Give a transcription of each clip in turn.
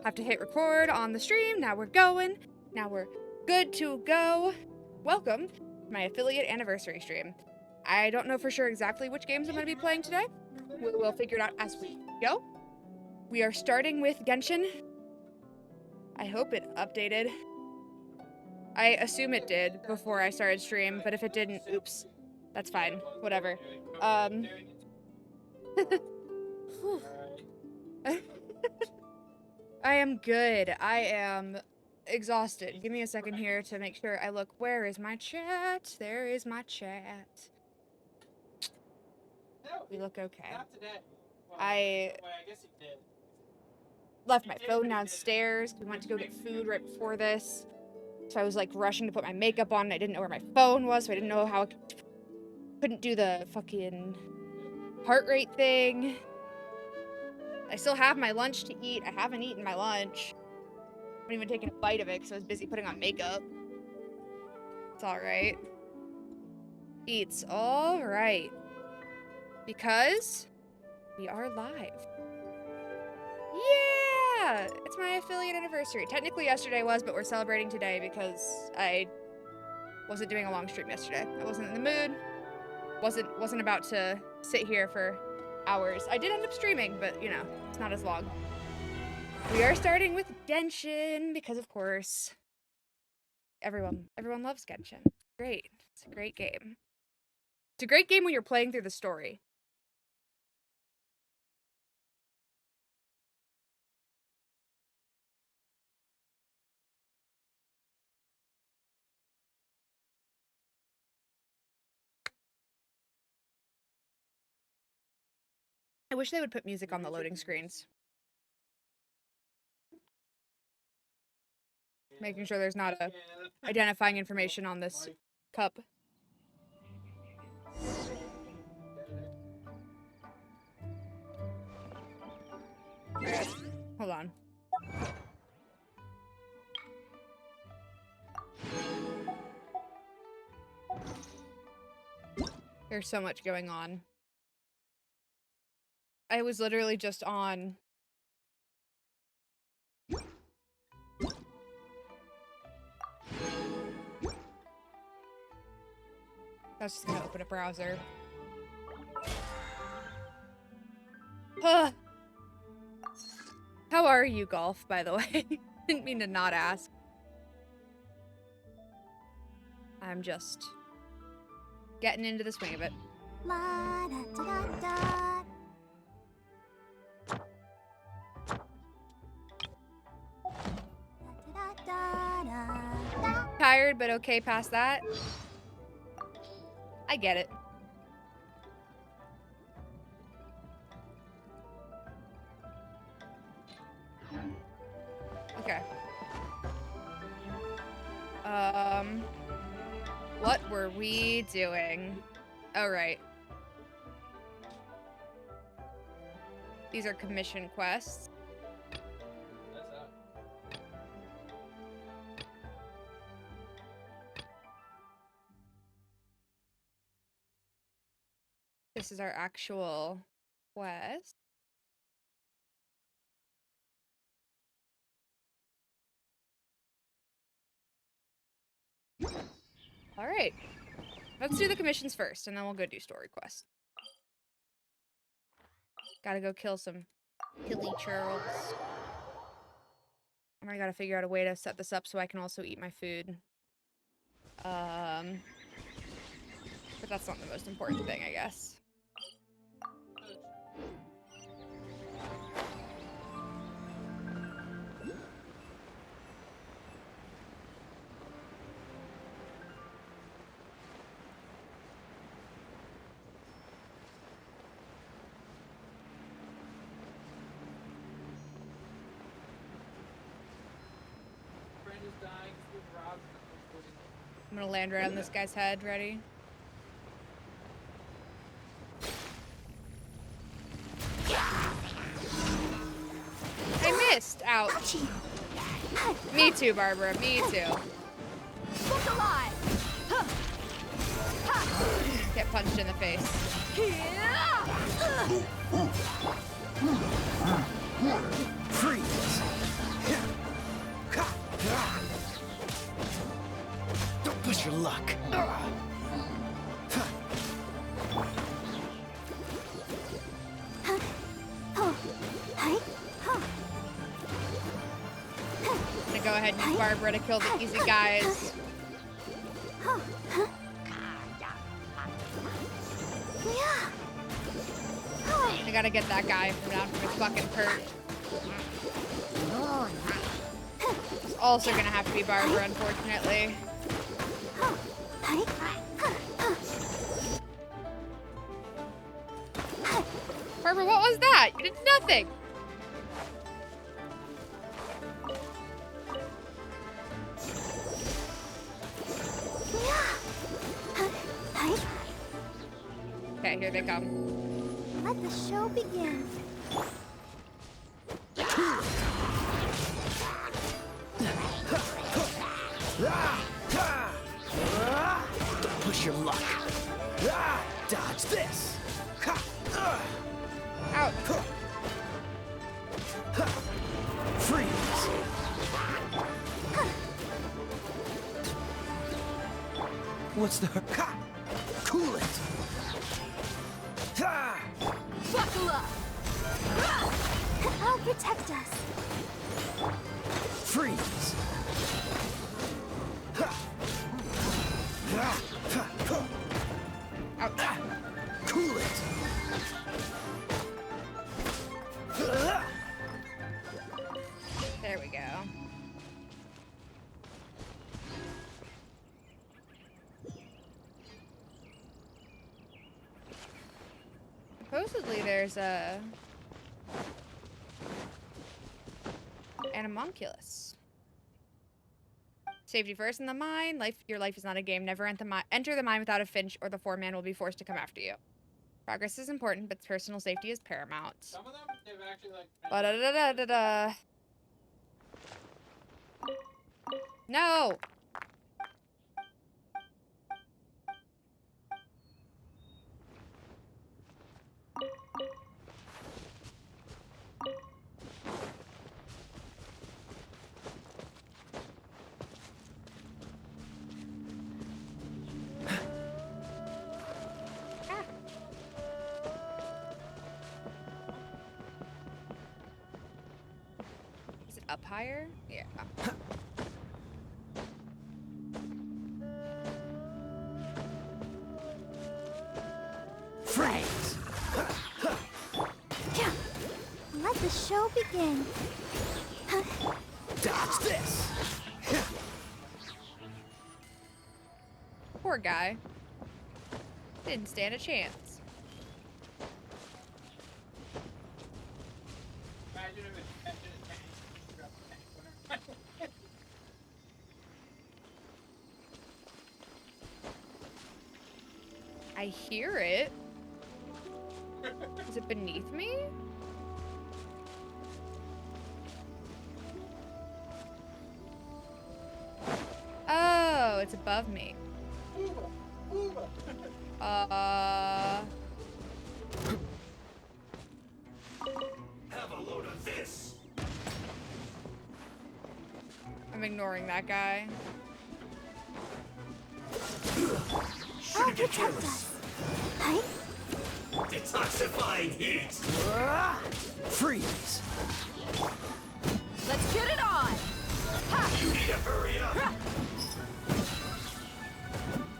Have to hit record on the stream. Now we're going. Now we're good to go. Welcome to my affiliate anniversary stream. I don't know for sure exactly which games I'm going to be playing today. We'll figure it out as we go. We are starting with Genshin. I hope it updated. I assume it did before I started stream, but if it didn't, oops. That's fine. Whatever. I am good. I am exhausted. Give me a second here to make sure I look. Where is my chat? There is my chat. We look okay. I left my phone downstairs. We went to go get food right before this. So I was like rushing to put my makeup on and I didn't know where my phone was, so I didn't know how I couldn't do the fucking heart rate thing. I still have my lunch to eat. I haven't eaten my lunch. I haven't even taken a bite of it because I was busy putting on makeup. It's alright. It's alright. Because we are live. Yeah! It's my affiliate anniversary. Technically yesterday was, but we're celebrating today because I wasn't doing a long stream yesterday. I wasn't in the mood. Wasn't about to sit here for hours. I did end up streaming, but you know, it's not as long. We are starting with Genshin because of course everyone loves Genshin. Great. It's a great game. It's a great game when you're playing through the story. I wish they would put music on the loading screens. Making sure there's not a identifying information on this cup. Alright, hold on. There's so much going on. I was literally just on... I was just gonna open a browser. Huh. How are you, Golf, by the way? Didn't mean to not ask. I'm just getting into the swing of it. Tired, but okay past that. I get it. Okay. What were we doing? Oh, right. These are commission quests. This is our actual quest. Alright. Let's do the commissions first, and then we'll go do story quests. Gotta go kill some hilly churls. And I gotta figure out a way to set this up so I can also eat my food. But that's not the most important thing, I guess. I'm gonna land right on this guy's head. Ready? I missed! Ouch. Me too, Barbara. Me too. Get punched in the face. Freeze! go ahead and use Barbara to kill the easy guys. I gotta get that guy from down from his fucking perch. It's also gonna have to be Barbara, unfortunately. Barbara, what was that? You did nothing. Okay, here they come. Let the show begin. Don't push your luck. Dodge this. Out. Freeze. What's the cool it? Buckle up. I'll protect us. Freeze. Out. Cool it. There we go. Supposedly there's an homunculus. Safety first in the mine. Your life is not a game. Never enter the mine without a Finch, or the foreman will be forced to come after you. Progress is important, but personal safety is paramount. Some of them, they've actually like. Ba-da-da-da-da-da. No! Is it up higher? Yeah. Freeze. Let the show begin. Dodge this. Poor guy. Didn't stand a chance. Imagine if it's a tank. Drop the tank. I hear it. Is it beneath me? Oh, it's above me. Have a load of this. I'm ignoring that guy. I'll protect us. Hi. Detoxifying heat. Freeze. Let's get it on. You need to hurry up.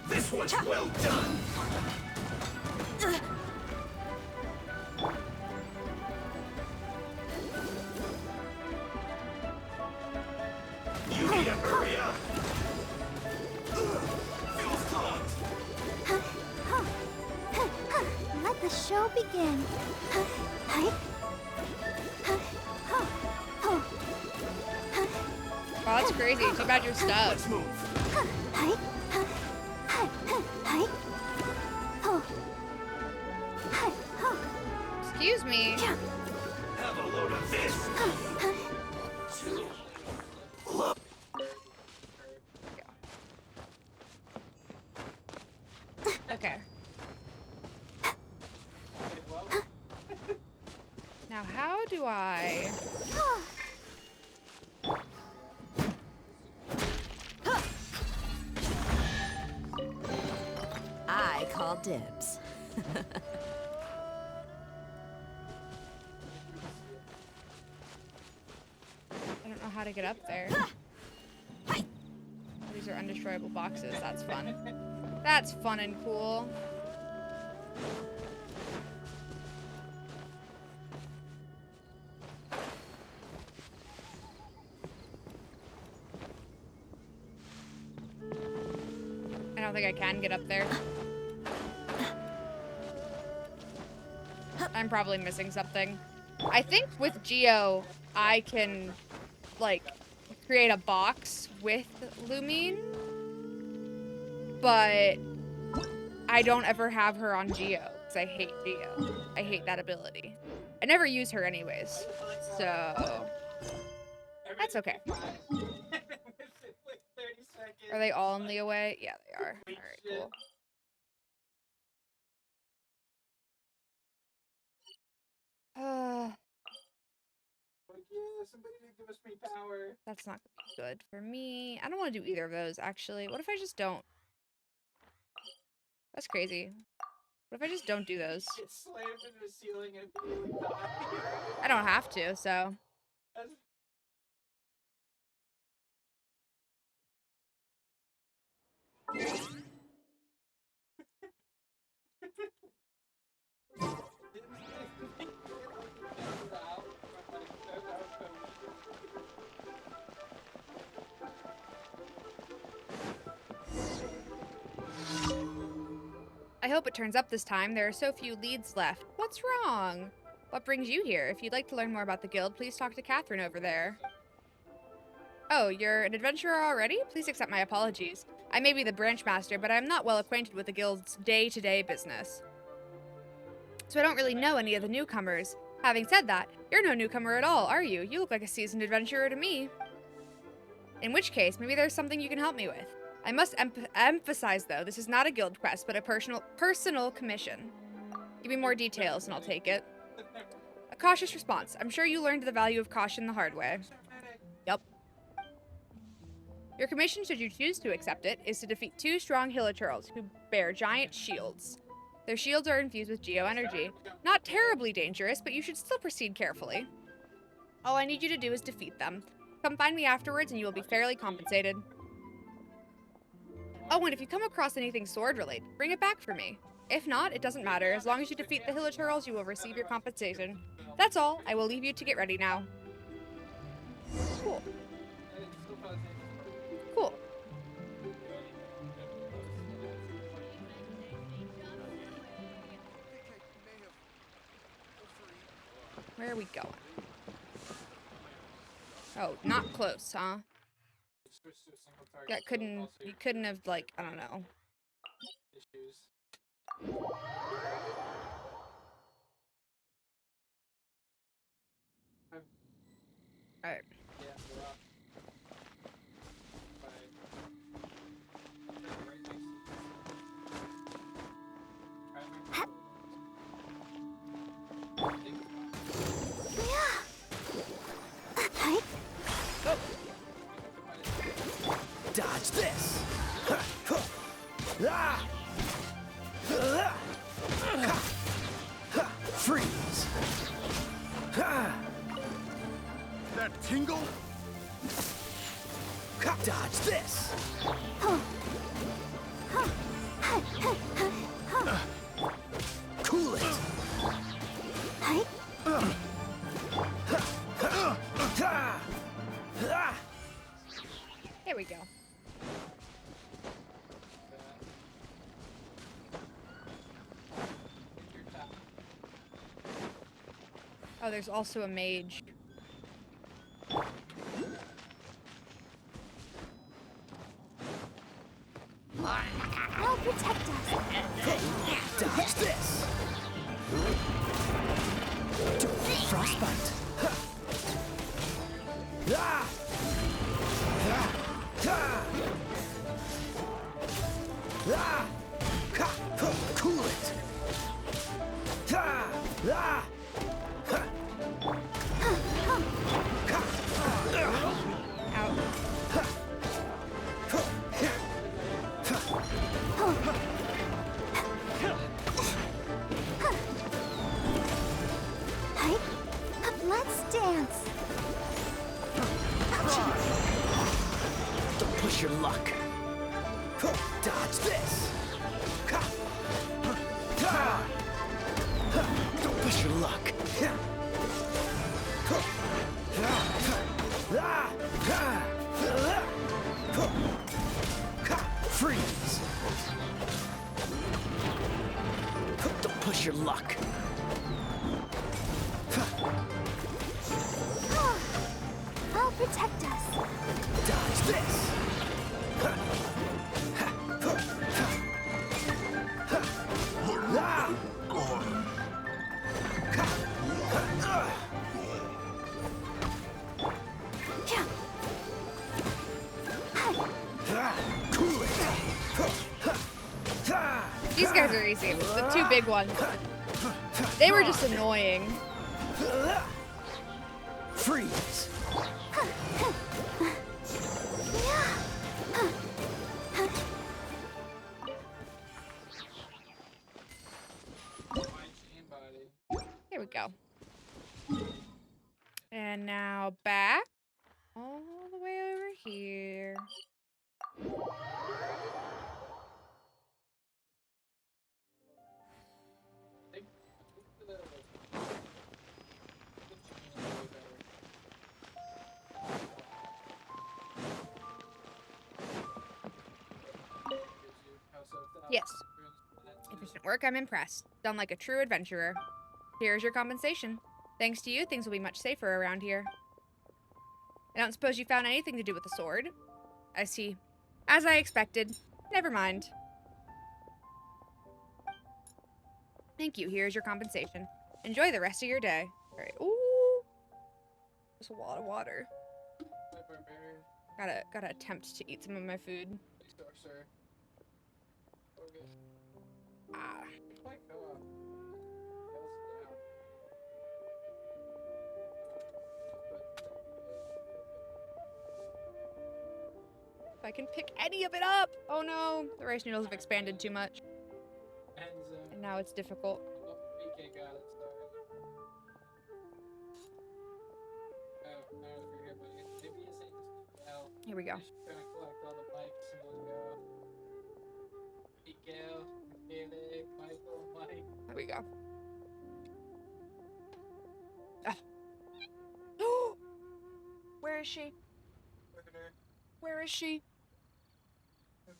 This one's well done. You need to hurry up. Feels clogged. Let the show begin. Hi. Wow, that's crazy. Too bad you're stuck. Let's move. Hi. Hi. Oh. Hi. Excuse me. Have a load of this. Okay. Now, how do I... I call dibs. I don't know how to get up there. are undestroyable boxes. That's fun. That's fun and cool. I don't think I can get up there. I'm probably missing something. I think with Geo, I can, like, create a box with Lumine, but I don't ever have her on Geo, because I hate Geo. I hate that ability. I never use her anyways, so that's okay. Are they all in Leeway? Yeah, they are. Alright, cool. Somebody give us free power. That's not good for me. I don't want to do either of those, actually. What if I just don't? That's crazy. What if I just don't do those? Get slammed into the ceiling and die. I don't have to, so. I hope it turns up this time. There are so few leads left. What's wrong? What brings you here? If you'd like to learn more about the guild, please talk to Catherine over there. Oh, you're an adventurer already? Please accept my apologies. I may be the branch master, but I'm not well acquainted with the guild's day-to-day business. So I don't really know any of the newcomers. Having said that, you're no newcomer at all, are you? You look like a seasoned adventurer to me. In which case, maybe there's something you can help me with. I must emphasize, though, this is not a guild quest, but a personal commission. Give me more details, and I'll take it. A cautious response. I'm sure you learned the value of caution the hard way. Yup. Your commission, should you choose to accept it, is to defeat 2 strong hilichurls who bear giant shields. Their shields are infused with geo energy. Not terribly dangerous, but you should still proceed carefully. All I need you to do is defeat them. Come find me afterwards, and you will be fairly compensated. Oh, and if you come across anything sword-related, bring it back for me. If not, it doesn't matter. As long as you defeat the hilichurls, you will receive your compensation. That's all. I will leave you to get ready now. Cool. Cool. Where are we going? Oh, not close, huh? Yeah, you couldn't have, like, I don't know. Alright. Dodge this. Freeze. That tingle? Dodge this. Cool it. Here we go. Oh, there's also a mage. I'll protect us. Dodge this. Frostbite. Cool it. Let's dance. Don't push your luck. Dodge this. Don't push your luck. Freeze. Don't push your luck. I'll protect us. Dodge this. Cool it. These guys are easy. The two big ones. They were just annoying. Freeze. Here we go. And now back. All the way over here. Yes. Efficient work, I'm impressed. Done like a true adventurer. Here's your compensation. Thanks to you, things will be much safer around here. I don't suppose you found anything to do with the sword? I see. As I expected. Never mind. Thank you, here's your compensation. Enjoy the rest of your day. Alright, ooh. There's a lot of water. Gotta attempt to eat some of my food. Ah. If I can pick any of it up! Oh no, the rice noodles have expanded too much. And now it's difficult. Here we go. There we go. Oh. Where is she? Where is she?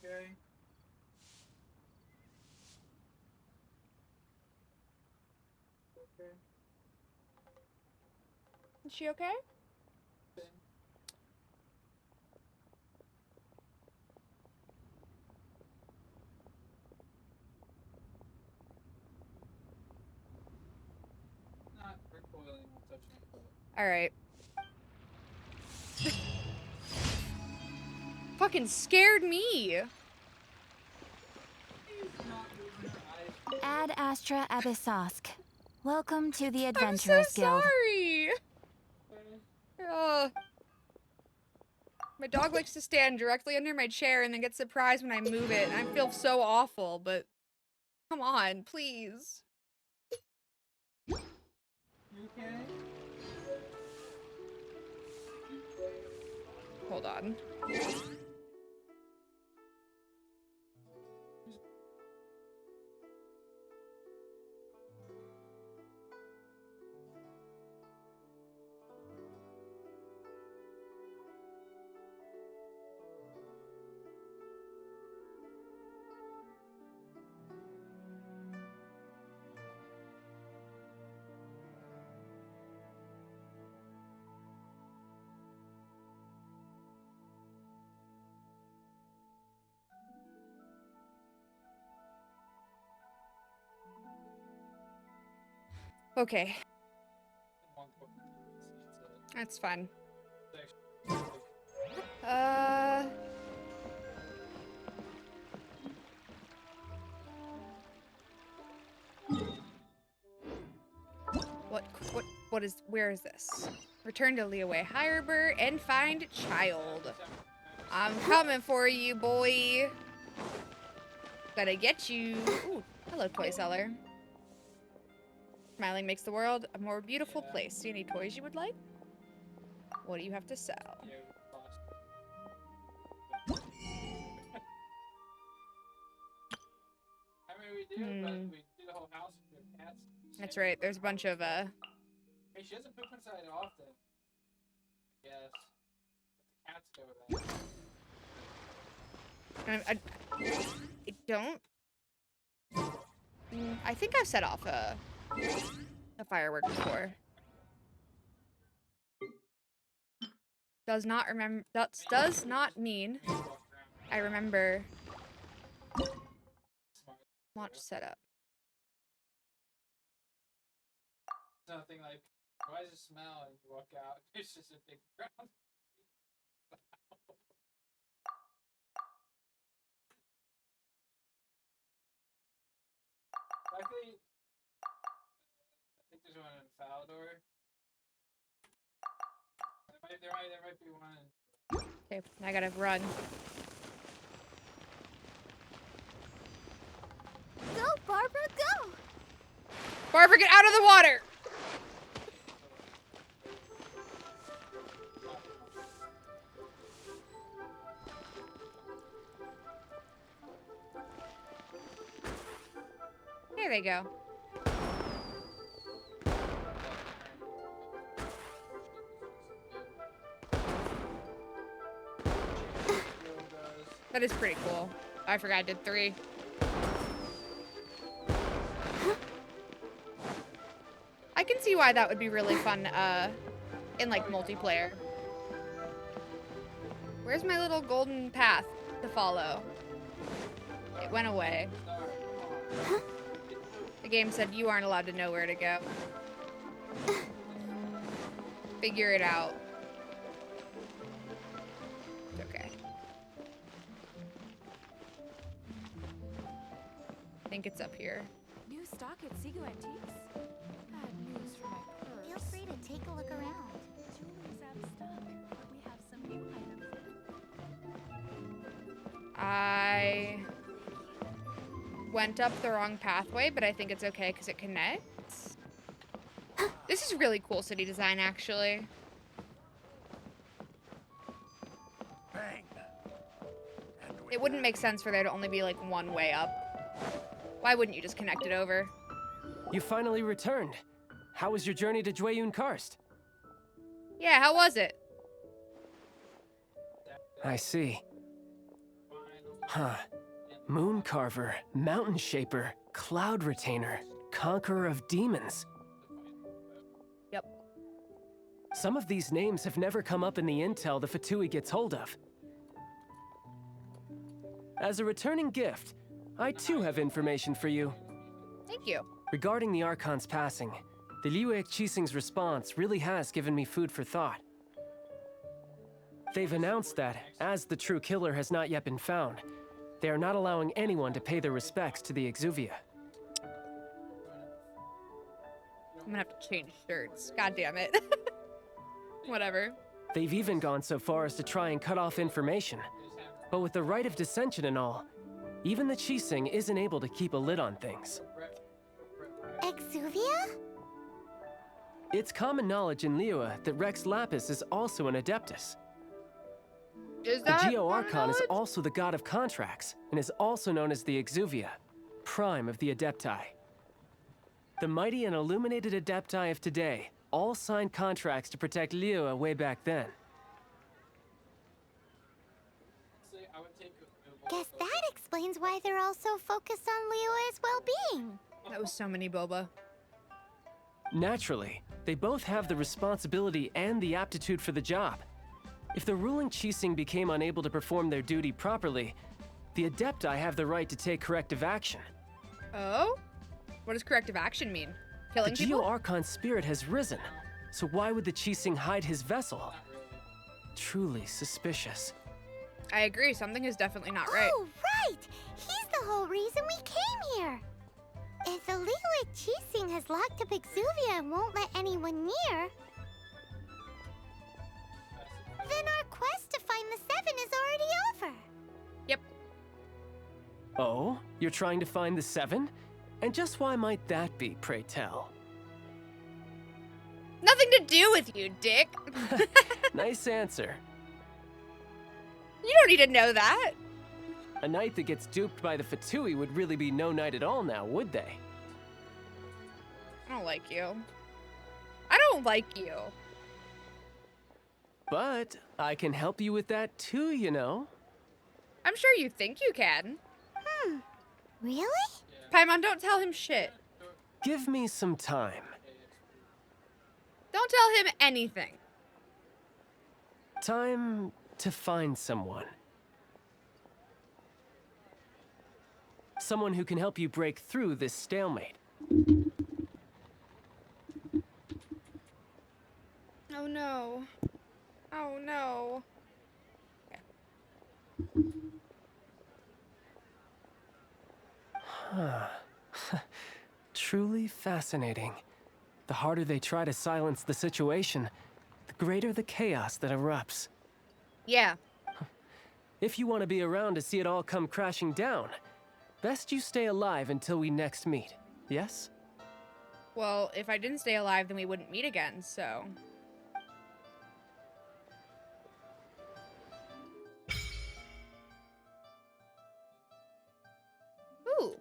Okay. Okay. Is she okay? Not recoiling or touching it. Alright. Fucking scared me! Ad Astra Abyssosk. Welcome to the I'm so Adventurers Guild. sorry! Ugh. My dog likes to stand directly under my chair and then get surprised when I move it, and I feel so awful, but come on, please. You okay? Hold on. Okay, that's fine. Where is this? Return to Leeway Harbor and find child. I'm coming for you, boy. Gotta get you. Ooh, hello, toy seller. Smiling makes the world a more beautiful place. See any toys you would like? What do you have to sell? we do, but we do the whole house with cats. That's right. There's a bunch of Hey, she doesn't poop inside often. Yes. But the cats go there. I don't. I think I've set off a firework before. Does not remember. That does not mean I remember launch setup. Something like, why does it smell? And you walk out, it's just a big brown. Luckily, I think there's one in Falador. There might be one. Okay, I gotta run. Go, Barbara, go! Barbara, get out of the water! There they go. That is pretty cool. I forgot I did 3. I can see why that would be really fun in like multiplayer. Where's my little golden path to follow? It went away. The game said you aren't allowed to know where to go. Figure it out. It's okay. I think it's up here. New stock at Seago Antiques? Bad news for my purse. Feel free to take a look around. Jewelry's out of stock, but we have some new items in. I went up the wrong pathway, but I think it's okay because it connects. This is really cool city design, actually. Bang. It wouldn't make sense for there to only be like one way up. Why wouldn't you just connect it over? You finally returned. How was your journey to Jueyun Karst? Yeah, how was it? I see. Huh. Moon Carver, Mountain Shaper, Cloud Retainer, Conqueror of Demons. Yep. Some of these names have never come up in the intel the Fatui gets hold of. As a returning gift, I too have information for you. Thank you. Regarding the Archon's passing, the Liu Qixing's response really has given me food for thought. They've announced that, as the true killer has not yet been found, they are not allowing anyone to pay their respects to the Exuvia. I'm gonna have to change shirts. God damn it. Whatever. They've even gone so far as to try and cut off information. But with the right of dissension and all, even the Qixing isn't able to keep a lid on things. Exuvia? It's common knowledge in Liyue that Rex Lapis is also an Adeptus. Is The that Geo-Archon is knowledge? also the god of contracts, and is also known as the Exuvia, prime of the Adepti. The mighty and illuminated Adepti of today all signed contracts to protect Liyue way back then. Guess that explains why they're all so focused on Liyue's well-being. That was so many boba. Naturally, they both have the responsibility and the aptitude for the job. If the ruling Qixing became unable to perform their duty properly, the Adepti have the right to take corrective action. Oh? What does corrective action mean? Killing The people? Geo-Archon's spirit has risen, so why would the Qixing hide his vessel? Truly suspicious. I agree. Something is definitely not right. Oh, right! He's the whole reason we came here! If the Liyue Qixing has locked up Exuvia and won't let anyone near, then our quest to find the Seven is already over. Yep. Oh? You're trying to find the Seven? And just why might that be, pray tell? Nothing to do with you, dick. Nice answer. You don't need to know that. A knight that gets duped by the Fatui would really be no knight at all now, would they? I don't like you. I don't like you. But I can help you with that too, you know. I'm sure you think you can. Really? Paimon, don't tell him shit. Give me some time. Don't tell him anything. Time to find someone. Someone who can help you break through this stalemate. Oh no. Oh no. Truly fascinating. The harder they try to silence the situation, the greater the chaos that erupts. Yeah. If you want to be around to see it all come crashing down, best you stay alive until we next meet, yes? Well, if I didn't stay alive, then we wouldn't meet again, so... Ooh.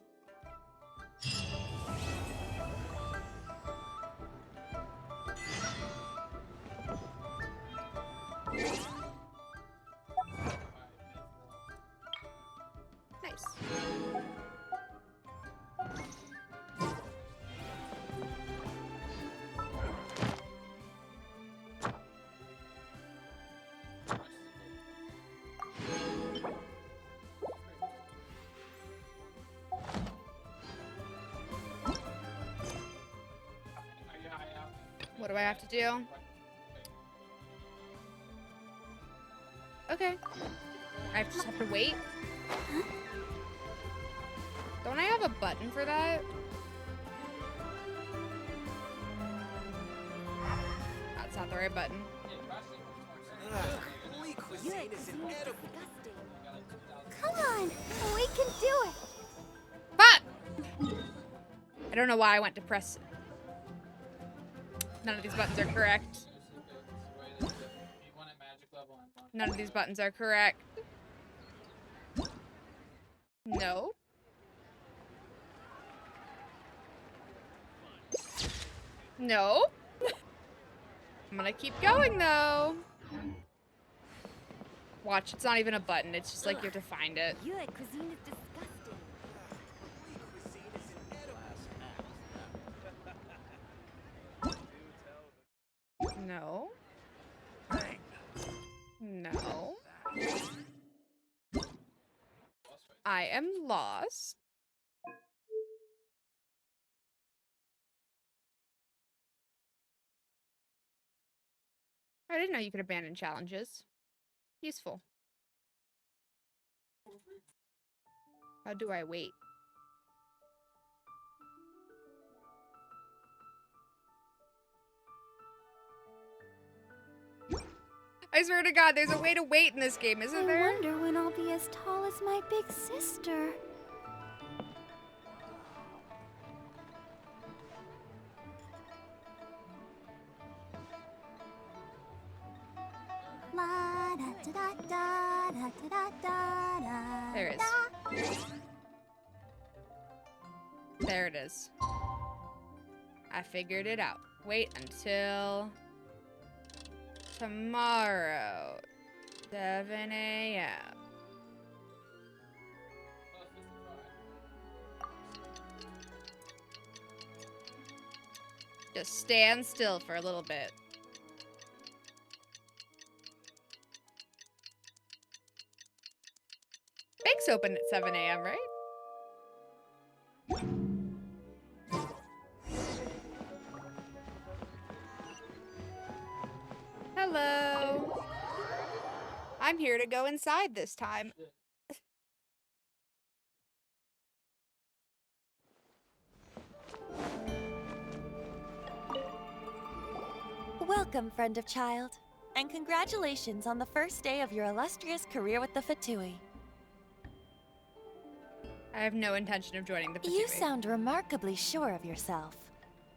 Nice. What do I have to do? Okay. I just have to wait? Don't I have a button for that? That's not the right button. Come on, we can do it. Fuck! I don't know why I went to press. None of these buttons are correct. None of these buttons are correct. No. No. I'm gonna keep going though. Watch, it's not even a button. It's just like you have to find it. Your cuisine is disgusting. No. Bang. No. I am lost. I didn't know you could abandon challenges. Useful. How do I wait? I swear to God, there's a way to wait in this game, isn't there? I wonder when I'll be as tall as my big sister. La da da da da da da da. There it is. There it is. I figured it out. Wait until tomorrow, 7 a.m. Just stand still for a little bit. Bank's open at 7 a.m., right? Hello. I'm here to go inside this time. Welcome, friend of child, and congratulations on the first day of your illustrious career with the Fatui. I have no intention of joining the You Fatui. sound remarkably sure of yourself.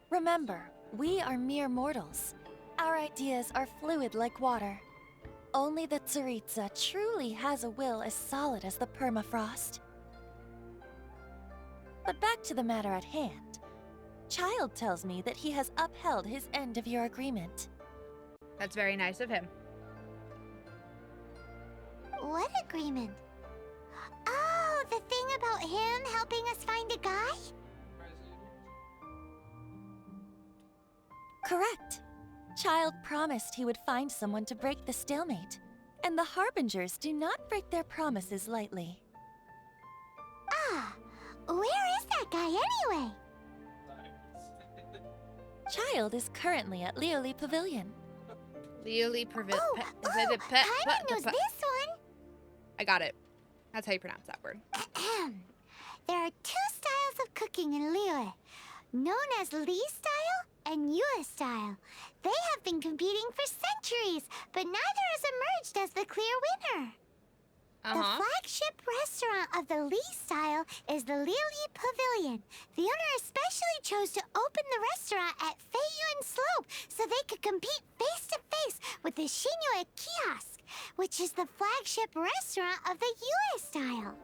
Remember, we are mere mortals. Our ideas are fluid like water. Only the Tsaritsa truly has a will as solid as the permafrost. But back to the matter at hand. Child tells me that he has upheld his end of your agreement. That's very nice of him. What agreement? Oh, the thing about him helping us find a guy? Correct. Child promised he would find someone to break the stalemate. And the Harbingers do not break their promises lightly. Ah, where is that guy anyway? Child is currently at Lioli Pavilion. Lioli Oh, Paimon knows this one. I got it. That's how you pronounce that word. There are two styles of cooking in Liyue, known as Li style and Yue style. They have been competing for centuries, but neither has emerged as the clear winner. The flagship restaurant of the Li style is the Lioli Pavilion. The owner especially chose to open the restaurant at Feiyuan Slope so they could compete face to face with the Shinue Kiosk, which is the flagship restaurant of the Yue style.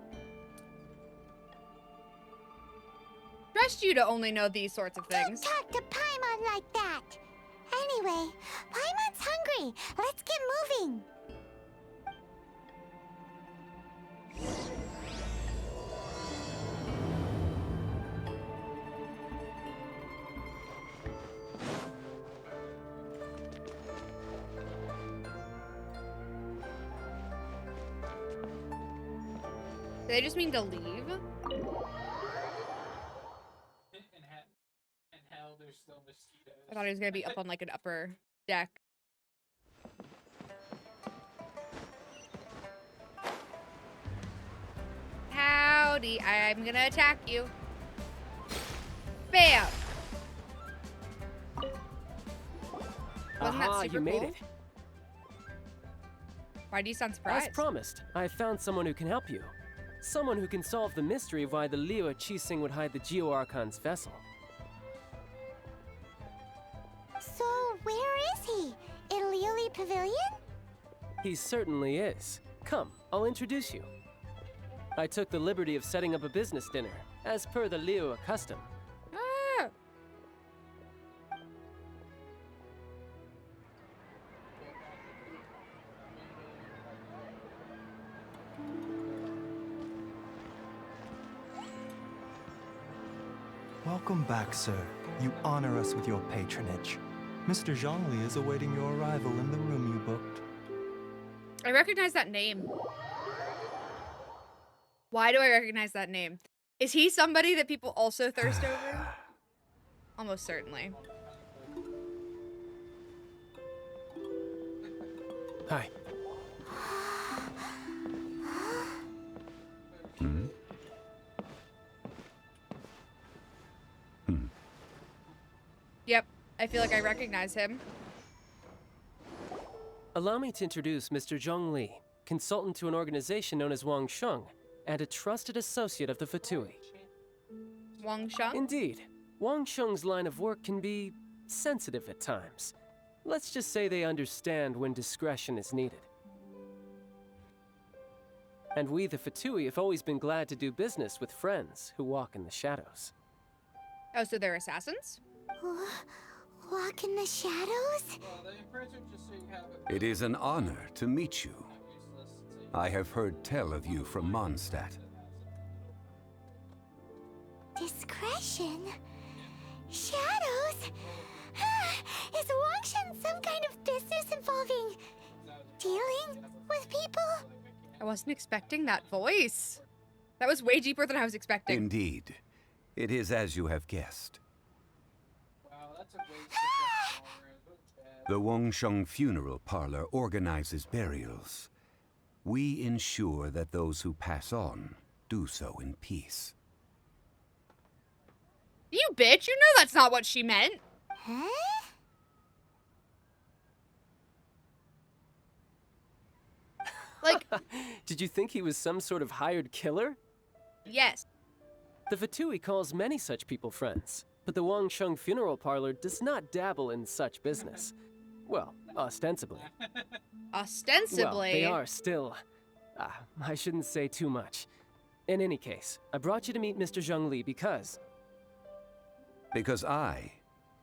Trust you to only know these sorts of things. Don't talk to Paimon like that. Anyway, Paimon's hungry. Let's get moving. Do they just mean to leave? In hell, there's still mosquitoes. I thought he was gonna be up on like an upper deck. Howdy, I'm gonna attack you. Bam! Wasn't that Aha, super you made cool? it. Why do you sound surprised? As promised, I found someone who can help you. Someone who can solve the mystery of why the Liyue Qixing would hide the Geo-Archon's vessel. So, where is he? In Lioli Pavilion? He certainly is. Come, I'll introduce you. I took the liberty of setting up a business dinner, as per the Liyue custom. Ah! Welcome back, sir. You honor us with your patronage. Mr. Zhongli is awaiting your arrival in the room you booked. I recognize that name. Why do I recognize that name? Is he somebody that people also thirst over? Almost certainly. Hi. Yep, I feel like I recognize him. Allow me to introduce Mr. Zhong Li, consultant to an organization known as Wang Sheng, and a trusted associate of the Fatui. Wang Sheng? Indeed, Wang Sheng's line of work can be sensitive at times. Let's just say they understand when discretion is needed. And we, the Fatui, have always been glad to do business with friends who walk in the shadows. Oh, so they're assassins? Walk in the shadows? Well, they imprison just so you have it. It is an honor to meet you. I have heard tell of you from Mondstadt. Discretion? Shadows? Is Wangshan some kind of business involving dealing with people? I wasn't expecting that voice. That was way deeper than I was expecting. Indeed. It is as you have guessed. Wow, that's a waste of fucking The Wangsheng Funeral Parlor organizes burials. We ensure that those who pass on do so in peace. You bitch, you know that's not what she meant. Huh? Like, Did you think he was some sort of hired killer? yes. The Fatui calls many such people friends, but the Wangsheng Funeral Parlor does not dabble in such business. Well, Ostensibly. Ostensibly. Well, they are still... I shouldn't say too much. In any case, I brought you to meet Mr. Zhongli because... Because I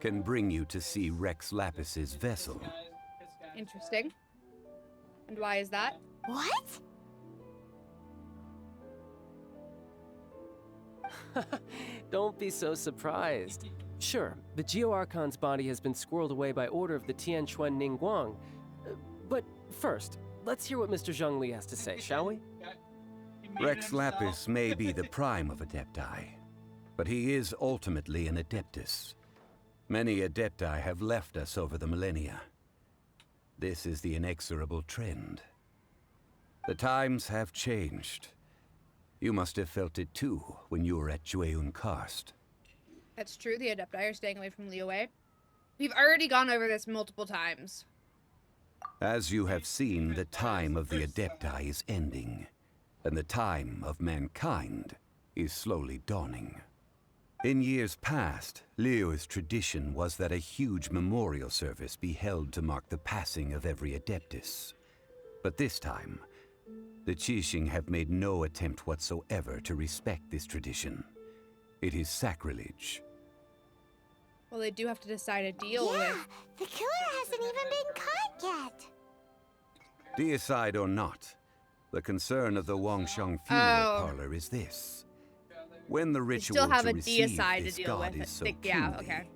can bring you to see Rex Lapis's vessel. Interesting. And why is that? What? Don't be so surprised. Sure, the Geo Archon's body has been squirreled away by order of the Tianquan Ningguang. But first, let's hear what Mr. Zhongli has to say, shall we? Rex Lapis may be the prime of Adepti, but he is ultimately an Adeptus. Many Adepti have left us over the millennia. This is the inexorable trend. The times have changed. You must have felt it too when you were at Jueyun Karst. That's true, the Adepti are staying away from Liyue. We've already gone over this multiple times. As you have seen, the time of the Adepti is ending, and the time of mankind is slowly dawning. In years past, Liyue's tradition was that a huge memorial service be held to mark the passing of every Adeptus. But this time, the Qixing have made no attempt whatsoever to respect this tradition. It is sacrilege. Well, they do have to decide a deal Yeah, with... the killer hasn't even been caught yet. Deicide or not, the concern of the Wangsheng funeral parlor is this. When the ritual still have to a receive deicide this to deal god with. is so Yeah, keenly, okay.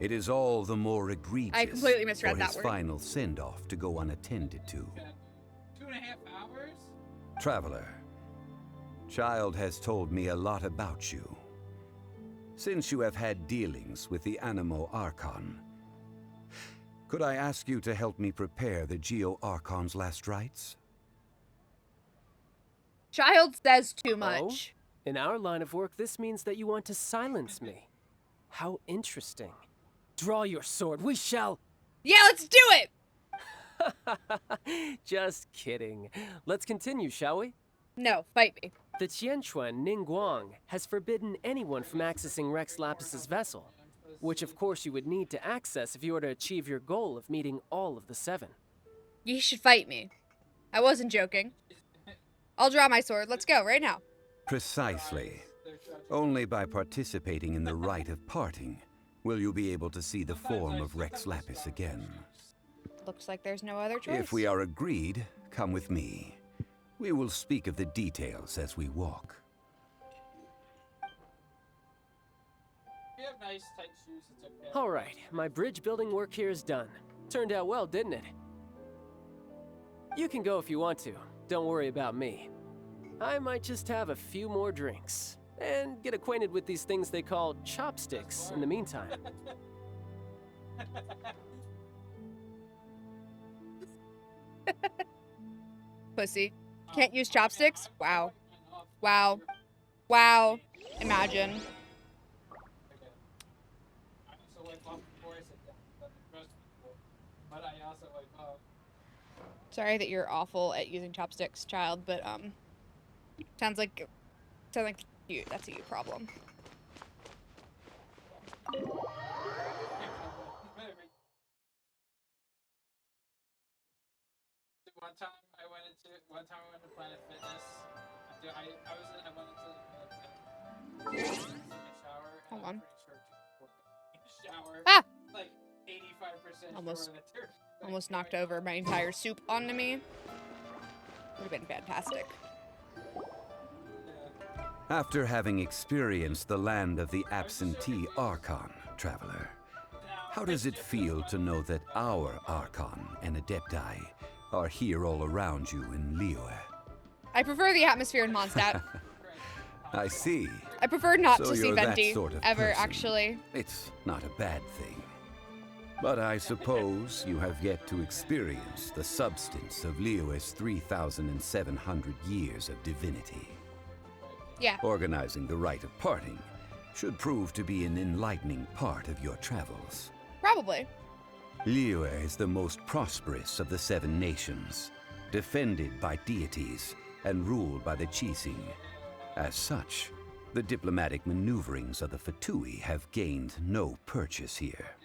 it is all the more egregious I completely misread for that his word. final send-off to go unattended to. 2.5 hours? Traveler, Child has told me a lot about you. Since you have had dealings with the Animo Archon, could I ask you to help me prepare the Geo Archon's last rites? Child says too Oh? much. In our line of work, this means that you want to silence me. How interesting. Draw your sword, we shall... Yeah, let's do it! Just kidding. Let's continue, shall we? No, fight me. The Tianquan Ningguang has forbidden anyone from accessing Rex Lapis's vessel, which of course you would need to access if you were to achieve your goal of meeting all of the 7. You should fight me. I wasn't joking. I'll draw my sword. Let's go, right now. Precisely. Only by participating in the rite of parting will you be able to see the form of Rex Lapis again. Looks like there's no other choice. If we are agreed, come with me. We will speak of the details as we walk. If you have nice tight shoes, it's okay. All right, my bridge building work here is done. Turned out well, didn't it? You can go if you want to. Don't worry about me. I might just have a few more drinks and get acquainted with these things they call chopsticks in the meantime. Pussy. Can't use chopsticks? Wow. Wow. Wow. Imagine. I also wipe off before I sit down, but most people. But I also wipe off. Sorry that you're awful at using chopsticks, child, but sounds like you. That's a you problem. One time I went to Planet Fitness. After I went into the shower. Hold on. I'm pretty sure to shower. Ah! Like 85% Almost- sure that there's Almost knocked over my entire soup onto me. Would have been fantastic. After having experienced the land of the absentee Archon, Traveler, how does it feel to know that our Archon and Adepti are here all around you in Liyue? I prefer the atmosphere in Mondstadt. I see. I prefer not So to see you're that Venti sort of ever, person. actually. It's not a bad thing. But I suppose you have yet to experience the substance of Liyue's 3,700 years of divinity. Yeah. Organizing the rite of parting should prove to be an enlightening part of your travels. Probably. Liyue is the most prosperous of the 7 nations, defended by deities and ruled by the Qixing. As such, the diplomatic maneuverings of the Fatui have gained no purchase here.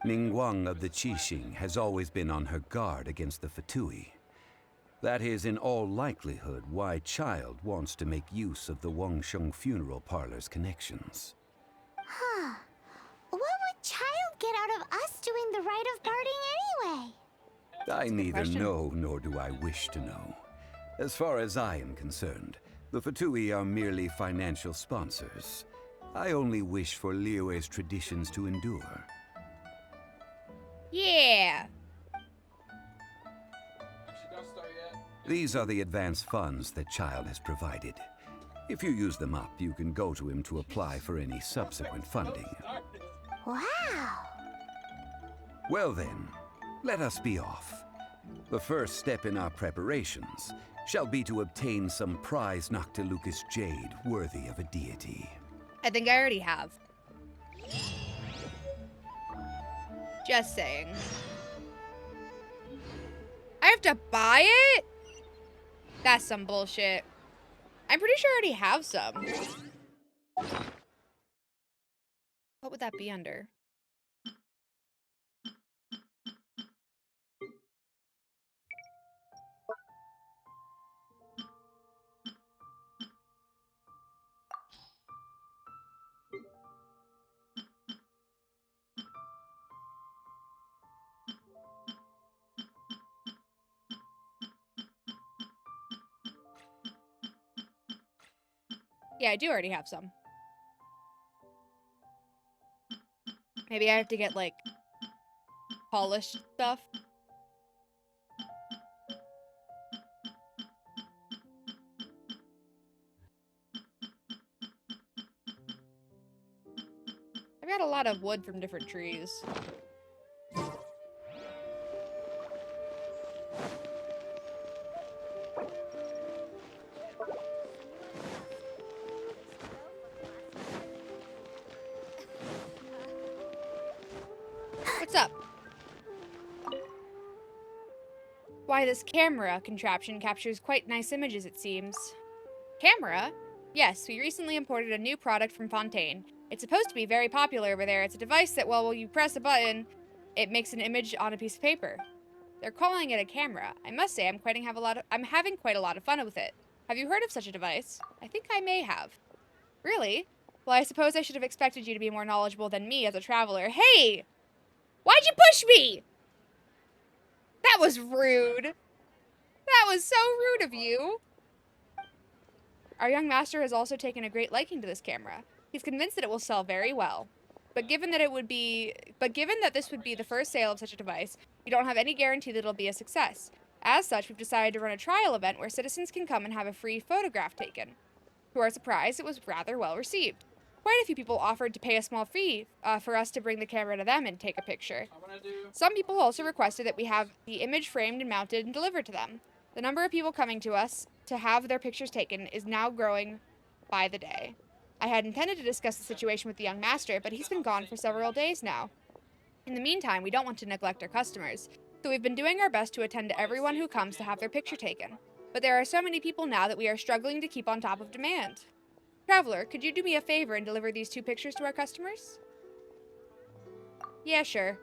Ningguang of the Qixing has always been on her guard against the Fatui. That is in all likelihood why Child wants to make use of the Wangsheng funeral parlor's connections. Huh. What would Child get out of us doing the rite of parting anyway? I neither question. know nor do I wish to know. As far as I am concerned, the Fatui are merely financial sponsors. I only wish for Liyue's traditions to endure. Yeah. Actually, don't start yet. These are the advance funds that Child has provided. If you use them up, you can go to him to apply for any subsequent funding. Start it. Wow. Well then, let us be off. The first step in our preparations shall be to obtain some prize Noctilucous jade worthy of a deity. I think I already have. Just saying. I have to buy it? That's some bullshit. I'm pretty sure I already have some. What would that be under? Yeah, I do already have some. Maybe I have to get, like, polished stuff. I've got a lot of wood from different trees. What's up? Why, this camera contraption captures quite nice images, it seems. Camera? Yes, we recently imported a new product from Fontaine. It's supposed to be very popular over there. It's a device that, well, when you press a button, it makes an image on a piece of paper. They're calling it a camera. I must say, I'm having quite a lot of fun with it. Have you heard of such a device? I think I may have. Really? Well, I suppose I should have expected you to be more knowledgeable than me as a traveler. Hey! Why'd you push me? That was rude. That was so rude of you. Our young master has also taken a great liking to this camera. He's convinced that it will sell very well. But given that this would be the first sale of such a device, we don't have any guarantee that it'll be a success. As such, we've decided to run a trial event where citizens can come and have a free photograph taken. To our surprise, it was rather well received. Quite a few people offered to pay a small fee for us to bring the camera to them and take a picture. Some people also requested that we have the image framed and mounted and delivered to them. The number of people coming to us to have their pictures taken is now growing by the day. I had intended to discuss the situation with the young master, but he's been gone for several days now. In the meantime, we don't want to neglect our customers, so we've been doing our best to attend to everyone who comes to have their picture taken. But there are so many people now that we are struggling to keep on top of demand. Traveler, could you do me a favor and deliver these 2 pictures to our customers? Yeah, sure.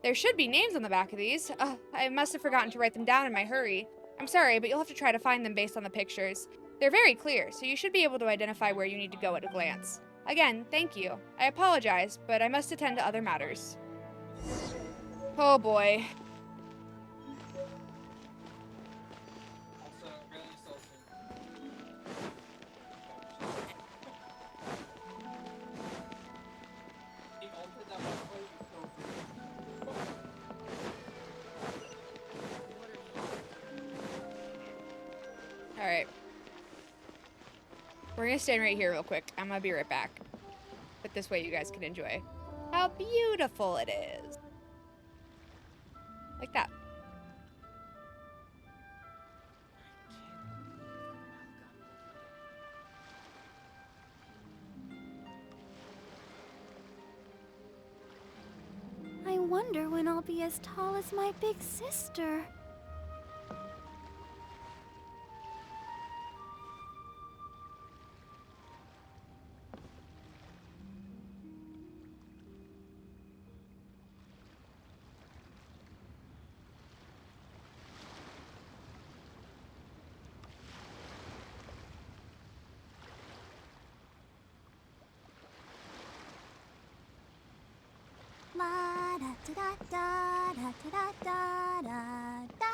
There should be names on the back of these. I must have forgotten to write them down in my hurry. I'm sorry, but you'll have to try to find them based on the pictures. They're very clear, so you should be able to identify where you need to go at a glance. Again, thank you. I apologize, but I must attend to other matters. Oh boy. Also, really insulting. He altered that one way, you go Alright. We're gonna stand right here real quick. I'm gonna be right back. But this way you guys can enjoy how beautiful it is. Like that. I wonder when I'll be as tall as my big sister. da da da da da da.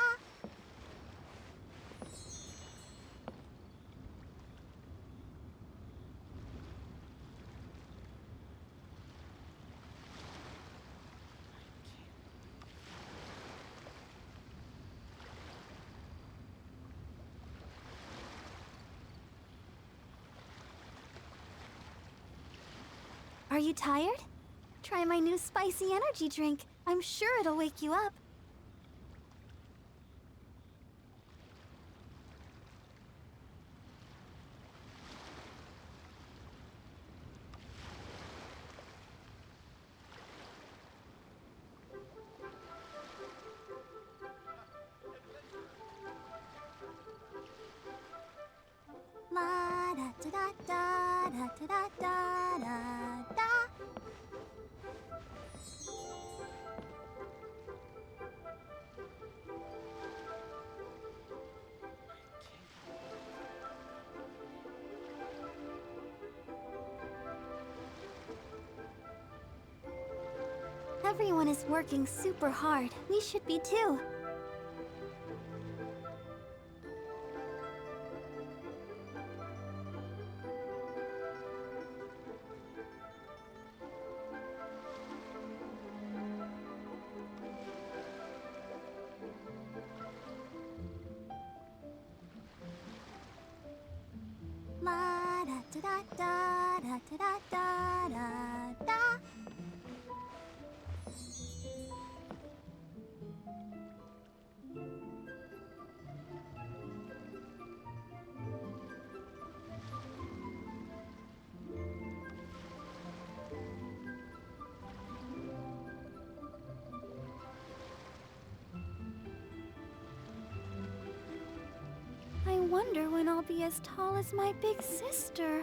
Are you tired? Try my new spicy energy drink. I'm sure it'll wake you up. La da da da da da da da da da. Everyone is working super hard. We should be too. La da da da da da da da da da. I wonder when I'll be as tall as my big sister.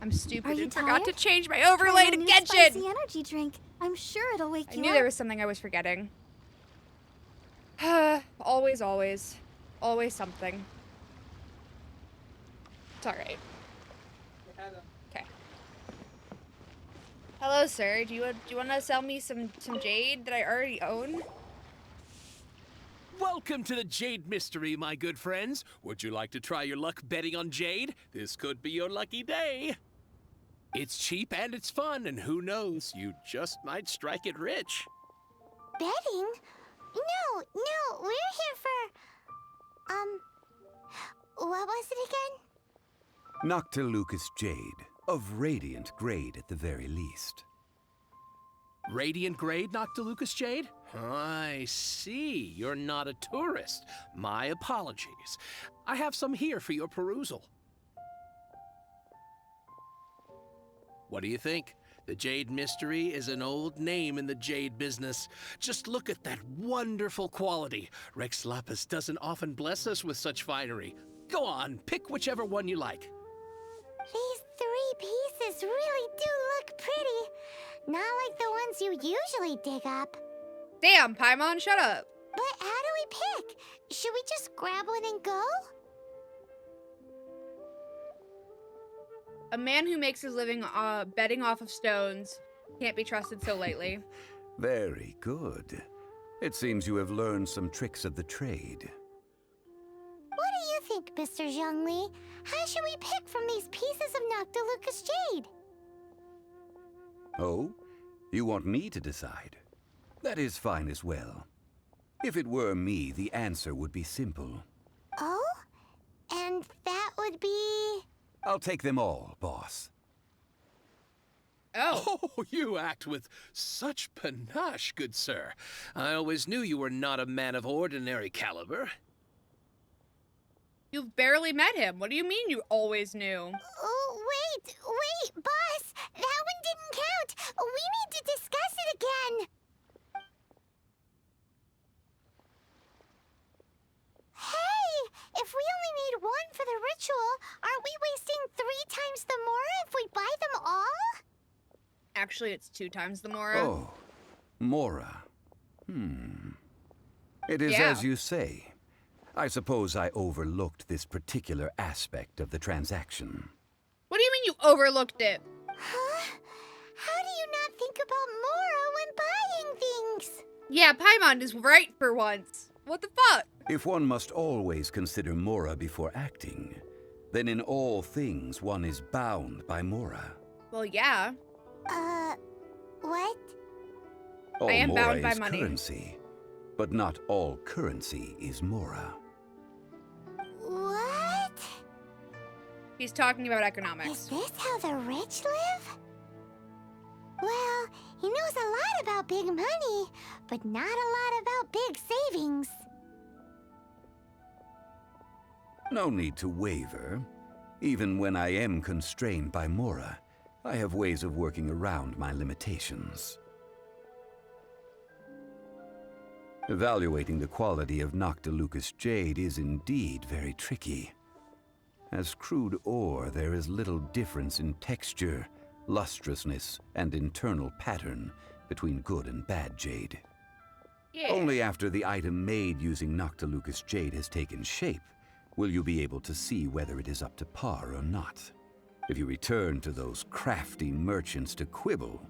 I'm stupid Are you and forgot to tired? change my Try overlay my to new Genshin! spicy energy drink. I'm sure it'll wake I you knew up. there was something I was forgetting. Always, always. Always something. It's alright. Okay. Hello, sir. Do you want to sell me some jade that I already own? Welcome to the Jade Mystery, my good friends. Would you like to try your luck betting on Jade? This could be your lucky day. It's cheap and it's fun, and who knows, you just might strike it rich. Betting? No, we're here for... what was it again? Noctilucous jade, of radiant grade at the very least. Radiant grade, Noctilucous Jade? I see. You're not a tourist. My apologies. I have some here for your perusal. What do you think? The Jade Mystery is an old name in the jade business. Just look at that wonderful quality. Rex Lapis doesn't often bless us with such finery. Go on, pick whichever one you like. These 3 pieces really do look pretty. Not like the ones you usually dig up. Damn, Paimon, shut up. But how do we pick? Should we just grab one and go? A man who makes his living betting off of stones can't be trusted so lightly. Very good. It seems you have learned some tricks of the trade. What do you think, Mr. Zhongli? How should we pick from these pieces of Noctilucous jade? Oh? You want me to decide? That is fine as well. If it were me, the answer would be simple. Oh? And that would be... I'll take them all, boss. Oh. Oh, you act with such panache, good sir. I always knew you were not a man of ordinary caliber. You've barely met him. What do you mean you always knew? Oh, wait, boss! That one didn't count! We need to discuss it again! Hey! If if we only need one for the ritual, aren't we wasting 3 times the Mora if we buy them all? Actually, it's 2 times the Mora. Oh, Mora. It is Yeah. as you say. I suppose I overlooked this particular aspect of the transaction. What do you mean you overlooked it? Huh? How do you not think about Mora when buying things? Yeah, Paimon is right for once. What the fuck? If one must always consider Mora before acting, then in all things one is bound by Mora. Well, yeah. What? All I am Mora bound by is money. currency, but not all currency is Mora. What? He's talking about Is economics. this how the rich live? Well, he knows a lot about big money, but not a lot about big savings. No need to waver. Even when I am constrained by Mora, I have ways of working around my limitations. Evaluating the quality of Noctilucous jade is indeed very tricky. As crude ore, there is little difference in texture, lustrousness, and internal pattern between good and bad jade. Yeah. Only after the item made using Noctilucous jade has taken shape will you be able to see whether it is up to par or not. If you return to those crafty merchants to quibble,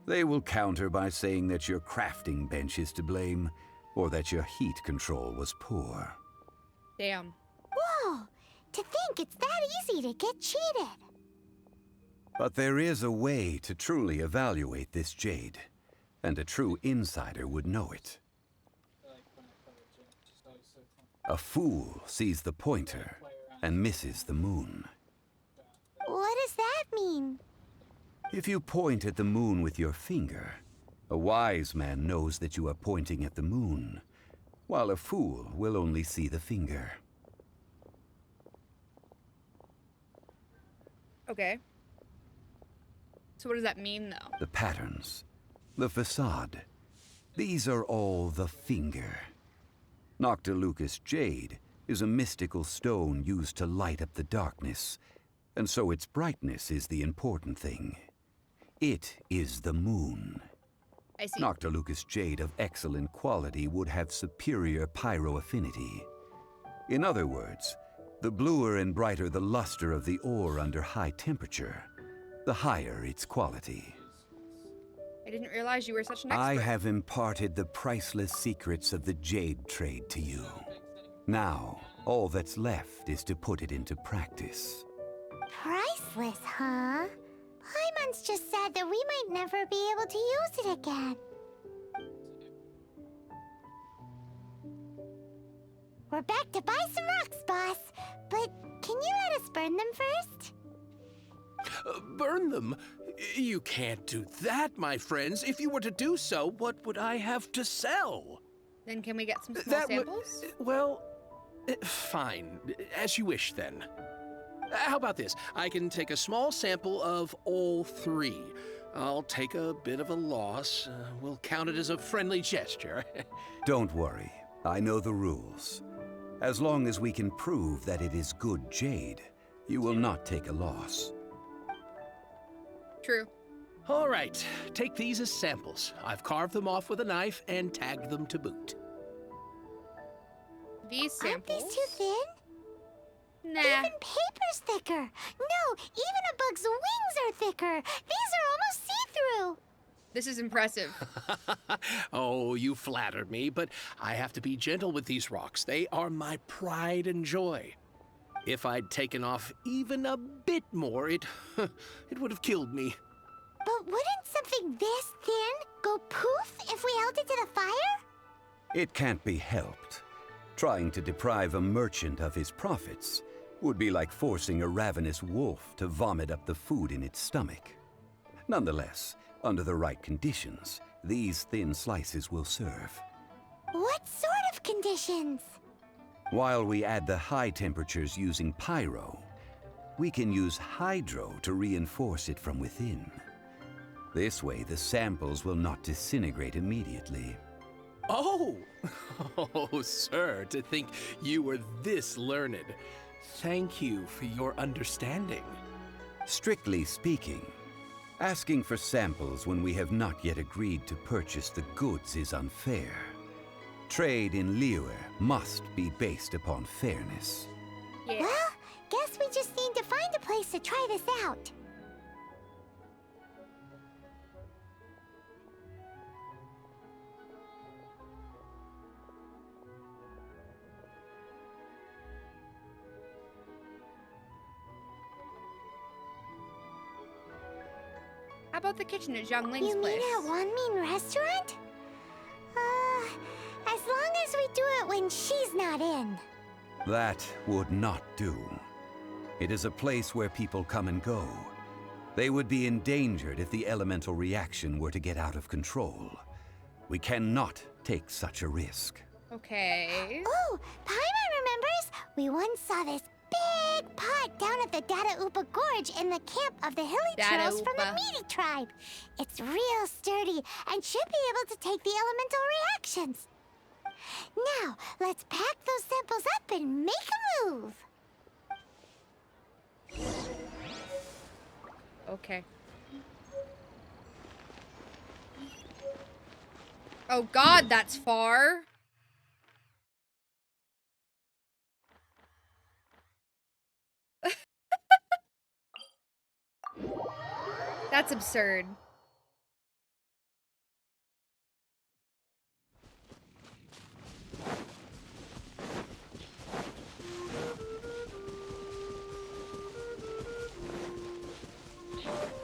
they will counter by saying that your crafting bench is to blame, or that your heat control was poor. Damn. Whoa! To think it's that easy to get cheated. But there is a way to truly evaluate this jade, and a true insider would know it. A fool sees the pointer and misses the moon. What does that mean? If you point at the moon with your finger, a wise man knows that you are pointing at the moon, while a fool will only see the finger. Okay. So what does that mean, though? The patterns, the facade, these are all the finger. Noctilucous jade is a mystical stone used to light up the darkness, and so its brightness is the important thing. It is the moon. I see. Noctilucous jade of excellent quality would have superior pyro affinity. In other words, the bluer and brighter the luster of the ore under high temperature, the higher its quality. I didn't realize you were such an expert. I have imparted the priceless secrets of the jade trade to you. Now, all that's left is to put it into practice. Priceless, huh? Paimon's just said that we might never be able to use it again. We're back to buy some rocks, boss. But can you let us burn them first? Burn them? You can't do that, my friends. If you were to do so, what would I have to sell? Then can we get some small That would- samples? Well, fine. As you wish, then. How about this? I can take a small sample of all 3. I'll take a bit of a loss. We'll count it as a friendly gesture. Don't worry, I know the rules. As long as we can prove that it is good jade, you will not take a loss. True. All right, take these as samples. I've carved them off with a knife and tagged them to boot. These Aren't samples. these too thin? Nah. Even paper's thicker. No, even a bug's wings are thicker. These are almost see-through. This is impressive. Oh, you flatter me, but I have to be gentle with these rocks. They are my pride and joy. If I'd taken off even a bit more, it would have killed me. But wouldn't something this thin go poof if we held it to the fire? It can't be helped. Trying to deprive a merchant of his profits would be like forcing a ravenous wolf to vomit up the food in its stomach. Nonetheless, under the right conditions, these thin slices will serve. What sort of conditions? While we add the high temperatures using pyro, we can use hydro to reinforce it from within. This way, the samples will not disintegrate immediately. Oh! Oh, sir, to think you were this learned. Thank you for your understanding. Strictly speaking, asking for samples when we have not yet agreed to purchase the goods is unfair. Trade in Liyue must be based upon fairness. Yeah. Well, guess we just need to find a place to try this out. How about the kitchen at Zhang Ling's You place? mean at Wanmin Restaurant? As long as we do it when she's not in. That would not do. It is a place where people come and go. They would be endangered if the elemental reaction were to get out of control. We cannot take such a risk. Okay. Oh, Paimon remembers? We once saw this big pot down at the Dada Upa Gorge in the camp of the hilly Dada trolls from the Upa. Meaty tribe. It's real sturdy and should be able to take the elemental reactions. Now, let's pack those samples up and make a move. Okay. Oh God, that's far. That's absurd.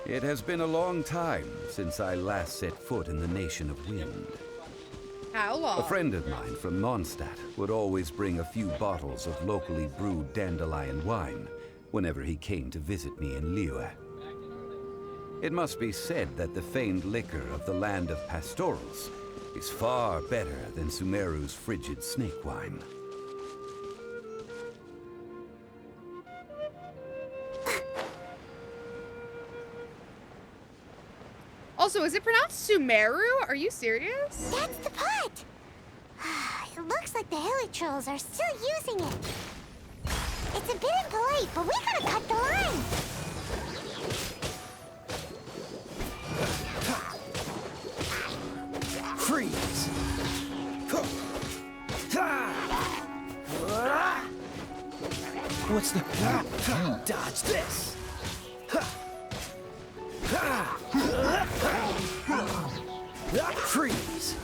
It has been a long time since I last set foot in the Nation of Wind. How long? A friend of mine from Mondstadt would always bring a few bottles of locally brewed dandelion wine whenever he came to visit me in Liyue. It must be said that the famed liquor of the land of pastorals is far better than Sumeru's frigid snake wine. Also, is it pronounced Sumeru? Are you serious? That's the pot! It looks like the hilly trolls are still using it. It's a bit impolite, but we gotta cut the line. Freeze! What's the... Dodge this! Freeze!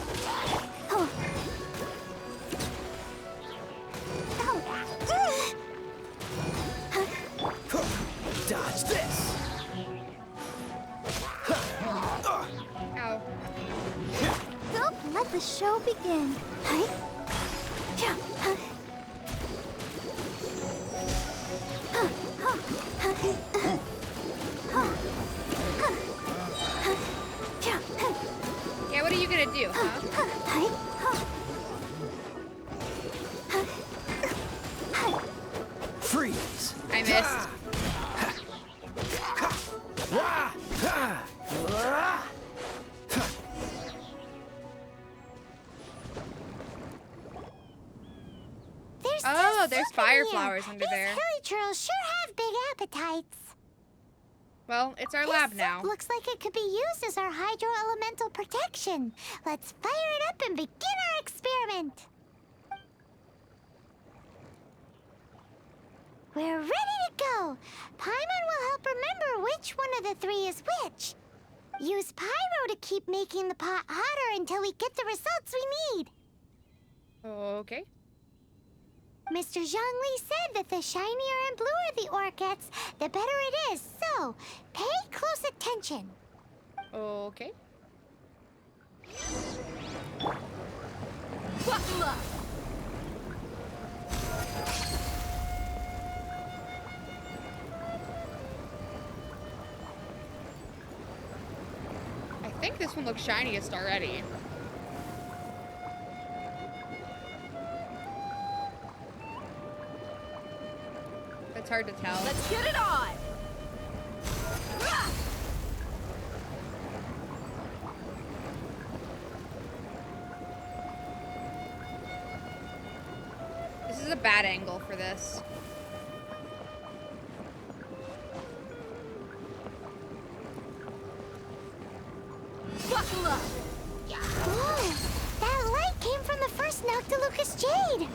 Oh. Dodge this! Ow. Don't let the show begin. Huh? Yeah. Huh? Huh. Huh. Huh. Huh. Huh. Huh. Yeah. Huh. Yeah, what are you gonna do, huh? Huh. Huh. Huh. Huh. Freeze! I missed. Oh, there's fire flowers under there. These hilly trolls sure have big appetites. Well, it's our This lab soup now. looks like it could be used as our hydro-elemental protection. Let's fire it up and begin our experiment. We're ready to go. Paimon will help remember which one of the three is which. Use pyro to keep making the pot hotter until we get the results we need. Okay. Mr. Zhongli said that the shinier and bluer the ore gets, the better it is. So, pay close attention. Okay. I think this one looks shiniest already. It's hard to tell. Let's get it on! a bad angle for this. Buckle up! Whoa! That light came from the first Noctilucous Jade!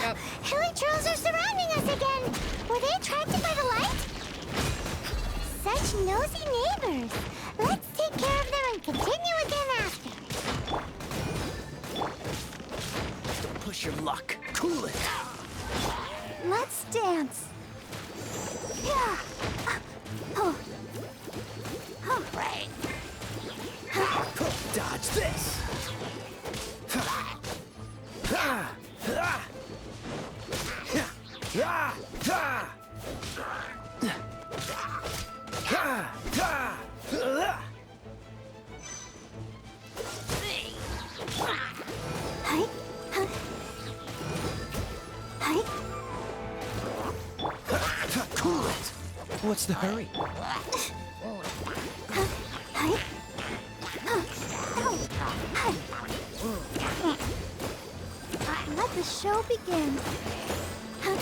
Yep. Hilichurls are surrounding us again! Were they attracted by the light? Such nosy neighbors! Let's take care of them and continue again after. Don't push your luck. Cool it. Let's dance. Yeah. Oh. Oh. Right. Dodge this. Hi. Hi. Cool it. What's the hurry? Hi. Let the show begin. Hi.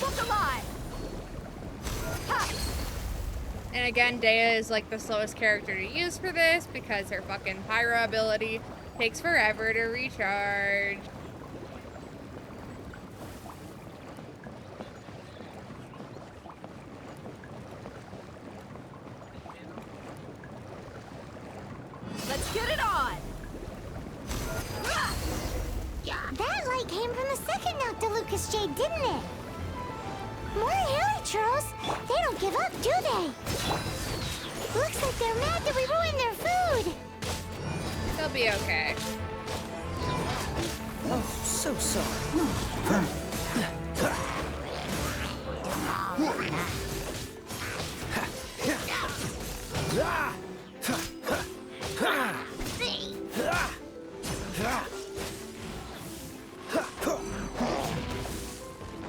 Look alive! And again, Dea is like the slowest character to use for this because her fucking pyro ability takes forever to recharge. Let's get it on! That light came from the second Noctilucous Jade, didn't it? More Hilichurls? They don't give up, do they? Looks like they're mad that we ruined their food. They'll be okay. Oh, so sorry.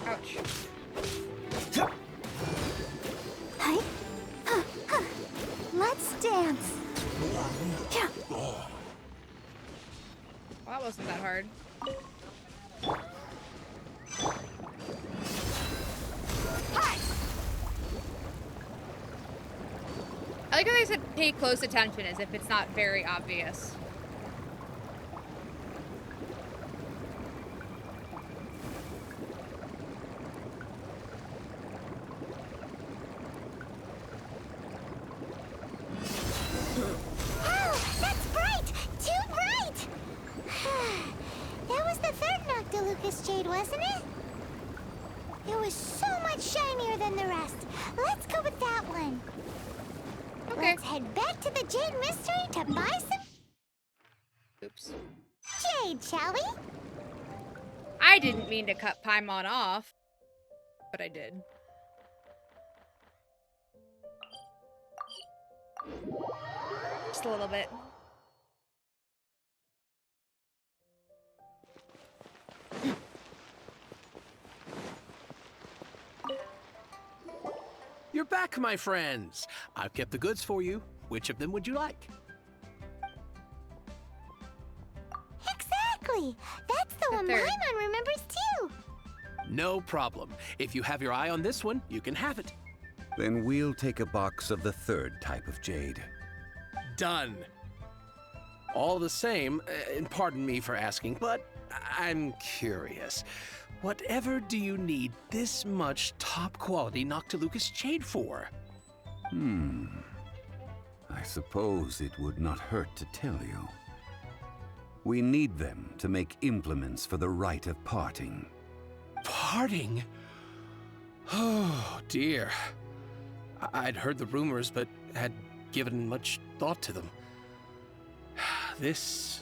Ouch. Hi. Let's dance. Well, that wasn't that hard. I like how they said pay close attention as if it's not very obvious. Oh, that's bright! Too bright! That was the third Noctilucous Jade, wasn't it? It was so much shinier than the rest. Let's go with that one. Okay. Let's head back to the Jade Mystery to buy some Oops. jade, shall we? I didn't mean to cut Paimon off, but I did. Just a little bit. You're back, my friends. I've kept the goods for you. Which of them would you like? Exactly! That's the one third. Paimon remembers too! No problem. If you have your eye on this one, you can have it. Then we'll take a box of the third type of jade. Done. All the same, and pardon me for asking, but I'm curious. Whatever do you need this much top-quality Noctilucous Jade for? I suppose it would not hurt to tell you. We need them to make implements for the rite of parting. Parting? Oh, dear. I'd heard the rumors, but had given much thought to them. This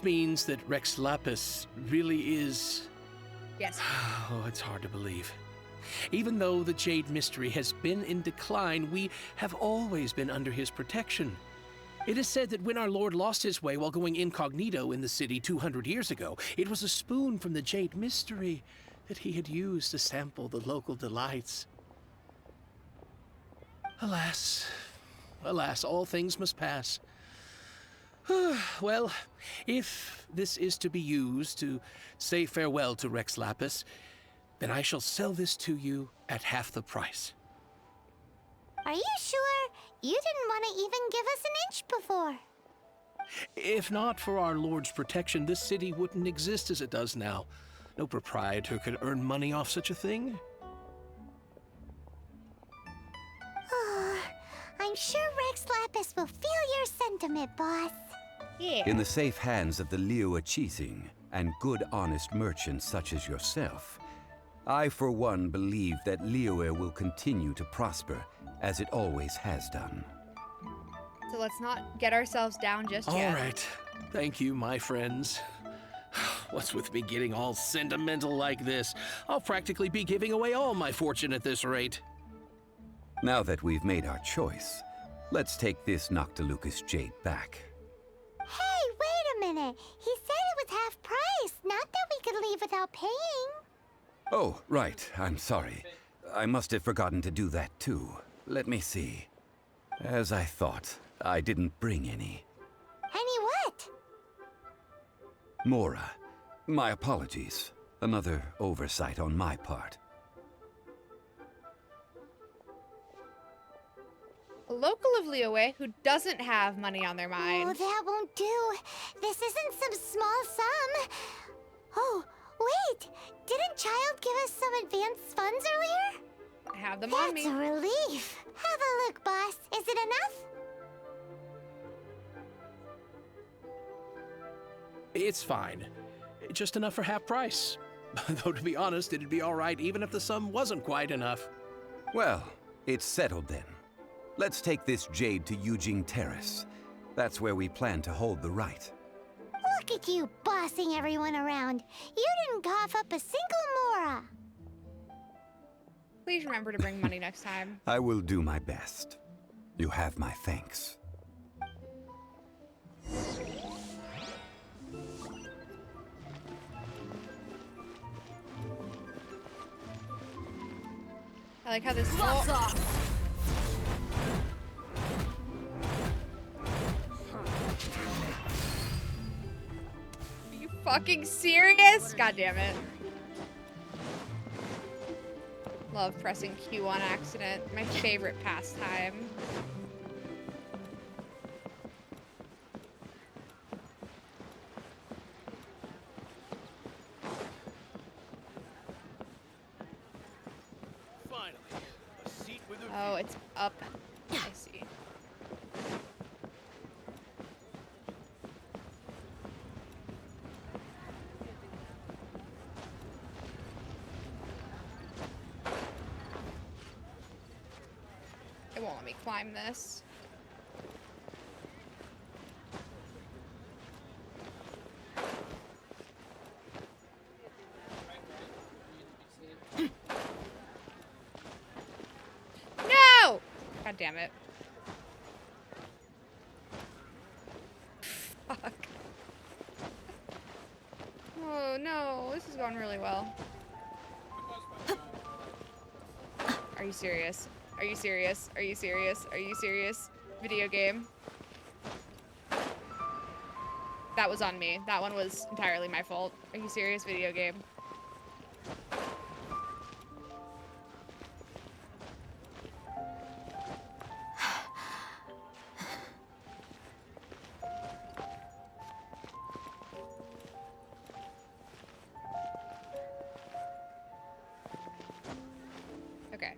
means that Rex Lapis really is... Yes. Oh, it's hard to believe. Even though the Jade Mystery has been in decline, we have always been under his protection. It is said that when our Lord lost his way while going incognito in the city 200 years ago, it was a spoon from the Jade Mystery that he had used to sample the local delights. Alas, alas, all things must pass. Well, if this is to be used to say farewell to Rex Lapis, then I shall sell this to you at half the price. Are you sure? You didn't want to even give us an inch before. If not for our Lord's protection, this city wouldn't exist as it does now. No proprietor could earn money off such a thing. I'm sure Rex Lapis will feel your sentiment, boss. Yeah. In the safe hands of the Liyue Qixing and good honest merchants such as yourself, I for one believe that Liyue will continue to prosper as it always has done. So let's not get ourselves down just yet. All right. Thank you, my friends. What's with me getting all sentimental like this? I'll practically be giving away all my fortune at this rate. Now that we've made our choice, let's take this Noctilucous jade back. Hey, wait a minute. He said it was half price, not that we could leave without paying. Oh, right. I'm sorry. I must have forgotten to do that too. Let me see. As I thought, I didn't bring any. Any what? Mora, my apologies. Another oversight on my part. A local of Liyue who doesn't have money on their mind. Oh, that won't do. This isn't some small sum. Oh, wait. Didn't Child give us some advanced funds earlier? I have them on me. That's a relief. Have a look, boss. Is it enough? It's fine. Just enough for half price. Though to be honest, it'd be all right even if the sum wasn't quite enough. Well, it's settled then. Let's take this jade to Yujing Terrace. That's where we plan to hold the rite. Look at you bossing everyone around. You didn't cough up a single Mora. Please remember to bring money next time. I will do my best. You have my thanks. I like how this. Gloves off. Are you fucking serious? God damn it. Love pressing Q on accident. My favorite pastime. Finally, a seat with a Oh, it's up. I see. It won't let me climb this. No! God damn it. Fuck. Oh no, this is going really well. Are you serious? Are you serious? Are you serious? Are you serious? Video game. That was on me. That one was entirely my fault. Are you serious? Video game. Okay.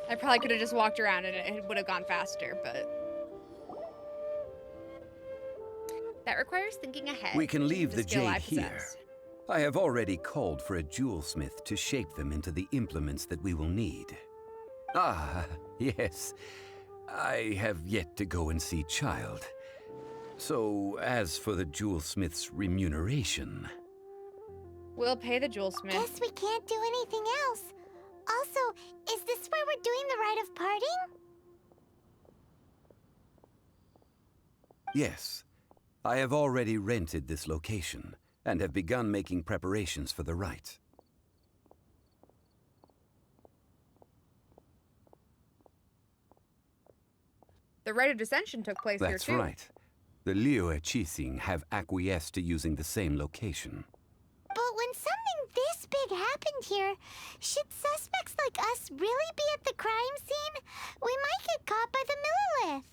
I probably could have just walked around and it would have gone faster, but that requires thinking ahead. We can leave the skill I jade here. possess. I have already called for a jewelsmith to shape them into the implements that we will need. Ah, yes. I have yet to go and see Child. So, as for the jewelsmith's remuneration... We'll pay the jewelsmith. Guess we can't do anything else. Also, is this where we're doing the rite of parting? Yes. I have already rented this location and have begun making preparations for the rite. The rite of descension took place here That's too. right. The Liyue Qixing have acquiesced to using the same location. But when something this big happened here, should suspects like us really be at the crime scene? We might get caught by the Millilith.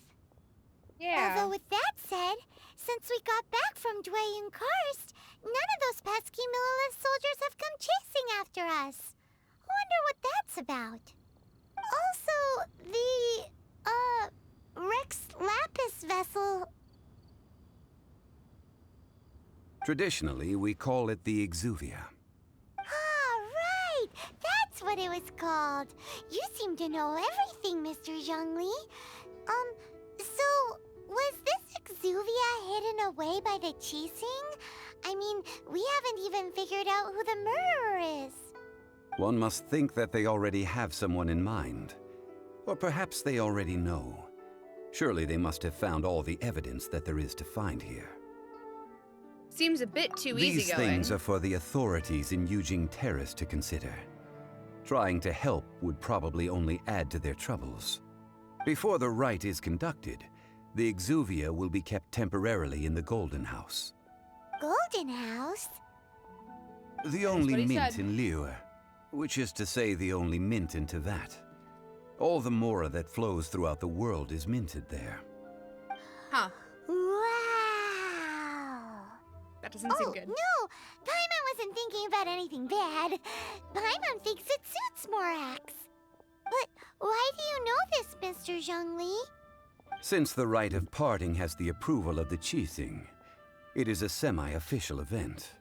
Yeah. Although with that said, since we got back from Dwayne Karst, none of those pesky Millilith soldiers have come chasing after us. Wonder what that's about. Also, the, Rex Lapis vessel. Traditionally, we call it the Exuvia. Ah, right! That's what it was called. You seem to know everything, Mr. Zhongli. So, was this Exuvia hidden away by the Qixing? I mean, we haven't even figured out who the murderer is. One must think that they already have someone in mind. Or perhaps they already know. Surely they must have found all the evidence that there is to find here. Seems a bit too These easygoing. things are for the authorities in Yujing Terrace to consider. Trying to help would probably only add to their troubles. Before the rite is conducted, the Exuvia will be kept temporarily in the Golden House. Golden House? The only what he mint said. in Liyue, which is to say the only mint in Tevat. All the mora that flows throughout the world is minted there. Huh. Wow! That doesn't seem good. No! Paimon wasn't thinking about anything bad. Paimon thinks it suits Morax. But why do you know this, Mr. Zhongli? Since the rite of parting has the approval of the Qixing, it is a semi-official event.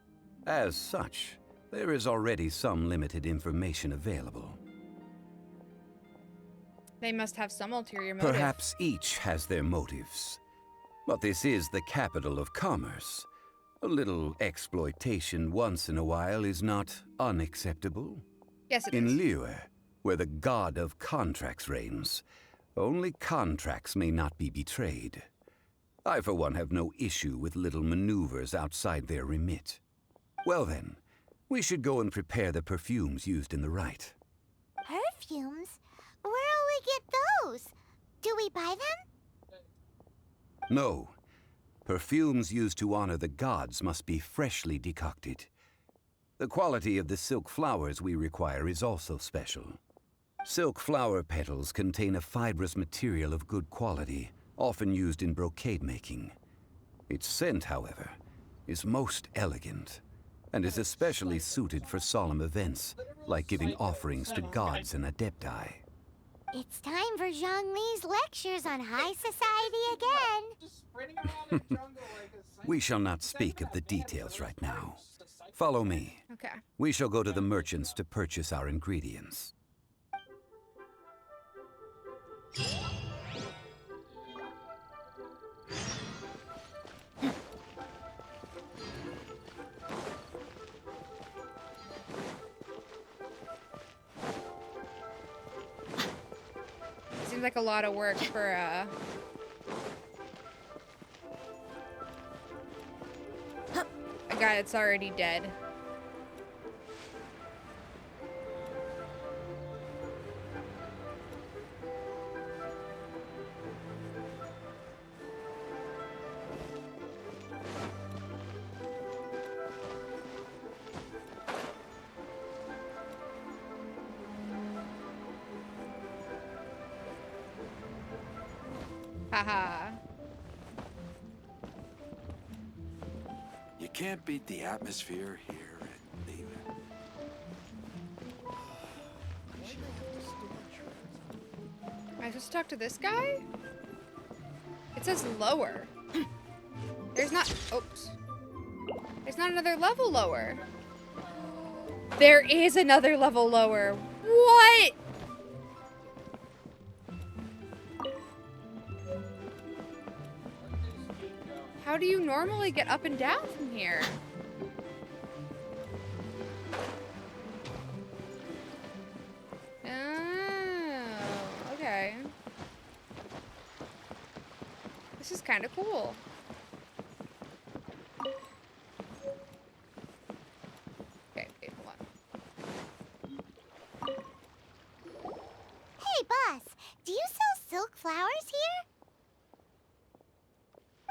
As such, there is already some limited information available. They must have some ulterior motive. Perhaps each has their motives. But this is the capital of commerce. A little exploitation once in a while is not unacceptable. Yes, it In is. Liyue, where the god of contracts reigns, only contracts may not be betrayed. I, for one, have no issue with little maneuvers outside their remit. Well then, we should go and prepare the perfumes used in the rite. Perfumes? Where'll we get those? Do we buy them? No. Perfumes used to honor the gods must be freshly decocted. The quality of the silk flowers we require is also special. Silk flower petals contain a fibrous material of good quality, often used in brocade making. Its scent, however, is most elegant, and is especially suited for solemn events, like giving offerings to gods and adepti. It's time for Zhongli's lectures on high society again. Just sprinting around the jungle like a saint. We shall not speak of the details right now. Follow me. Okay. We shall go to the merchants to purchase our ingredients. Seems like a lot of work for a guy that's already dead. Haha. You can't beat the atmosphere here at Liyue. Am I supposed to talk to this guy? It says lower. There's not. Oops. There's not another level lower. There is another level lower. What? How do you normally get up and down from here? Oh, okay. This is kind of cool. flowers here?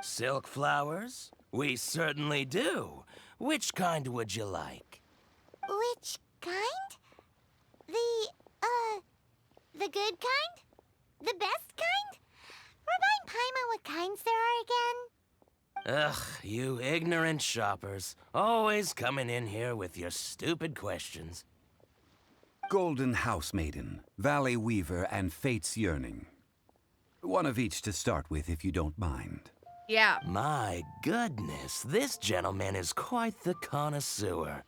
Silk flowers? We certainly do. Which kind would you like? Which kind? The good kind? The best kind? Remind Paimon what kinds there are again. Ugh, you ignorant shoppers. Always coming in here with your stupid questions. Golden House Maiden, Valley Weaver, and Fate's Yearning. One of each to start with, if you don't mind. Yeah. My goodness, this gentleman is quite the connoisseur.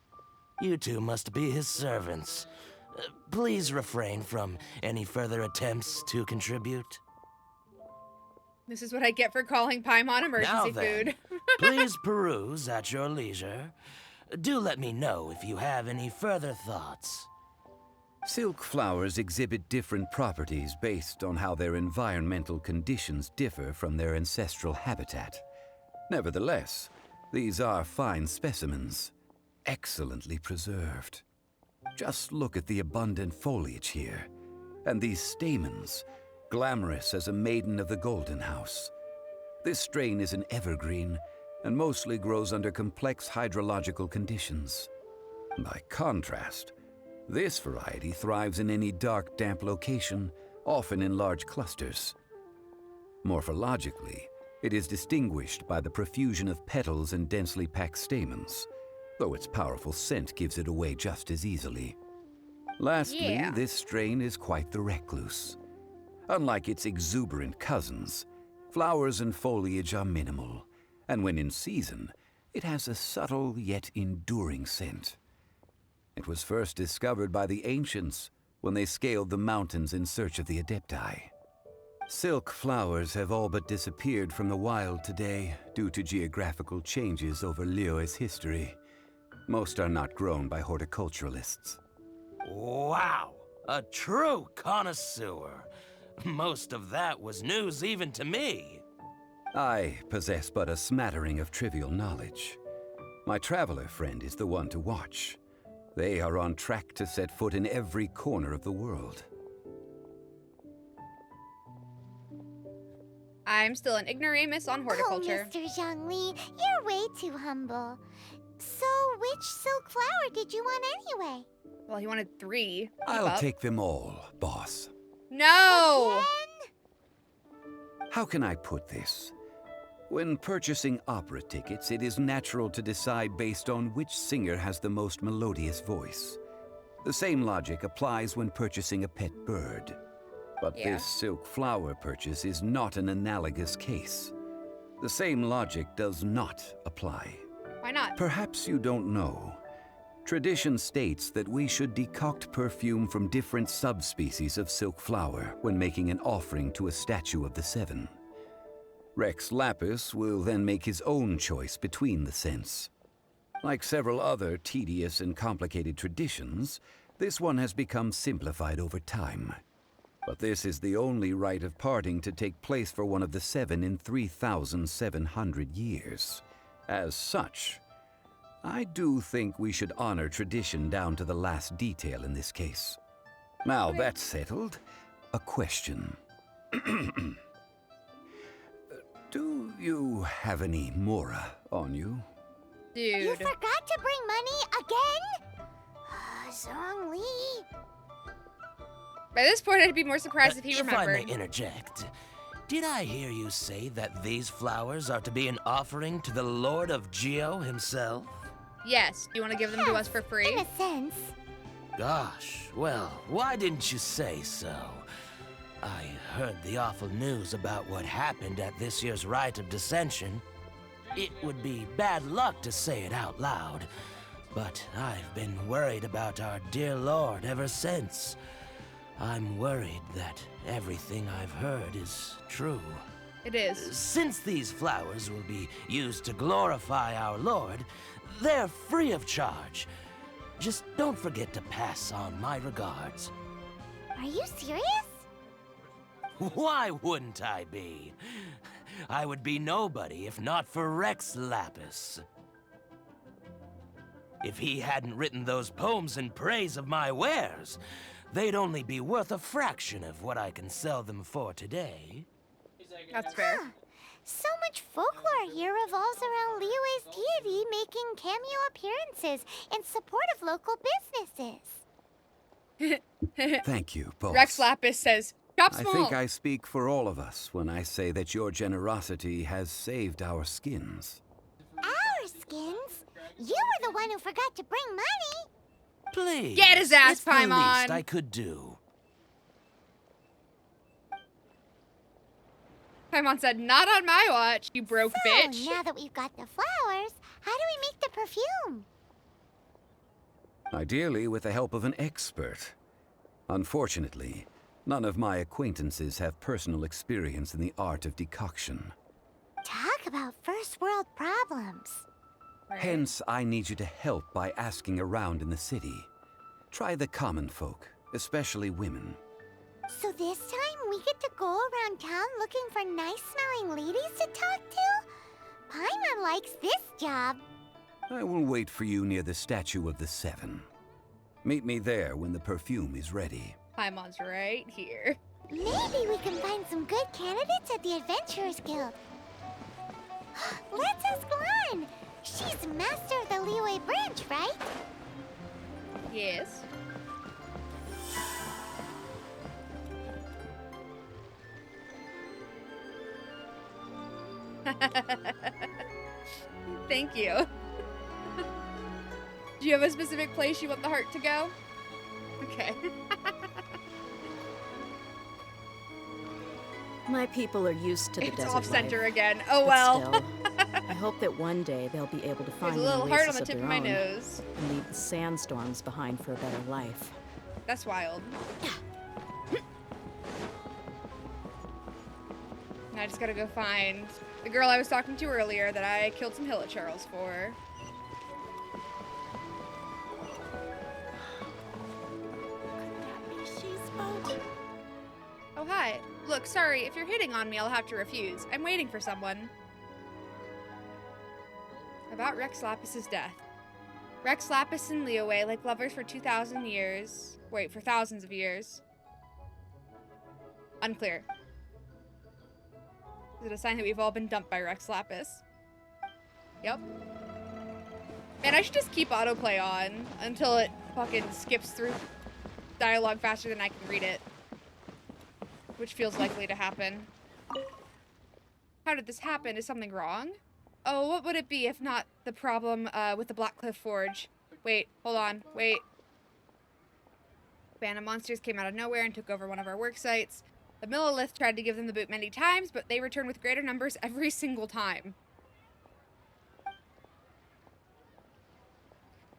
You two must be his servants. Please refrain from any further attempts to contribute. This is what I get for calling Paimon emergency food. Please peruse at your leisure. Do let me know if you have any further thoughts. Silk flowers exhibit different properties based on how their environmental conditions differ from their ancestral habitat. Nevertheless, these are fine specimens, excellently preserved. Just look at the abundant foliage here, and these stamens, glamorous as a maiden of the Golden House. This strain is an evergreen, and mostly grows under complex hydrological conditions. By contrast, this variety thrives in any dark, damp location, often in large clusters. Morphologically, it is distinguished by the profusion of petals and densely packed stamens, though its powerful scent gives it away just as easily. Lastly, this strain is quite the recluse. Unlike its exuberant cousins, flowers and foliage are minimal, and when in season, it has a subtle yet enduring scent. It was first discovered by the ancients when they scaled the mountains in search of the Adepti. Silk flowers have all but disappeared from the wild today due to geographical changes over Liyue's history. Most are not grown by horticulturalists. Wow! A true connoisseur. Most of that was news even to me. I possess but a smattering of trivial knowledge. My traveler friend is the one to watch. They are on track to set foot in every corner of the world. I'm still an ignoramus on horticulture. Oh, Mr. Zhongli, you're way too humble. So, which silk flower did you want anyway? Well, he wanted 3. I'll take them all, boss. No! How can I put this? When purchasing opera tickets, it is natural to decide based on which singer has the most melodious voice. The same logic applies when purchasing a pet bird. But this silk flower purchase is not an analogous case. The same logic does not apply. Why not? Perhaps you don't know. Tradition states that we should decoct perfume from different subspecies of silk flower when making an offering to a statue of the 7. Rex Lapis will then make his own choice between the scents. Like several other tedious and complicated traditions, this one has become simplified over time. But this is the only rite of parting to take place for one of the 7 in 3,700 years. As such, I do think we should honor tradition down to the last detail in this case. Now that's settled, a question. Do you have any Mora on you? Dude. You forgot to bring money again? Zhongli. By this point, I'd be more surprised if he remembered. If I may interject, did I hear you say that these flowers are to be an offering to the Lord of Geo himself? Yes. Do you want to give them to us for free? In a sense. Gosh, well, why didn't you say so? I heard the awful news about what happened at this year's Rite of Dissension. It would be bad luck to say it out loud, but I've been worried about our dear Lord ever since. I'm worried that everything I've heard is true. It is. Since these flowers will be used to glorify our Lord, they're free of charge. Just don't forget to pass on my regards. Are you serious? Why wouldn't I be? I would be nobody if not for Rex Lapis. If he hadn't written those poems in praise of my wares, they'd only be worth a fraction of what I can sell them for today. That's fair. Huh. So much folklore here revolves around Liyue's deity making cameo appearances in support of local businesses. Thank you, both. Rex Lapis says, "Shop I small." think I speak for all of us when I say that your generosity has saved our skins. Our skins? You were the one who forgot to bring money. Please. Get his ass, it's the least Paimon. I could do. Paimon said, "Not on my watch, you broke So, bitch." now that we've got the flowers, how do we make the perfume? Ideally with the help of an expert. Unfortunately, none of my acquaintances have personal experience in the art of decoction. Talk about first world problems. Hence, I need you to help by asking around in the city. Try the common folk, especially women. So this time we get to go around town looking for nice-smelling ladies to talk to? Paimon likes this job. I will wait for you near the Statue of the Seven. Meet me there when the perfume is ready. Paimon's right here. Maybe we can find some good candidates at the Adventurers Guild. Let's ask Lan. She's master of the Liyue branch, right? Yes. Thank you. Do you have a specific place you want the heart to go? Okay. My people are used to the It's desert off center life. again. Oh But well. still, I hope that one day they'll be able to find There's a little an heart on oasis the of tip their of my own nose. and leave the sandstorms behind for a better life. That's wild. Now I just gotta go find the girl I was talking to earlier that I killed some Hilichurls for. Oh, hi. Look, sorry, if you're hitting on me, I'll have to refuse. I'm waiting for someone. About Rex Lapis's death. Rex Lapis and Liyue, like lovers for 2,000 years. Wait, for thousands of years. Unclear. Is it a sign that we've all been dumped by Rex Lapis? Yep. Man, I should just keep autoplay on until it fucking skips through dialogue faster than I can read it. Which feels likely to happen. How did this happen? Is something wrong? Oh, what would it be if not the problem with the Blackcliff Forge? Wait, hold on, wait. A band of monsters came out of nowhere and took over one of our work sites. The Millilith tried to give them the boot many times, but they returned with greater numbers every single time.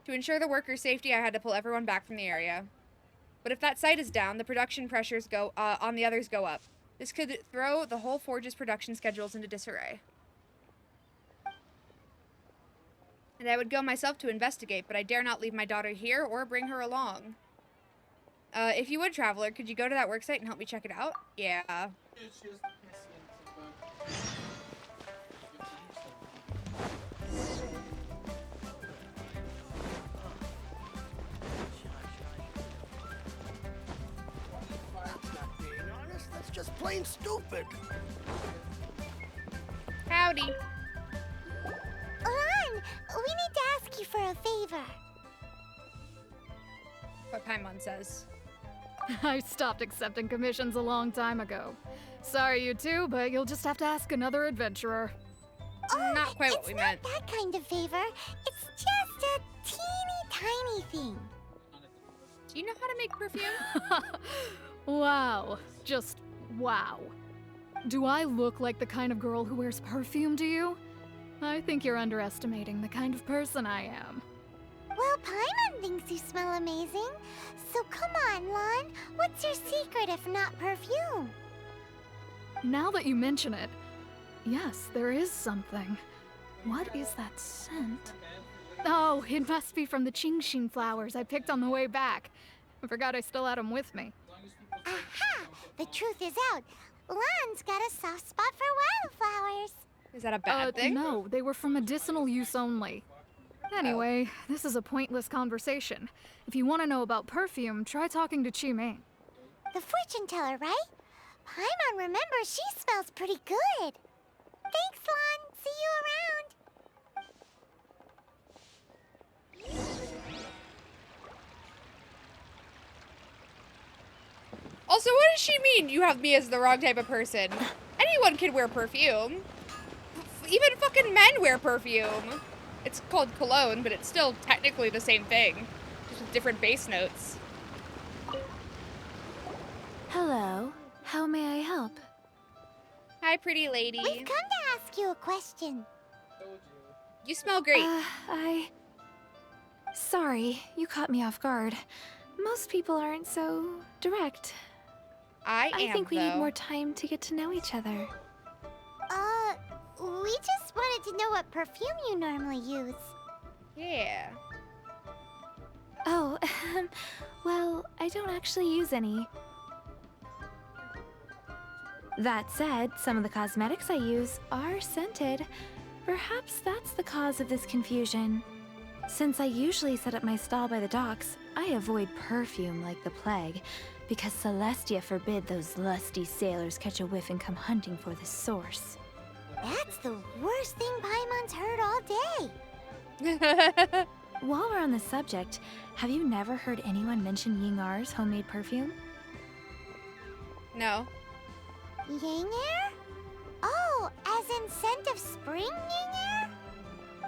To ensure the workers' safety, I had to pull everyone back from the area. But if that site is down, the production pressures on the others go up. This could throw the whole Forge's production schedules into disarray. And I would go myself to investigate, but I dare not leave my daughter here or bring her along. If you would, Traveler, could you go to that worksite and help me check it out? Yeah. That's just plain stupid. Howdy. Lan, we need to ask you for a favor. What Paimon says. I stopped accepting commissions a long time ago. Sorry, you two, but you'll just have to ask another adventurer. Oh, not quite what we meant. It's not that kind of favor. It's just a teeny tiny thing. Do you know how to make perfume? Wow. Just wow. Do I look like the kind of girl who wears perfume to you? I think you're underestimating the kind of person I am. Well, Paimon thinks you smell amazing. So come on, Lan. What's your secret if not perfume? Now that you mention it, yes, there is something. What is that scent? Oh, it must be from the Genshin flowers I picked on the way back. I forgot I still had them with me. Aha! The truth is out. Lan's got a soft spot for wildflowers. Is that a bad thing? No, they were for medicinal use only. Anyway, this is a pointless conversation. If you want to know about perfume, try talking to Chi Ming. The fortune teller, right? Paimon remembers she smells pretty good. Thanks, Lon. See you around. Also, what does she mean? You have me as the wrong type of person. Anyone can wear perfume. Even fucking men wear perfume. It's called cologne, but it's still technically the same thing. Just with different base notes. Hello. How may I help? Hi, pretty lady. We've come to ask you a question. You smell great. Sorry, you caught me off guard. Most people aren't so direct. I think we need though. more time to get to know each other. We just wanted to know what perfume you normally use. Yeah. Oh, well, I don't actually use any. That said, some of the cosmetics I use are scented. Perhaps that's the cause of this confusion. Since I usually set up my stall by the docks, I avoid perfume like the plague, because Celestia forbid those lusty sailors catch a whiff and come hunting for the source. That's the worst thing Paimon's heard all day. While we're on the subject, have you never heard anyone mention Yingar's homemade perfume? No. Yinger? Oh, as in scent of spring, Yinger?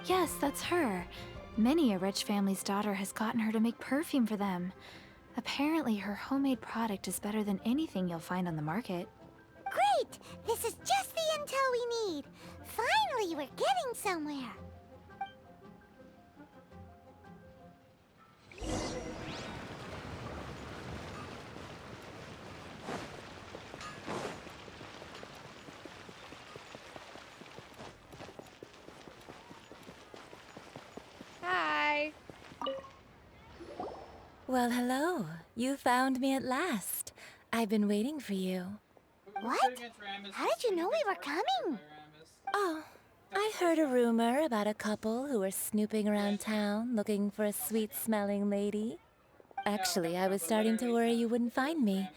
Yes, that's her. Many a rich family's daughter has gotten her to make perfume for them. Apparently, her homemade product is better than anything you'll find on the market. Great! This is just the intel we need. Finally, we're getting somewhere. Hi. Well, hello. You found me at last. I've been waiting for you. What? How did you know we were coming? Oh, I heard a rumor about a couple who were snooping around town looking for a sweet-smelling lady. Actually, I was starting to worry you wouldn't find me.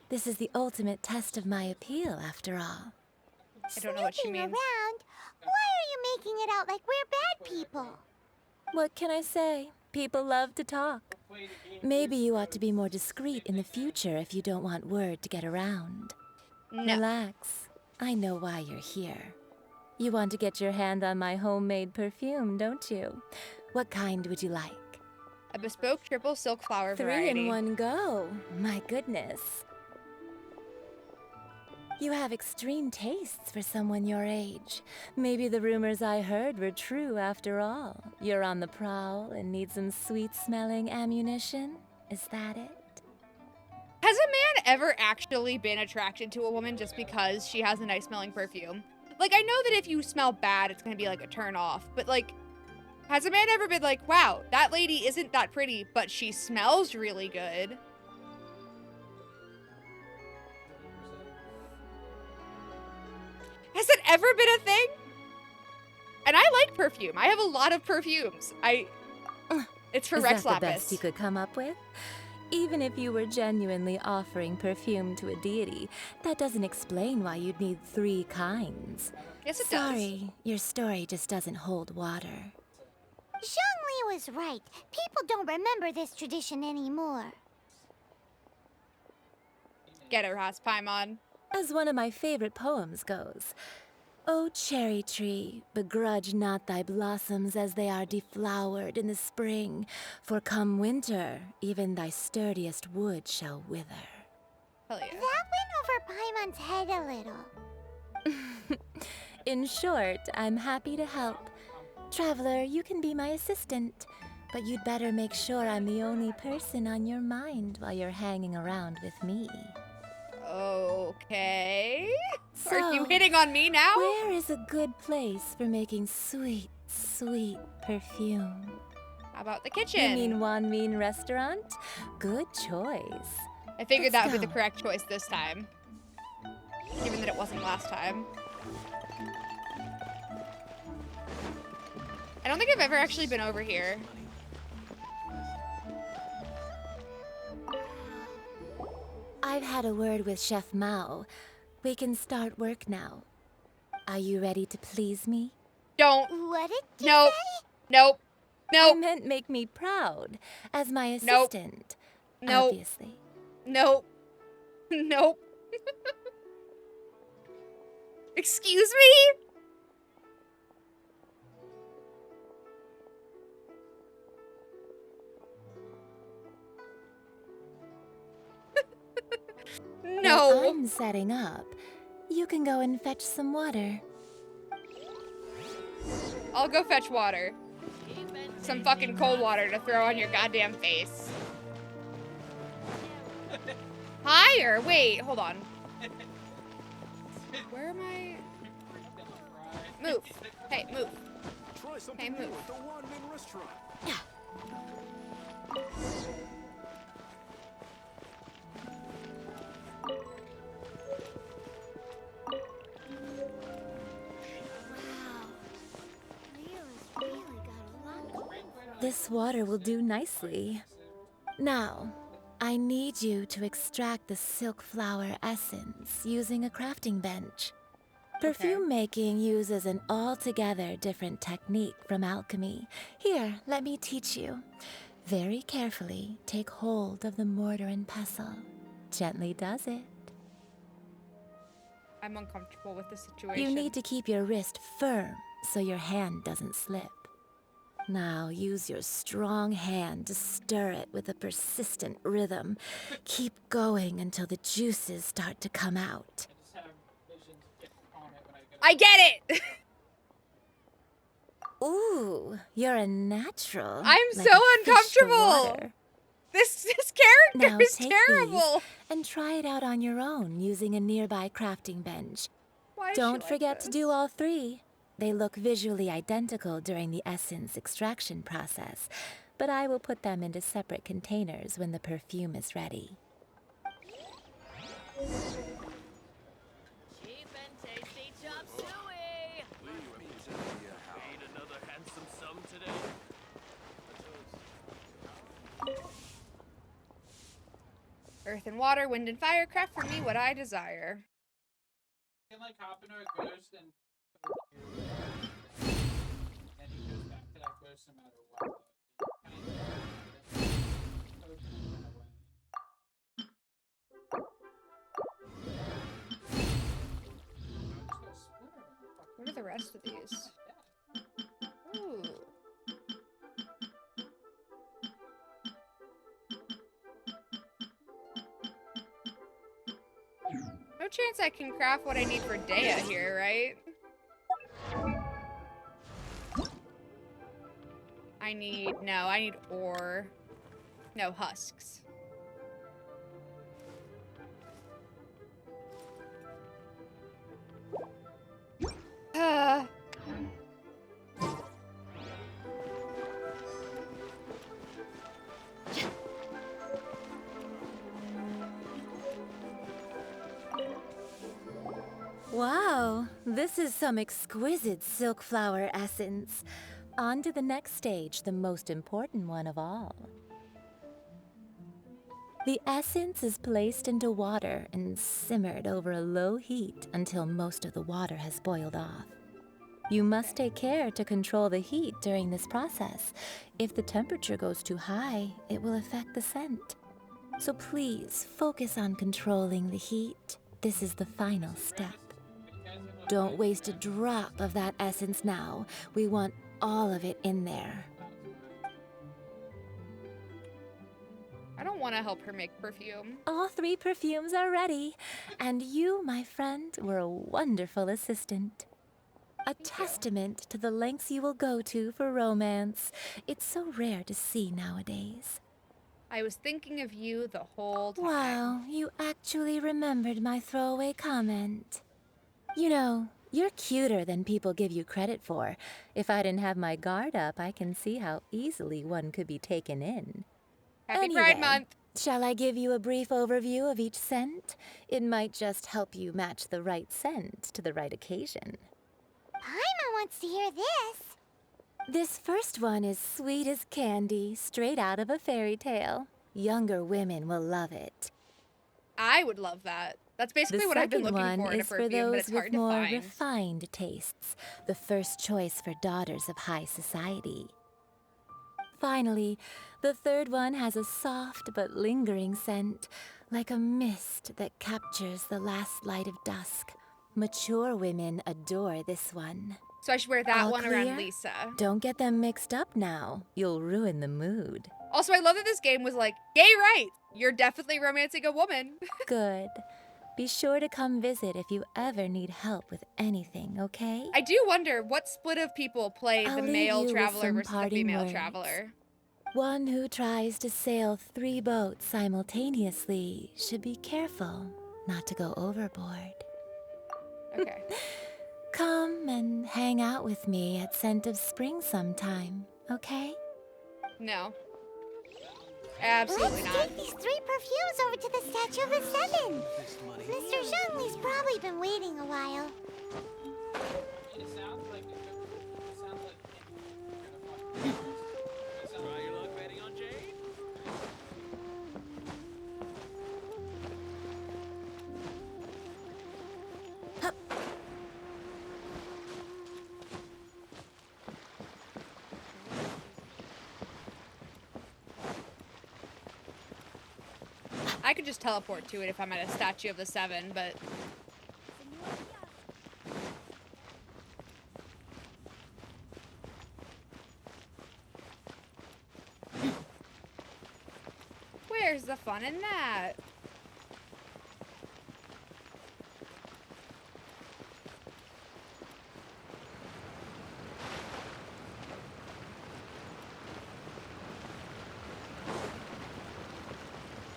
This is the ultimate test of my appeal, after all. I don't know what she Snooping means. around? Why are you making it out like we're bad people? What can I say? People love to talk. Maybe you ought to be more discreet in the future if you don't want word to get around. No. Relax. I know why you're here. You want to get your hand on my homemade perfume, don't you? What kind would you like? A bespoke triple silk flower 3 variety. in one go. My goodness. You have extreme tastes for someone your age. Maybe the rumors I heard were true after all. You're on the prowl and need some sweet-smelling ammunition? Is that it? Has a man ever actually been attracted to a woman just because she has a nice smelling perfume? Like, I know that if you smell bad, it's gonna be like a turn off, but like, has a man ever been like, wow, that lady isn't that pretty, but she smells really good? Has it ever been a thing? And I like perfume. I have a lot of perfumes. It's for Is Rex that the best Lapis. you could come up with? Even if you were genuinely offering perfume to a deity, that doesn't explain why you'd need 3 kinds. Yes, it Sorry, your story just doesn't hold water. Zhongli was right. People don't remember this tradition anymore. Get her, Haas Paimon. As one of my favorite poems goes, O cherry tree, begrudge not thy blossoms as they are deflowered in the spring, for come winter, even thy sturdiest wood shall wither. Hell yeah. That went over Paimon's head a little. In short, I'm happy to help. Traveler, you can be my assistant, but you'd better make sure I'm the only person on your mind while you're hanging around with me. Okay. So, Are you hitting on me now? Where is a good place for making sweet, sweet perfume? How about the kitchen? You mean Wanmin Restaurant? Good choice. I figured that would be Let's the correct choice this time. Given that it wasn't last time. I don't think I've ever actually been over here. I've had a word with Chef Mao. We can start work now. Are you ready to please me? Don't. What did you Nope. say? Nope. Nope. I meant make me proud as my Nope. assistant. Nope. Obviously. Nope. Nope. Excuse me? No. While I'm setting up, you can go and fetch some water. I'll go fetch water. Some fucking cold water to throw on your goddamn face. Higher? Wait, hold on. Where am I? Move. Hey, move. Hey, move. This water will do nicely. Now, I need you to extract the silk flower essence using a crafting bench. Perfume making uses an altogether different technique from alchemy. Here, let me teach you. Very carefully, take hold of the mortar and pestle. Gently does it. I'm uncomfortable with the situation. You need to keep your wrist firm so your hand doesn't slip. Now use your strong hand to stir it with a persistent rhythm. Keep going until the juices start to come out. I get it! Ooh, you're a natural. I'm like so a fish to uncomfortable. water. This character Now is take terrible. these and try it out on your own using a nearby crafting bench. Why is Don't she forget like to this? do all three. They look visually identical during the essence extraction process, but I will put them into separate containers when the perfume is ready. Cheap and tasty chop suey. Need another handsome sum today? Earth and water, wind and fire, craft for me what I desire. You can like hop into a ghost and he goes back to that ghost no matter what. What are the rest of these? Ooh. No chance I can craft what I need for Dea here, right? I need ore. No, husks. Wow, this is some exquisite silk flower essence. On to the next stage, the most important one of all. The essence is placed into water and simmered over a low heat until most of the water has boiled off. You must take care to control the heat during this process. If the temperature goes too high, it will affect the scent. So please focus on controlling the heat. This is the final step. Don't waste a drop of that essence now. We want all of it in there. I don't want to help her make perfume. All three perfumes are ready. And you, my friend, were a wonderful assistant. A testament to the lengths you will go to for romance. It's so rare to see nowadays. I was thinking of you the whole time. Wow, you actually remembered my throwaway comment. You know, you're cuter than people give you credit for. If I didn't have my guard up, I can see how easily one could be taken in. Happy Pride Month! Shall I give you a brief overview of each scent? It might just help you match the right scent to the right occasion. Paimon wants to hear this. This first one is sweet as candy, straight out of a fairy tale. Younger women will love it. I would love that. That's basically what I've been looking for in a The second one is for perfume, but those it's hard with to more find. refined tastes. The first choice for daughters of high society. Finally, the third one has a soft but lingering scent, like a mist that captures the last light of dusk. Mature women adore this one. So I should wear that All one clear? around Lisa. Don't get them mixed up now. You'll ruin the mood. Also, I love that this game was like, gay right! You're definitely romancing a woman. Good. Be sure to come visit if you ever need help with anything, okay? I do wonder what split of people play I'll the leave male you with traveler some versus the parting female words. traveler. One who tries to sail 3 boats simultaneously should be careful not to go overboard. Okay. Come and hang out with me at Scent of Spring sometime, okay? No. Absolutely Let's not. take these 3 perfumes over to the Statue of the Seven. Mr. Zhongli's probably been waiting a while. It sounds like Try your luck betting on Jade? I could just teleport to it if I'm at a Statue of the Seven, but... Where's the fun in that?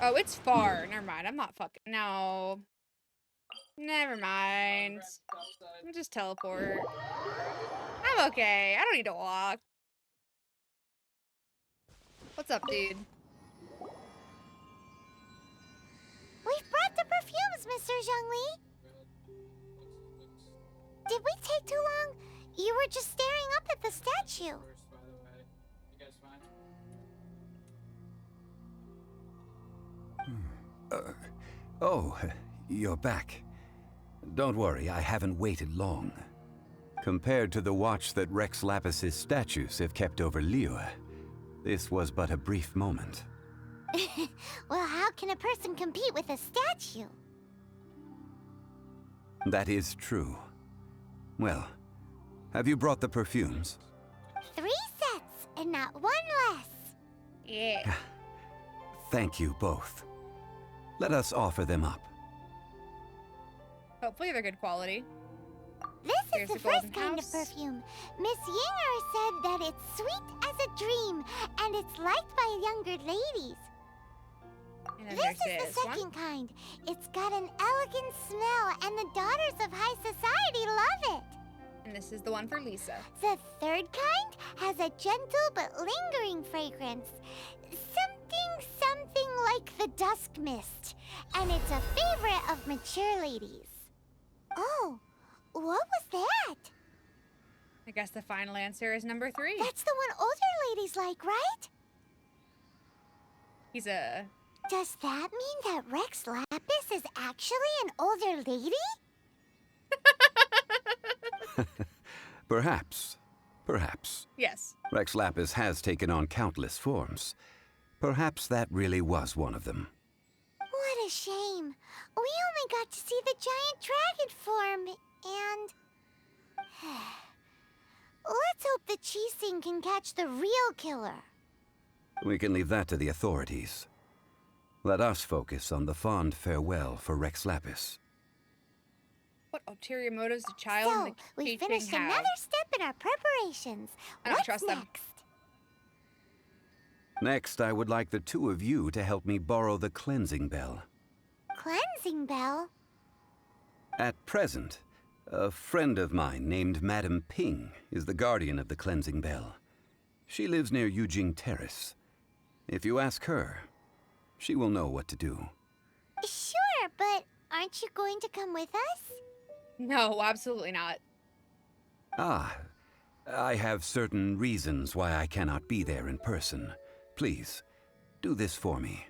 Oh, it's far. Never mind. I'm not fucking... No. Never mind. I'll just teleport. I'm okay. I don't need to walk. What's up, dude? We've brought the perfumes, Mr. Zhongli. Did we take too long? You were just staring up at the statue. Oh, you're back. Don't worry, I haven't waited long. Compared to the watch that Rex Lapis's statues have kept over Liyue, this was but a brief moment. Well, how can a person compete with a statue? That is true. Well, have you brought the perfumes? 3 sets, and not 1 less. Yeah. Thank you both. Let us offer them up. Hopefully they're good quality. This Here's is the the golden first kind of house. perfume. Miss Yinger said that it's sweet as a dream, and it's liked by younger ladies. And then This there's is the one. second kind. It's got an elegant smell, and the daughters of high society love it. And this is the one for Lisa. The third kind has a gentle but lingering fragrance. Something like the dusk mist. And it's a favorite of mature ladies. Oh, what was that? I guess the final answer is number 3. That's the one older ladies like, right? He's a... Does that mean that Rex Lapis is actually an older lady? Perhaps. Perhaps. Yes. Rex Lapis has taken on countless forms. Perhaps that really was one of them. What a shame. We only got to see the giant dragon form, and... Let's hope the Qixing can catch the real killer. We can leave that to the authorities. Let us focus on the fond farewell for Rex Lapis. What ulterior motives the child So, and the we Qixing finished have? another step in our preparations. I don't What's trust them. next? Next, I would like the 2 of you to help me borrow the cleansing bell. Cleansing bell? At present, a friend of mine named Madame Ping is the guardian of the cleansing bell. She lives near Yujing Terrace. If you ask her, she will know what to do. Sure, but aren't you going to come with us? No, absolutely not. Ah, I have certain reasons why I cannot be there in person. Please, do this for me.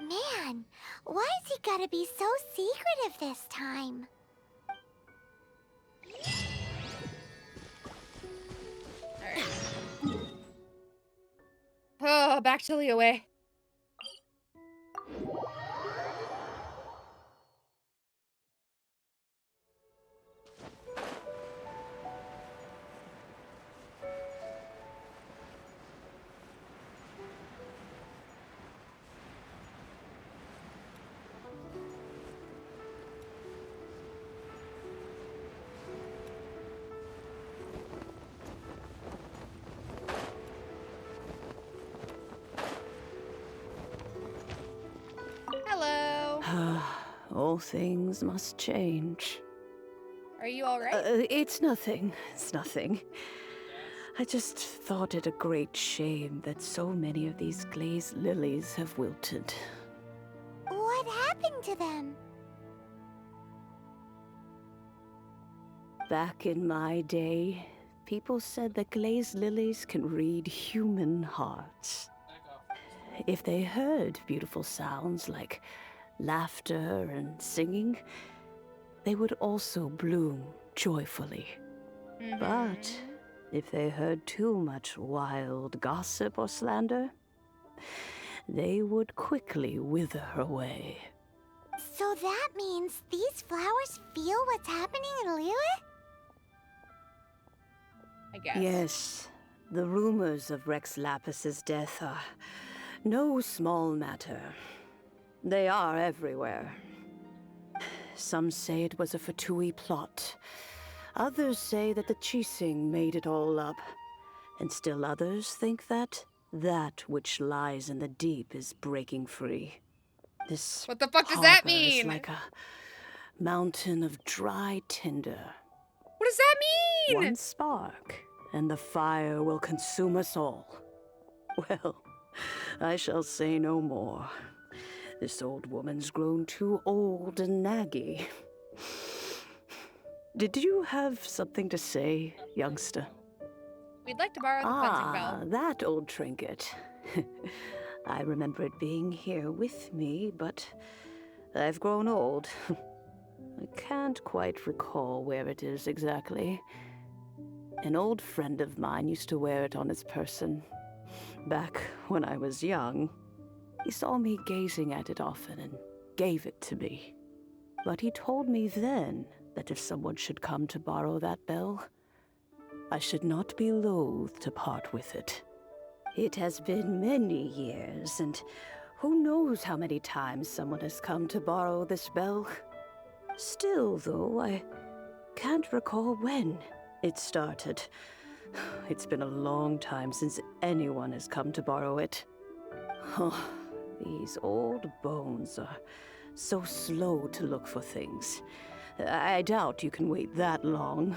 Man, why has he gotta be so secretive this time? Oh, back to Liyue. Hello. All things must change. Are you alright? It's nothing. It's nothing. I just thought it a great shame that so many of these glazed lilies have wilted. What happened to them? Back in my day, people said that glazed lilies can read human hearts. If they heard beautiful sounds like laughter and singing, they would also bloom joyfully. But if they heard too much wild gossip or slander, they would quickly wither away. So that means these flowers feel what's happening in Liyue? I guess. Yes, the rumors of Rex Lapis's death are no small matter. They are everywhere. Some say it was a Fatui plot. Others say that the Chising made it all up. And still others think that that which lies in the deep is breaking free. This What the fuck does that harbor is mean? like a mountain of dry tinder. What does that mean? One spark, and the fire will consume us all. Well, I shall say no more. This old woman's grown too old and naggy. Did you have something to say, youngster? We'd like to borrow the cleansing bell. That old trinket. I remember it being here with me, but I've grown old. I can't quite recall where it is exactly. An old friend of mine used to wear it on his person. Back when I was young, he saw me gazing at it often and gave it to me. But he told me then that if someone should come to borrow that bell, I should not be loath to part with it. It has been many years, and who knows how many times someone has come to borrow this bell. Still, though, I can't recall when it started. It's been a long time since anyone has come to borrow it. Oh, these old bones are so slow to look for things. I doubt you can wait that long.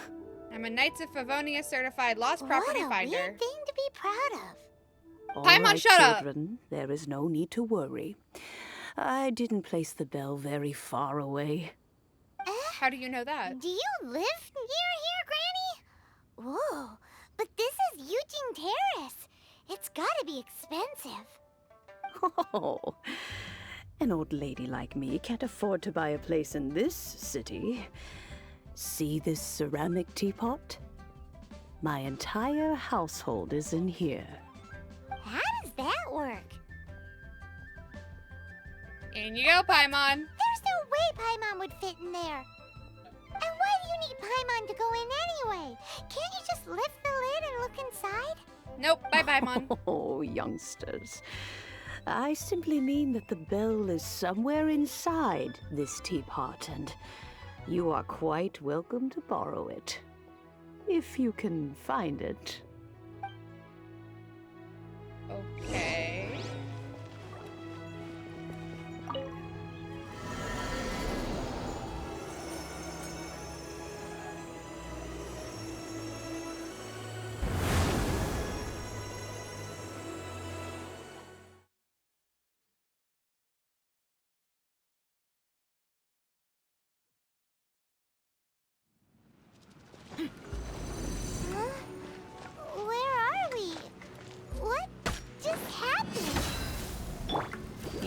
I'm a Knights of Favonia certified lost property What a finder. weird thing to be proud of. All Paimon, right, shut up! children, there is no need to worry. I didn't place the bell very far away. How do you know that? Do you live near here, Granny? Whoa, but this is Eugene Terrace. It's gotta be expensive. Oh, an old lady like me can't afford to buy a place in this city. See this ceramic teapot? My entire household is in here. How does that work? In you go, Paimon. There's no way Paimon would fit in there. And why do you need Paimon to go in anyway? Can't you just lift the lid and look inside? Nope, bye, Paimon. Oh, youngsters. I simply mean that the bell is somewhere inside this teapot, and you are quite welcome to borrow it. If you can find it. Okay.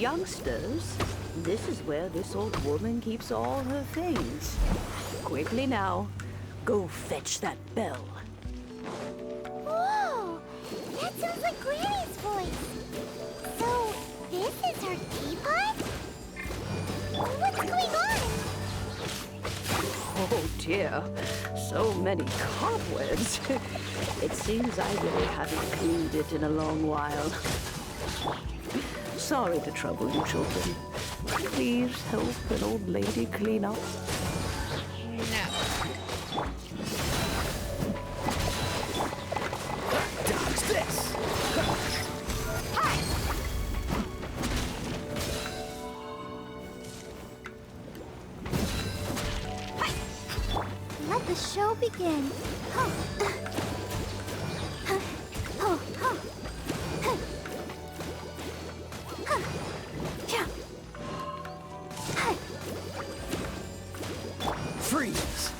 youngsters, this is where this old woman keeps all her things. Quickly now, go fetch that bell. Whoa! That sounds like Granny's voice. So, this is her teapot? What's going on? Oh dear, so many cobwebs. It seems I really haven't cleaned it in a long while. Sorry to trouble you, children. Please help an old lady clean up. No. Dodge this! Let the show begin. Freeze!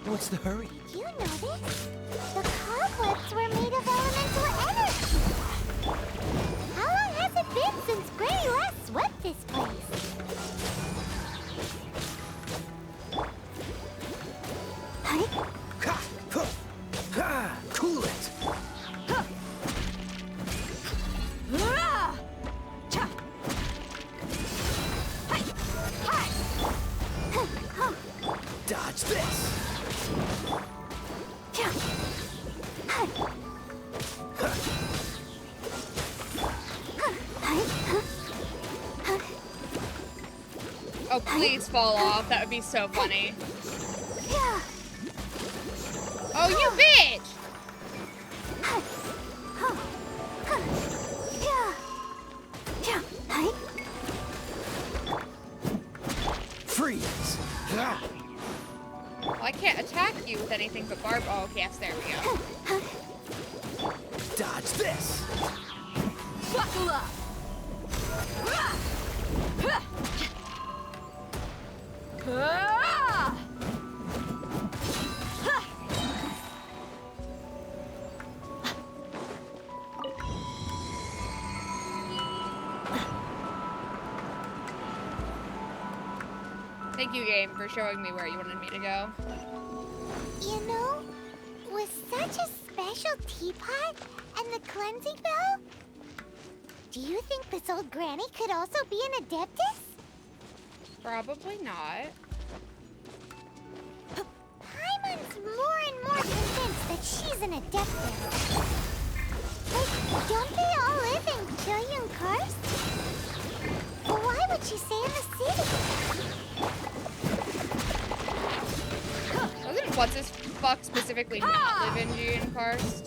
What's the hurry? Did you notice? The cobwebs were made of elemental energy. How long has it been since Granny last swept this place? Cool it! Dodge this! Oh, please fall off. That would be so funny. Oh, you bitch! Freeze! Well, I can't attack you with anything but barb. Oh, okay, yes, there we go. Dodge this! Buckle up! Thank you, game, for showing me where you wanted me to go. You know, with such a special teapot and the cleansing bell, do you think this old granny could also be an adeptus? Probably not. Paimon's more and more convinced that she's an adeptus. Like, don't they all live in Kylyung Karst? Why would she stay in the city? Doesn't what's-his-fuck specifically not live in Genshin Karst?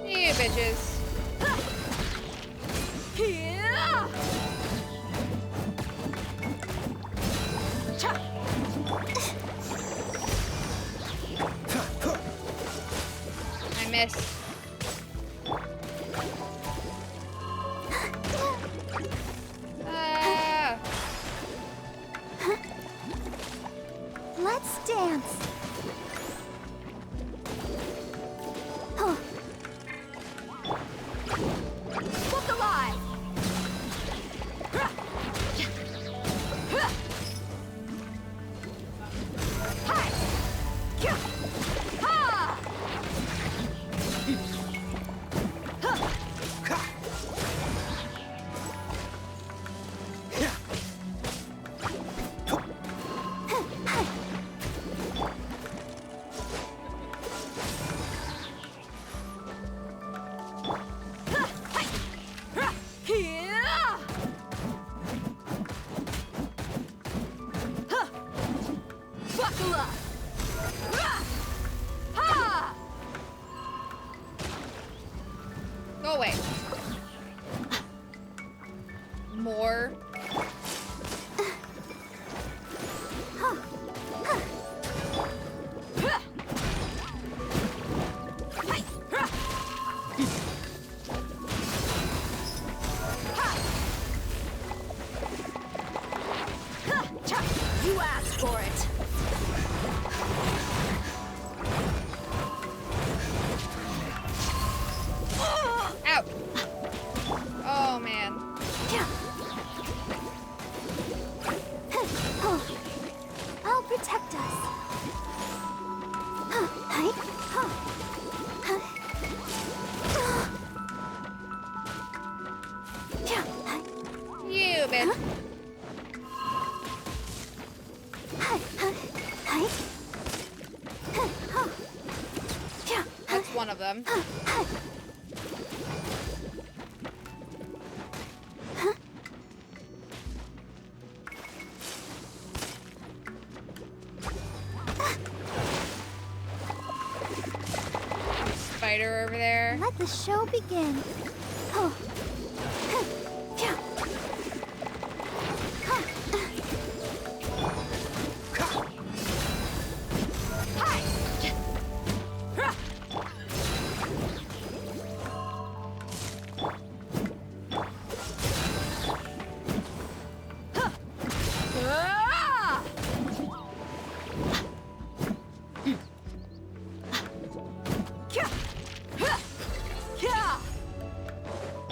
You bitches. I missed. Let's dance. Look alive! Buckle up! Ha! Go away. More. You asked for it. Out. Oh man. I'll protect us. You bitch. That's one of them. Spider over there. Let the show begin.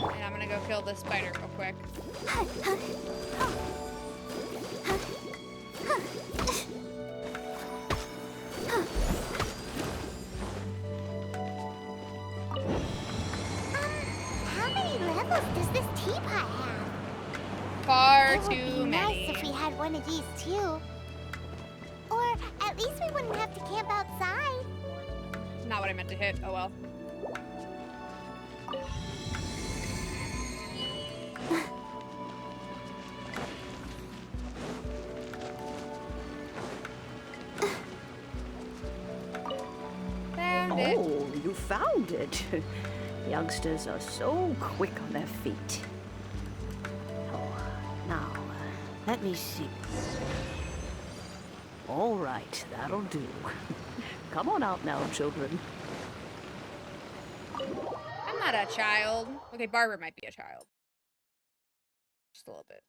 And I'm gonna go kill this spider real quick. How many levels does this teapot have? Far It would too be many. nice if we had one of these too. Or at least we wouldn't have to camp outside. Not what I meant to hit. Oh well. Found it. Oh, you found it. Youngsters are so quick on their feet. Oh, now, let me see. All right, that'll do. Come on out now, children. I'm not a child. Okay, Barbara might be a child. Just a little bit.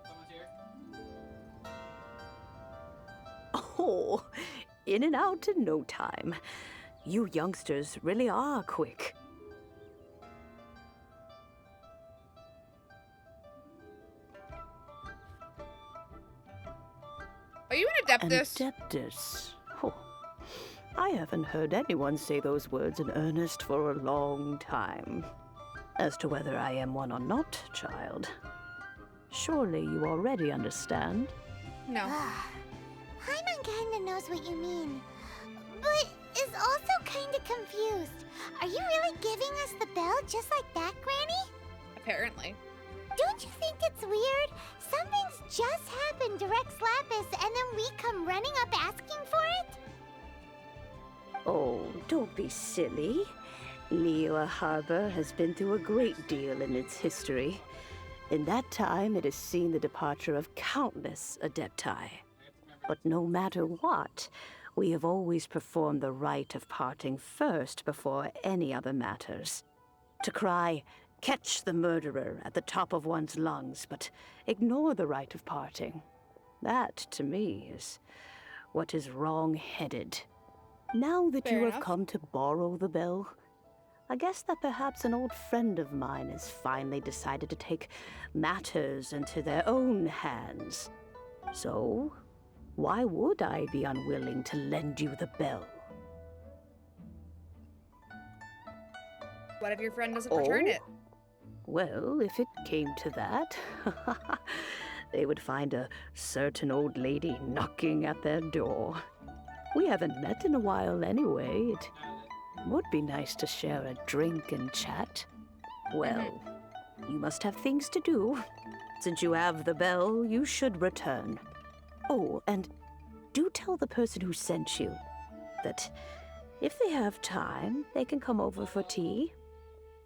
Someone's here. Oh, in and out in no time. You youngsters really are quick. Are you an Adeptus? Adeptus. Oh, I haven't heard anyone say those words in earnest for a long time. As to whether I am one or not, child, surely you already understand. No. Paimon kinda knows what you mean, but is also kinda confused. Are you really giving us the bell just like that, Granny? Apparently. Don't you think it's weird? Something's just happened to Rex Lapis and then we come running up asking for it? Oh, don't be silly. Liyue Harbor has been through a great deal in its history. In that time, it has seen the departure of countless Adepti. But no matter what, we have always performed the rite of parting first before any other matters. To cry, "Catch the murderer," at the top of one's lungs, but ignore the rite of parting. That, to me, is what is wrong-headed. Now that Fair you have enough. come to borrow the bell, I guess that perhaps an old friend of mine has finally decided to take matters into their own hands. So, why would I be unwilling to lend you the bell? What if your friend doesn't return it? Well, if it came to that, they would find a certain old lady knocking at their door. We haven't met in a while anyway. It would be nice to share a drink and chat. Well, You must have things to do. Since you have the bell, you should return. Oh, and do tell the person who sent you that if they have time, they can come over for tea.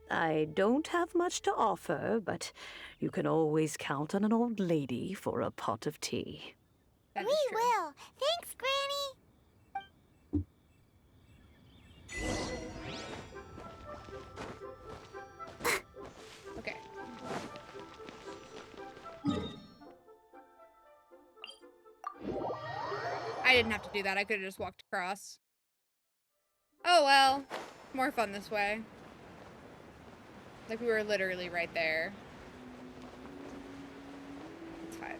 I don't have much to offer, but you can always count on an old lady for a pot of tea. We will. Thanks, Granny. Okay. I didn't have to do that. I could have just walked across. Oh well. More fun this way. Like we were literally right there. It's fine.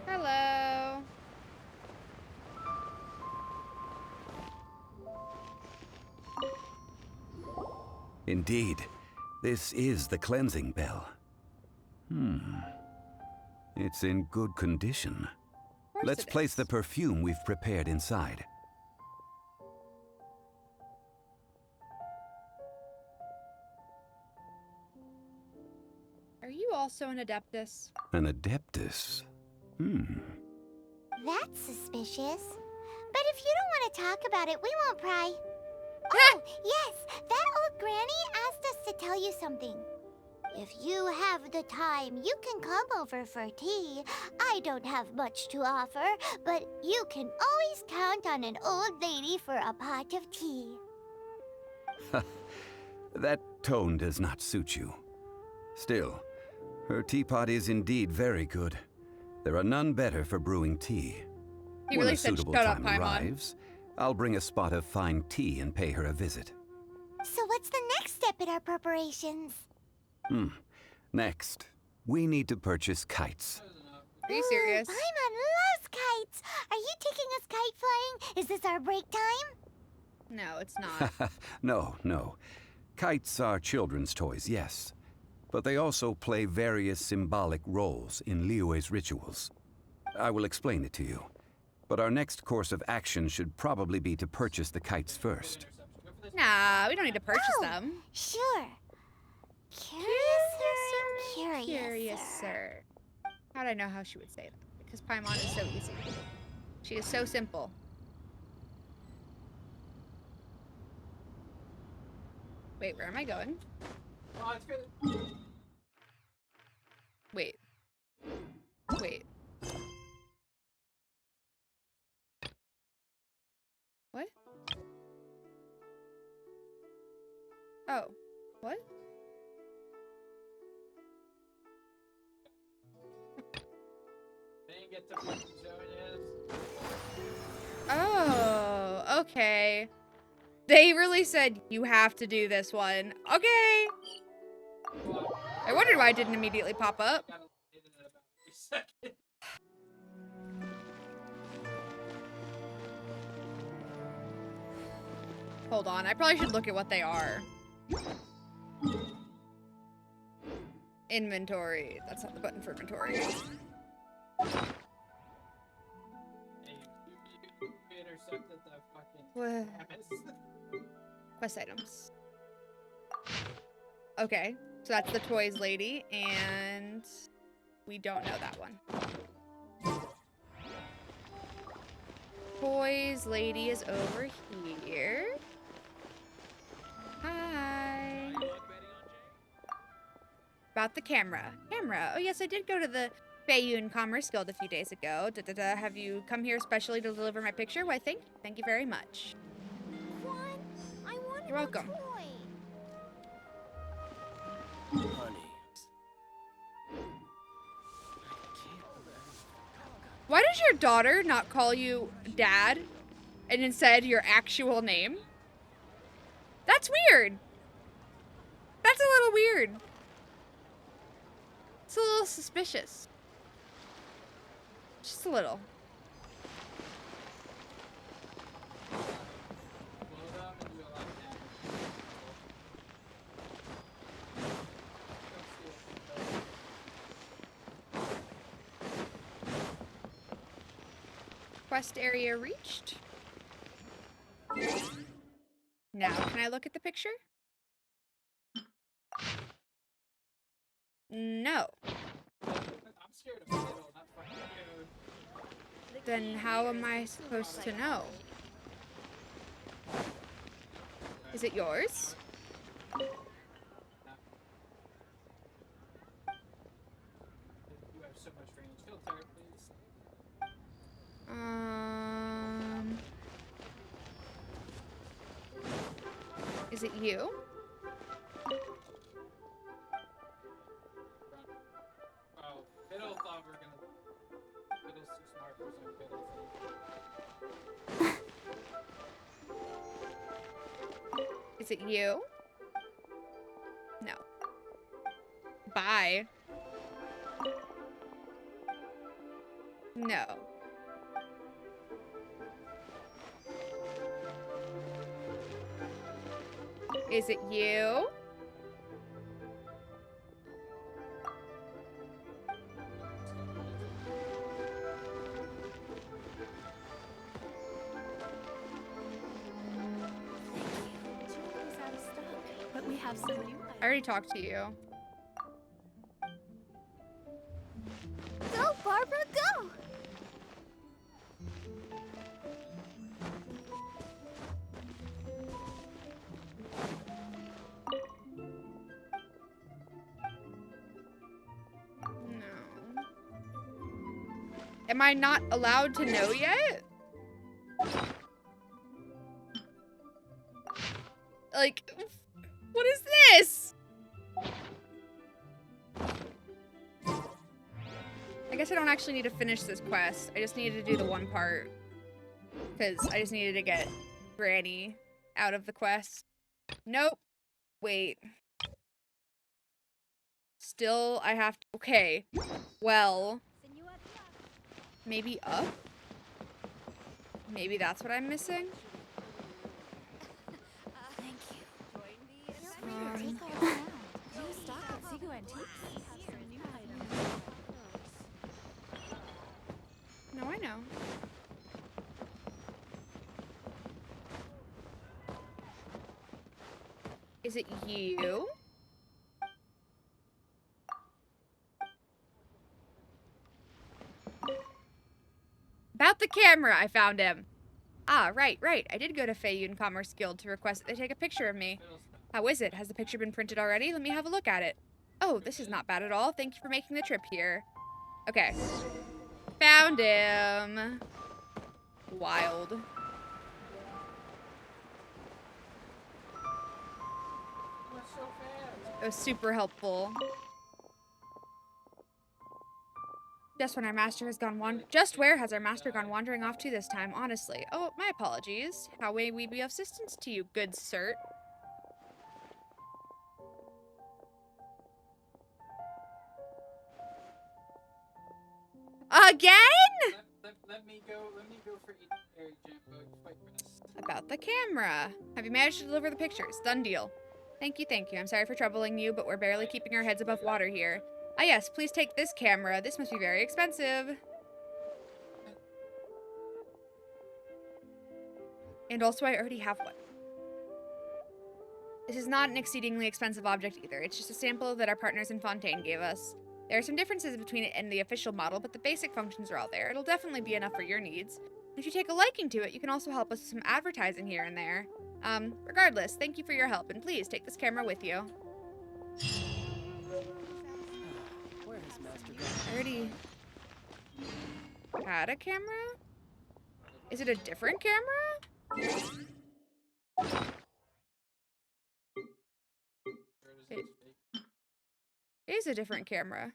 Hello. Indeed, this is the cleansing bell. It's in good condition. Let's place the perfume we've prepared inside. Are you also an Adeptus? An Adeptus? That's suspicious. But if you don't want to talk about it, we won't pry. Oh, yes, that old granny asked us to tell you something. If you have the time, you can come over for tea. I don't have much to offer, but you can always count on an old lady for a pot of tea. That tone does not suit you. Still, her teapot is indeed very good. There are none better for brewing tea. He When really a said, suitable "Shut up, time Paimon." arrives, I'll bring a spot of fine tea and pay her a visit. So what's the next step in our preparations? Next, we need to purchase kites. Are you serious? Paimon loves kites. Are you taking us kite flying? Is this our break time? No, it's not. No. Kites are children's toys, yes. But they also play various symbolic roles in Liyue's rituals. I will explain it to you. But our next course of action should probably be to purchase the kites first. Nah, we don't need to purchase them. Sure. Curiouser. How did I know how she would say that? Because Paimon is so easy. She is so simple. Wait, where am I going? Oh, it's good. Wait. What? Oh. What? Didn't get to fucking show Oh, okay. They really said, you have to do this one. Okay. I wondered why it didn't immediately pop up. Hold on, I probably should look at what they are. Inventory. That's not the button for inventory. What? Quest items. Okay, so that's the toys lady, and we don't know that one. Toys lady is over here. Hi. About the camera. Oh yes, I did go to the Feiyun Commerce Guild a few days ago. Have you come here especially to deliver my picture? Why, thank you very much. Quan, I want You're welcome. Honey. Why does your daughter not call you Dad and instead your actual name? That's weird. That's a little weird. It's a little suspicious. Just a little. quest area reached. Now, can I look at the picture? No. I'm scared of fiddle, not fucking you. Then how am I supposed to know? Is it yours? You have so much range. Filter, please. Is it you? Oh, Fiddle thought we were gonna. Fiddle's too smart for some Fiddle thing. Is it you? No. Bye. No. Is it you? But we have some new I already talked to you. Go, Barbara, go! No. Am I not allowed to know yet? Like, what is this? I guess I don't actually need to finish this quest. I just needed to do the one part. Because I just needed to get Granny out of the quest. Nope. Wait. Still, I have to. Okay. Well. Maybe up? Maybe that's what I'm missing? No, I know. Is it you? About the camera, I found him. Ah, right. I did go to Feiyun Commerce Guild to request that they take a picture of me. How is it? Has the picture been printed already? Let me have a look at it. Oh, this is not bad at all. Thank you for making the trip here. Okay. Found him. Wild. It was super helpful. Just where has our master gone wandering off to this time, honestly? Oh, my apologies. How may we be of assistance to you, good sir? Again? Let me go for About the camera. Have you managed to deliver the pictures? Done deal. Thank you. I'm sorry for troubling you, but we're barely keeping our heads above water here. Ah yes, please take this camera. This must be very expensive. And also, I already have one. This is not an exceedingly expensive object either. It's just a sample that our partners in Fontaine gave us. There are some differences between it and the official model, but the basic functions are all there. It'll definitely be enough for your needs. If you take a liking to it, you can also help us with some advertising here and there. Regardless, thank you for your help, and please take this camera with you. Where has Master gone? I already had a camera? Is it a different camera? It is a different camera.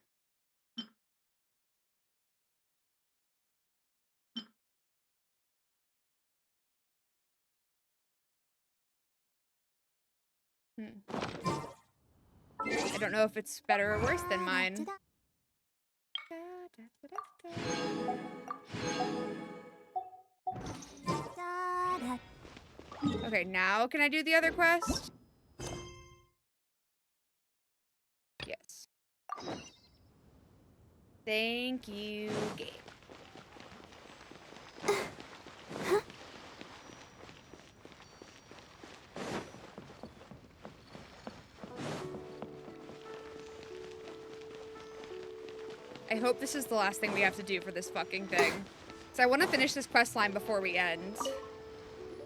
I don't know if it's better or worse than mine. Okay, now can I do the other quest? Yes. Thank you, game. I hope this is the last thing we have to do for this fucking thing. So I want to finish this quest line before we end.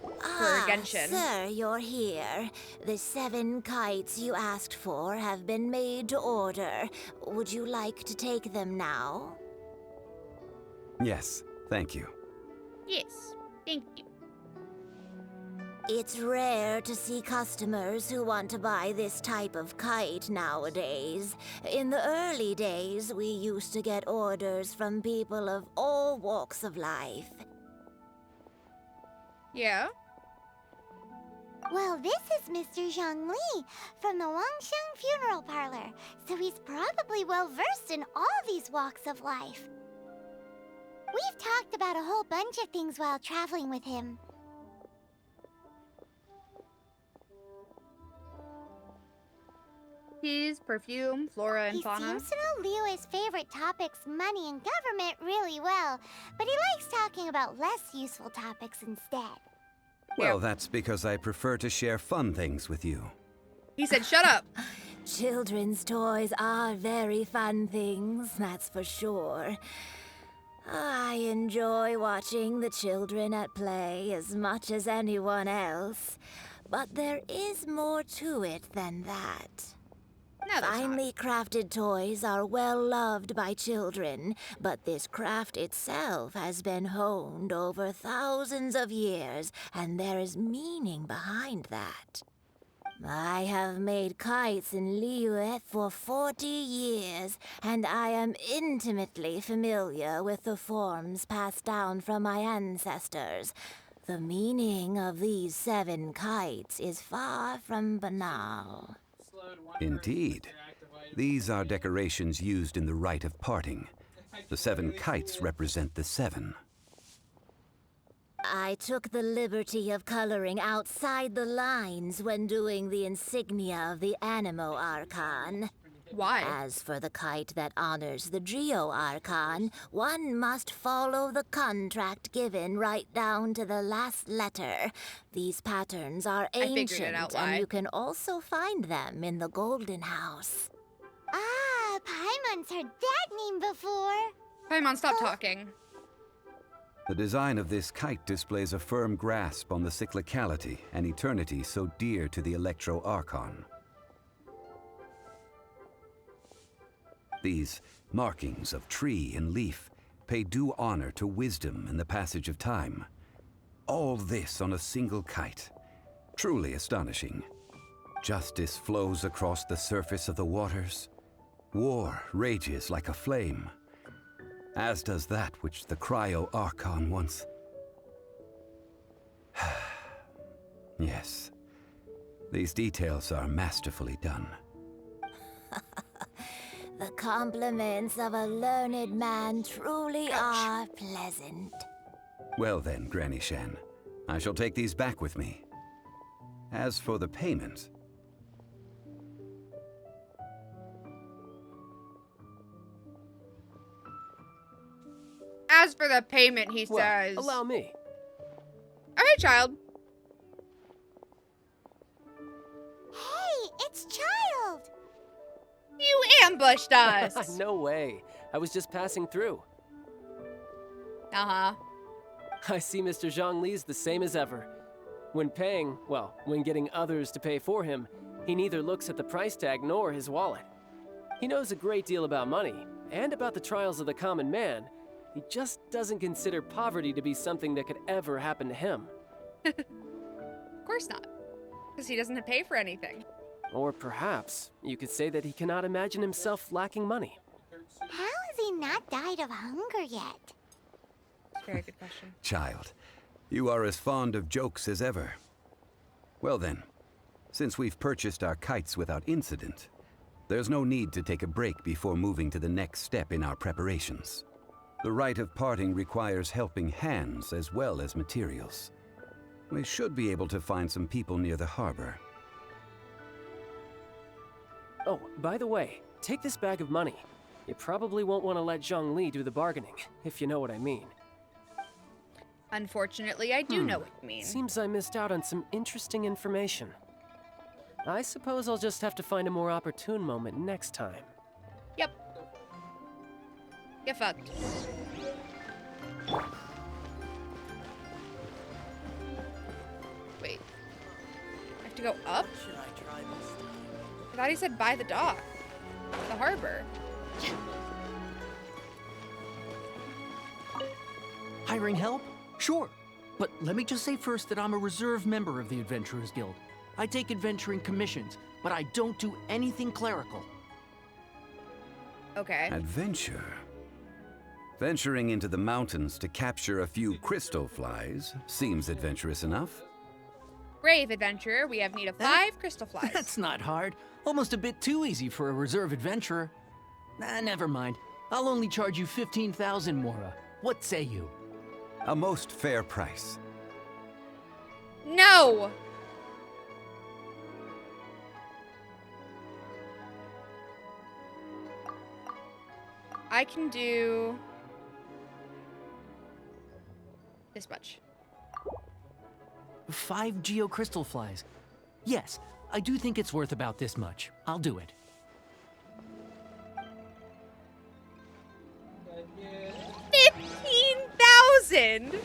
For Genshin. Sir, you're here. The 7 kites you asked for have been made to order. Would you like to take them now? Yes, thank you. Yes, thank you. It's rare to see customers who want to buy this type of kite nowadays. In the early days, we used to get orders from people of all walks of life. Yeah? Well, this is Mr. Zhongli from the Wangsheng Funeral Parlor, so he's probably well-versed in all these walks of life. We've talked about a whole bunch of things while traveling with him. Teas, perfume, flora, and fauna. He seems to know Liyue's favorite topics, money and government, really well, but he likes talking about less useful topics instead. Well, that's because I prefer to share fun things with you. He said, shut up. Children's toys are very fun things, that's for sure. I enjoy watching the children at play as much as anyone else, but there is more to it than that. No, Finely crafted toys are well loved by children, but this craft itself has been honed over thousands of years, and there is meaning behind that. I have made kites in Liyue for 40 years, and I am intimately familiar with the forms passed down from my ancestors. The meaning of these 7 kites is far from banal. Indeed. These are decorations used in the rite of parting. The 7 kites represent the 7. I took the liberty of coloring outside the lines when doing the insignia of the Animo Archon. Why? As for the kite that honors the Geo Archon, one must follow the contract given right down to the last letter. These patterns are ancient, and you can also find them in the Golden House. Ah, Paimon's heard that name before. Paimon, stop talking. The design of this kite displays a firm grasp on the cyclicality and eternity so dear to the Electro Archon. These markings of tree and leaf pay due honor to wisdom and the passage of time. All this on a single kite. Truly astonishing. Justice flows across the surface of the waters. War rages like a flame, as does that which the Cryo Archon once... Yes, these details are masterfully done. The compliments of a learned man truly are pleasant. Well then, Granny Shen, I shall take these back with me. As for the payment... As for the payment, he says... Allow me. All right, child. Hey, it's Child! You ambushed us! No way. I was just passing through. Uh-huh. I see Mr. Zhongli's the same as ever. When paying, well, when getting others to pay for him, he neither looks at the price tag nor his wallet. He knows a great deal about money, and about the trials of the common man. He just doesn't consider poverty to be something that could ever happen to him. Of course not. Because he doesn't pay for anything. Or perhaps you could say that he cannot imagine himself lacking money. How has he not died of hunger yet? Very good question. Child, you are as fond of jokes as ever. Well then, since we've purchased our kites without incident, there's no need to take a break before moving to the next step in our preparations. The rite of parting requires helping hands as well as materials. We should be able to find some people near the harbor. Oh, by the way, take this bag of money. You probably won't want to let Zhongli do the bargaining, if you know what I mean. Unfortunately, I do know what you mean. Seems I missed out on some interesting information. I suppose I'll just have to find a more opportune moment next time. Yep. Get fucked. Wait. I have to go up? Should I try this time? I thought he said by the dock. The harbor. Hiring help? Sure. But let me just say first that I'm a reserve member of the Adventurers Guild. I take adventuring commissions, but I don't do anything clerical. Okay. Adventure. Venturing into the mountains to capture a few crystal flies seems adventurous enough. Brave adventurer, we have need of 5 crystal flies. That's not hard. Almost a bit too easy for a reserve adventurer. Nah, never mind. I'll only charge you 15,000 Mora. What say you? A most fair price. No! I can do this much. 5 geocrystal flies. Yes, I do think it's worth about this much. I'll do it. $15,000!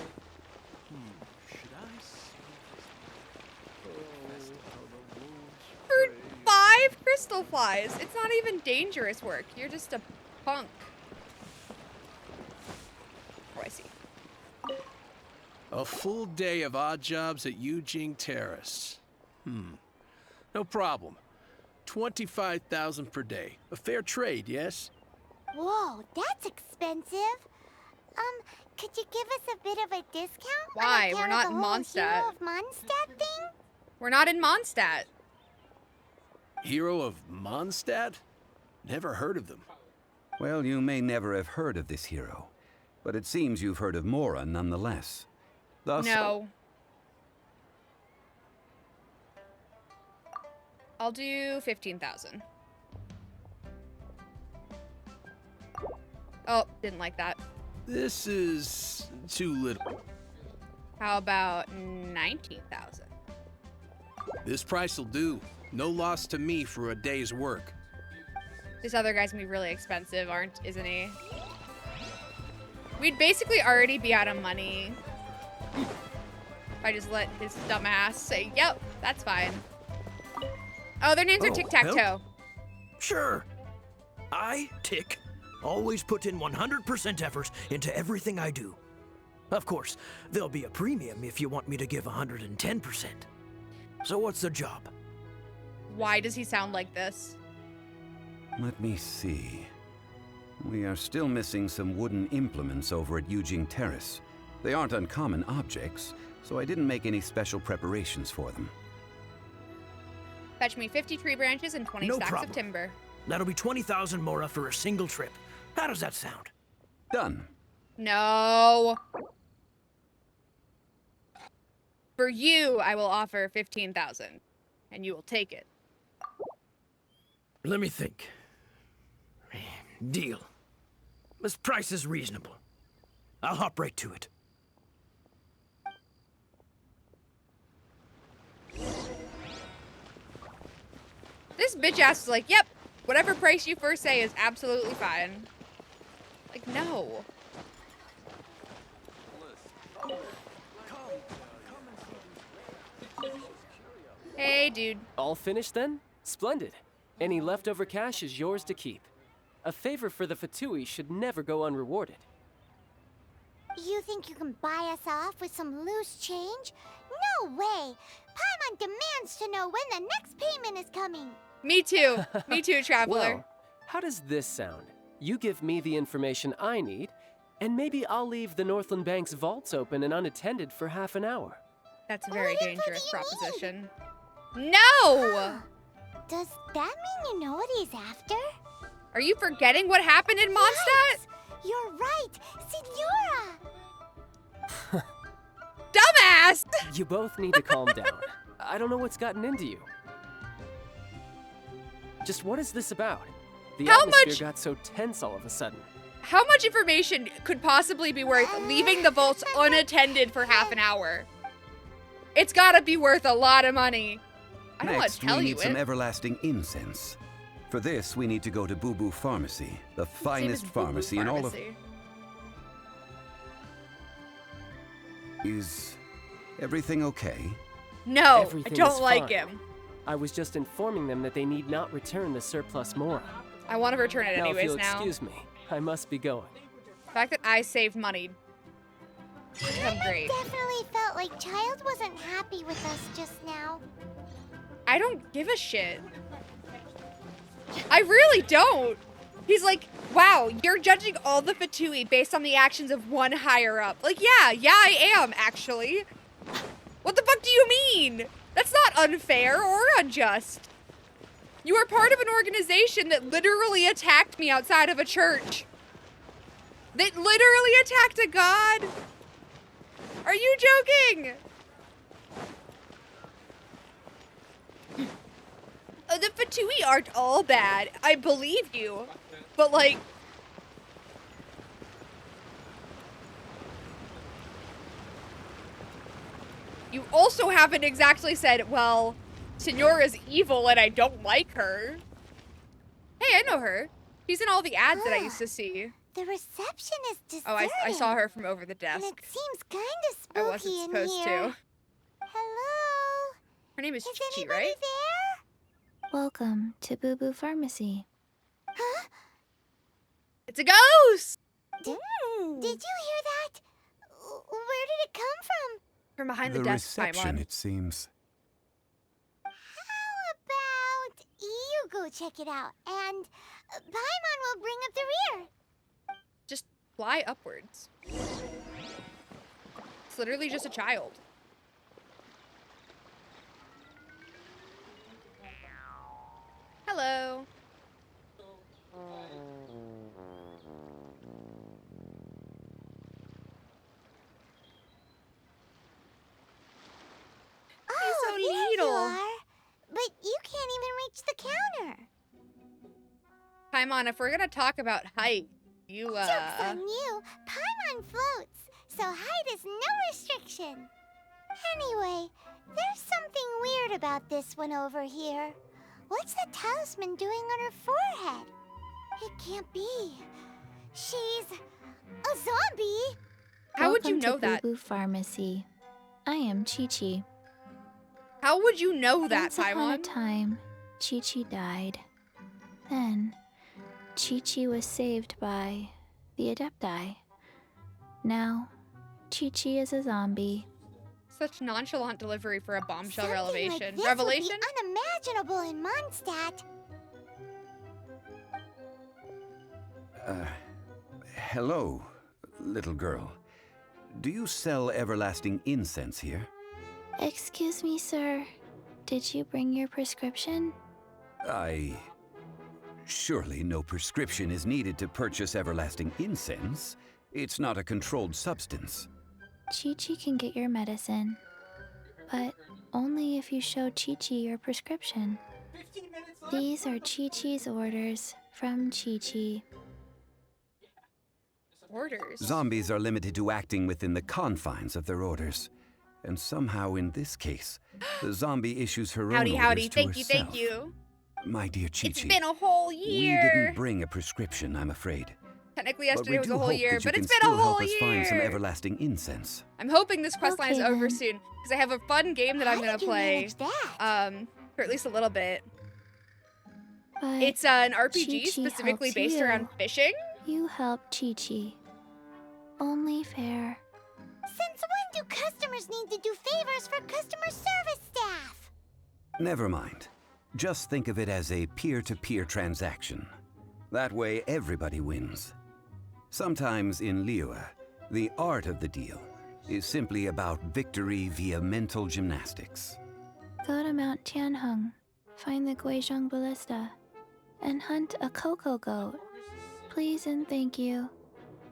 For 5 crystal flies. It's not even dangerous work. You're just a punk. Oh, I see. A full day of odd jobs at Yujing Terrace. No problem. 25,000 per day. A fair trade, yes? Whoa, that's expensive. Could you give us a bit of a discount? Why? On We're account not of in the whole Mondstadt. Hero of Mondstadt thing? We're not in Mondstadt. Hero of Mondstadt? Never heard of them. Well, you may never have heard of this hero, but it seems you've heard of Mora nonetheless. Thus, No. I'll do 15,000. Oh, didn't like that. This is too little. How about 19,000? This price will do. No loss to me for a day's work. This other guy's gonna be really expensive, isn't he? We'd basically already be out of money if I just let his dumb ass say, yep, that's fine. Oh, their names are Tic-Tac-Toe. help? Sure. I, Tick, always put in 100% effort into everything I do. Of course, there'll be a premium if you want me to give 110%. So what's the job? Why does he sound like this? let me see. We are still missing some wooden implements over at Yujing Terrace. They aren't uncommon objects, so I didn't make any special preparations for them. Fetch me 50 tree branches and 20 No stacks problem. of timber. That'll be 20,000 Mora for a single trip. How does that sound? Done. No. For you, I will offer 15,000, and you will take it. Let me think. Deal. This price is reasonable. I'll hop right to it. This bitch ass is like, yep, whatever price you first say is absolutely fine. Like, no. Hey, dude. All finished then? Splendid. Any leftover cash is yours to keep. A favor for the Fatui should never go unrewarded. You think you can buy us off with some loose change? No way! Paimon demands to know when the next payment is coming. Me too. Me too, traveler. Well, how does this sound? You give me the information I need, and maybe I'll leave the Northland Bank's vaults open and unattended for half an hour. That's a very dangerous proposition. No! Does that mean you know what he's after? Are you forgetting what happened in Mondstadt? Yes, you're right, Signora! Dumbass! You both need to calm down. I don't know what's gotten into you. Just what is this about? The How atmosphere much- got so tense all of a sudden. How much information could possibly be worth leaving the vaults unattended for half an hour? It's gotta be worth a lot of money. I don't want to tell we you need some it. everlasting incense. For this, we need to go to Boo Boo Pharmacy, the finest pharmacy in all of... Is everything okay? No, Everything I don't is like fine. him. I was just informing them that they need not return the surplus mora. I want to return it Now, if anyways you'll now. excuse me, I must be going. The fact that I saved money. I'm great. Definitely felt like Child wasn't happy with us just now. I don't give a shit. I really don't. He's like, wow, you're judging all the Fatui based on the actions of one higher up. Like, yeah, I am, actually. What the fuck do you mean? That's not unfair or unjust. You are part of an organization that literally attacked me outside of a church. That literally attacked a god. Are you joking? The Fatui aren't all bad. I believe you. But like... You also haven't exactly said, well, Senora's evil and I don't like her. Hey, I know her. She's in all the ads that I used to see. The reception is deserted. Oh, I saw her from over the desk. And it seems kind of spooky I wasn't supposed in to. here. Hello? Her name is Is Chi-Chi, anybody right? there? Welcome to Boo Boo Pharmacy. Huh? It's a ghost! Did you hear that? Where did it come from? From behind the The desk, reception, Paimon. it seems. How about you go check it out, and Paimon will bring up the rear. Just fly upwards. It's literally just a child. Hello. Oh, so there you little. are. But you can't even reach the counter. Paimon, if we're gonna talk about height, you, Joke's on you. Paimon floats, so height is no restriction. Anyway, there's something weird about this one over here. What's the talisman doing on her forehead? It can't be. She's a zombie. How would you Welcome know to that? Boo Boo Pharmacy. I am Chi-Chi. How would you know that, Once upon a Paimon? time, Chi-Chi died. Then, Chi-Chi was saved by the Adepti. Now, Chi-Chi is a zombie. Such nonchalant delivery for a bombshell Something revelation. like this Revelation? would be unimaginable in Mondstadt. Hello, little girl. Do you sell everlasting incense here? Excuse me, sir. Did you bring your prescription? Surely no prescription is needed to purchase everlasting incense. It's not a controlled substance. Chi-Chi can get your medicine, but only if you show Chi-Chi your prescription. These are Chi-Chi's orders from Chi-Chi. Orders? Zombies are limited to acting within the confines of their orders. And somehow in this case, the zombie issues her own Howdy, orders howdy. to Thank you, herself. thank you. My dear Chi-Chi, It's been a whole we year. didn't bring a prescription, I'm afraid. Technically, But yesterday we was do a whole hope year, that you but it's can been a still whole help us find some year. everlasting incense. I'm hoping this quest line is Okay, over then. soon, because I have a fun game that I'm gonna did you play. manage that? For at least a little bit. But It's an RPG Chi-Chi specifically helps based you. around fishing. You help Chi-Chi. Only fair. Since when do customers need to do favors for customer service staff? Never mind. Just think of it as a peer-to-peer transaction. That way, everybody wins. Sometimes in Liyue, the art of the deal is simply about victory via mental gymnastics. Go to Mount Tianheng, find the Guizhong Ballista, and hunt a cocoa goat. Please and thank you.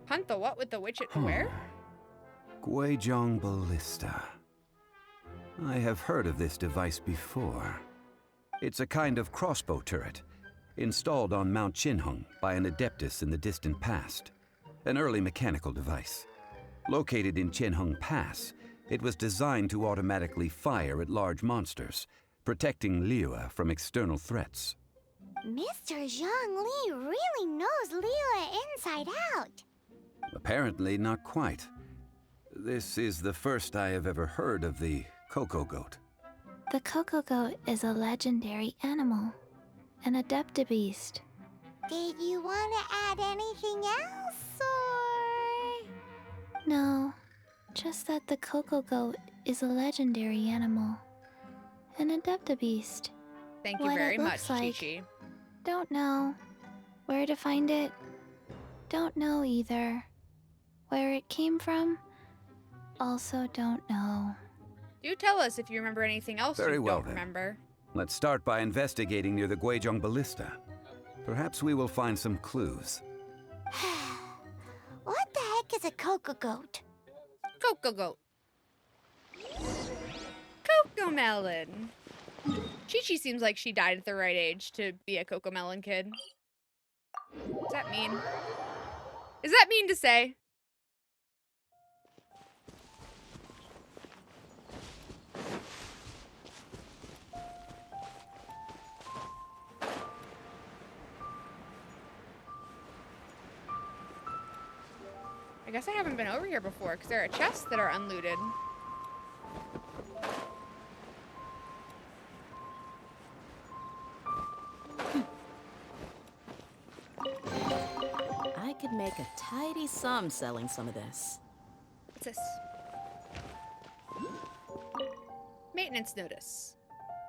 Hunt the what with the witch at where? Guizhong Ballista. I have heard of this device before. It's a kind of crossbow turret, installed on Mount Qinheng by an adeptus in the distant past. an early mechanical device. Located in Qianheng Pass, it was designed to automatically fire at large monsters, protecting Liyue from external threats. Mr. Zhongli really knows Liyue inside out. Apparently not quite. This is the first I have ever heard of the Coco Goat. The Coco Goat is a legendary animal, an adeptabeast. Did you want to add anything else, or...? No, just that the Coco Goat is a legendary animal, an adeptabeast. Thank you What very it much, looks like, Chi-Chi. don't know. Where to find it? Don't know either. Where it came from? Also don't know. Do tell us if you remember anything else Very you well, don't then. remember. Let's start by investigating near the Guizhong Ballista. Perhaps we will find some clues. What the heck is a Coco Goat? Coco Goat. Coco Melon. Chi-Chi seems like she died at the right age to be a Coco Melon kid. Does that mean? Is that mean to say? I guess I haven't been over here before because there are chests that are unlooted. I could make a tidy sum selling some of this. What's this? Maintenance notice.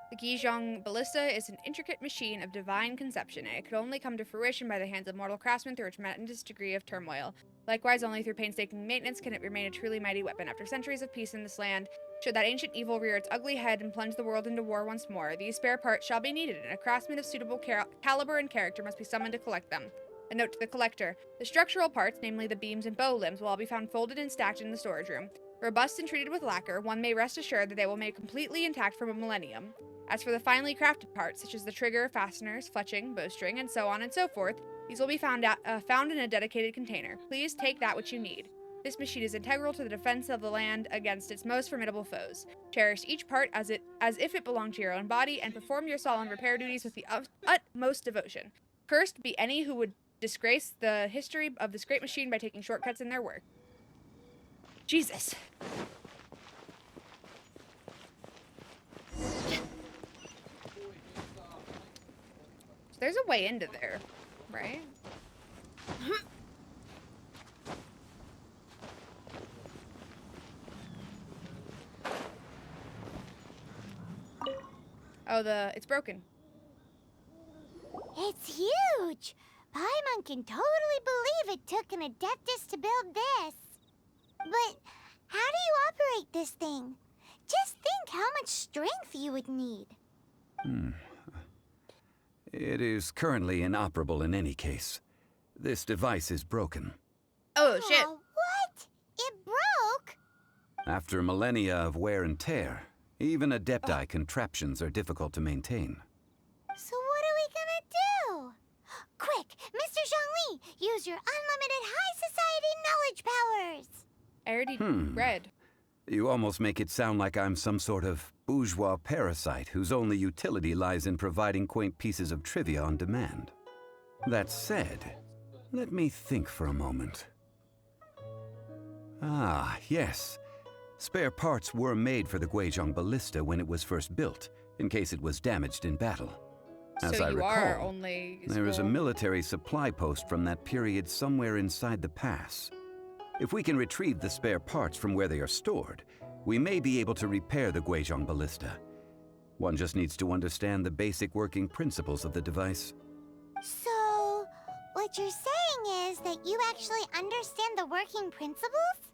The Gizhong Ballista is an intricate machine of divine conception, and it could only come to fruition by the hands of mortal craftsmen through a tremendous degree of turmoil. Likewise, only through painstaking maintenance can it remain a truly mighty weapon. After centuries of peace in this land, should that ancient evil rear its ugly head and plunge the world into war once more, these spare parts shall be needed, and a craftsman of suitable caliber and character must be summoned to collect them. A note to the collector. The structural parts, namely the beams and bow limbs, will all be found folded and stacked in the storage room. Robust and treated with lacquer, one may rest assured that they will be completely intact for a millennium. As for the finely crafted parts, such as the trigger, fasteners, fletching, bowstring, and so on and so forth, these will be found in a dedicated container. Please take that which you need. This machine is integral to the defense of the land against its most formidable foes. Cherish each part as if it belonged to your own body, and perform your solemn repair duties with the utmost devotion. Cursed be any who would disgrace the history of this great machine by taking shortcuts in their work. Jesus. There's a way into there, right? Oh, it's broken. It's huge! Paimon can totally believe it took an Adeptus to build this. But how do you operate this thing? Just think how much strength you would need. It is currently inoperable in any case. This device is broken. Oh, shit. What? It broke? After millennia of wear and tear, even Adepti contraptions are difficult to maintain. So what are we gonna do? Quick, Mr. Zhongli, use your unlimited high society knowledge powers! I already read. You almost make it sound like I'm some sort of bourgeois parasite whose only utility lies in providing quaint pieces of trivia on demand. That said, let me think for a moment. Ah, yes. Spare parts were made for the Guizhong Ballista when it was first built, in case it was damaged in battle. As I recall, there is a military supply post from that period somewhere inside the pass. If we can retrieve the spare parts from where they are stored, we may be able to repair the Guizhong Ballista. One just needs to understand the basic working principles of the device. So, what you're saying is that you actually understand the working principles?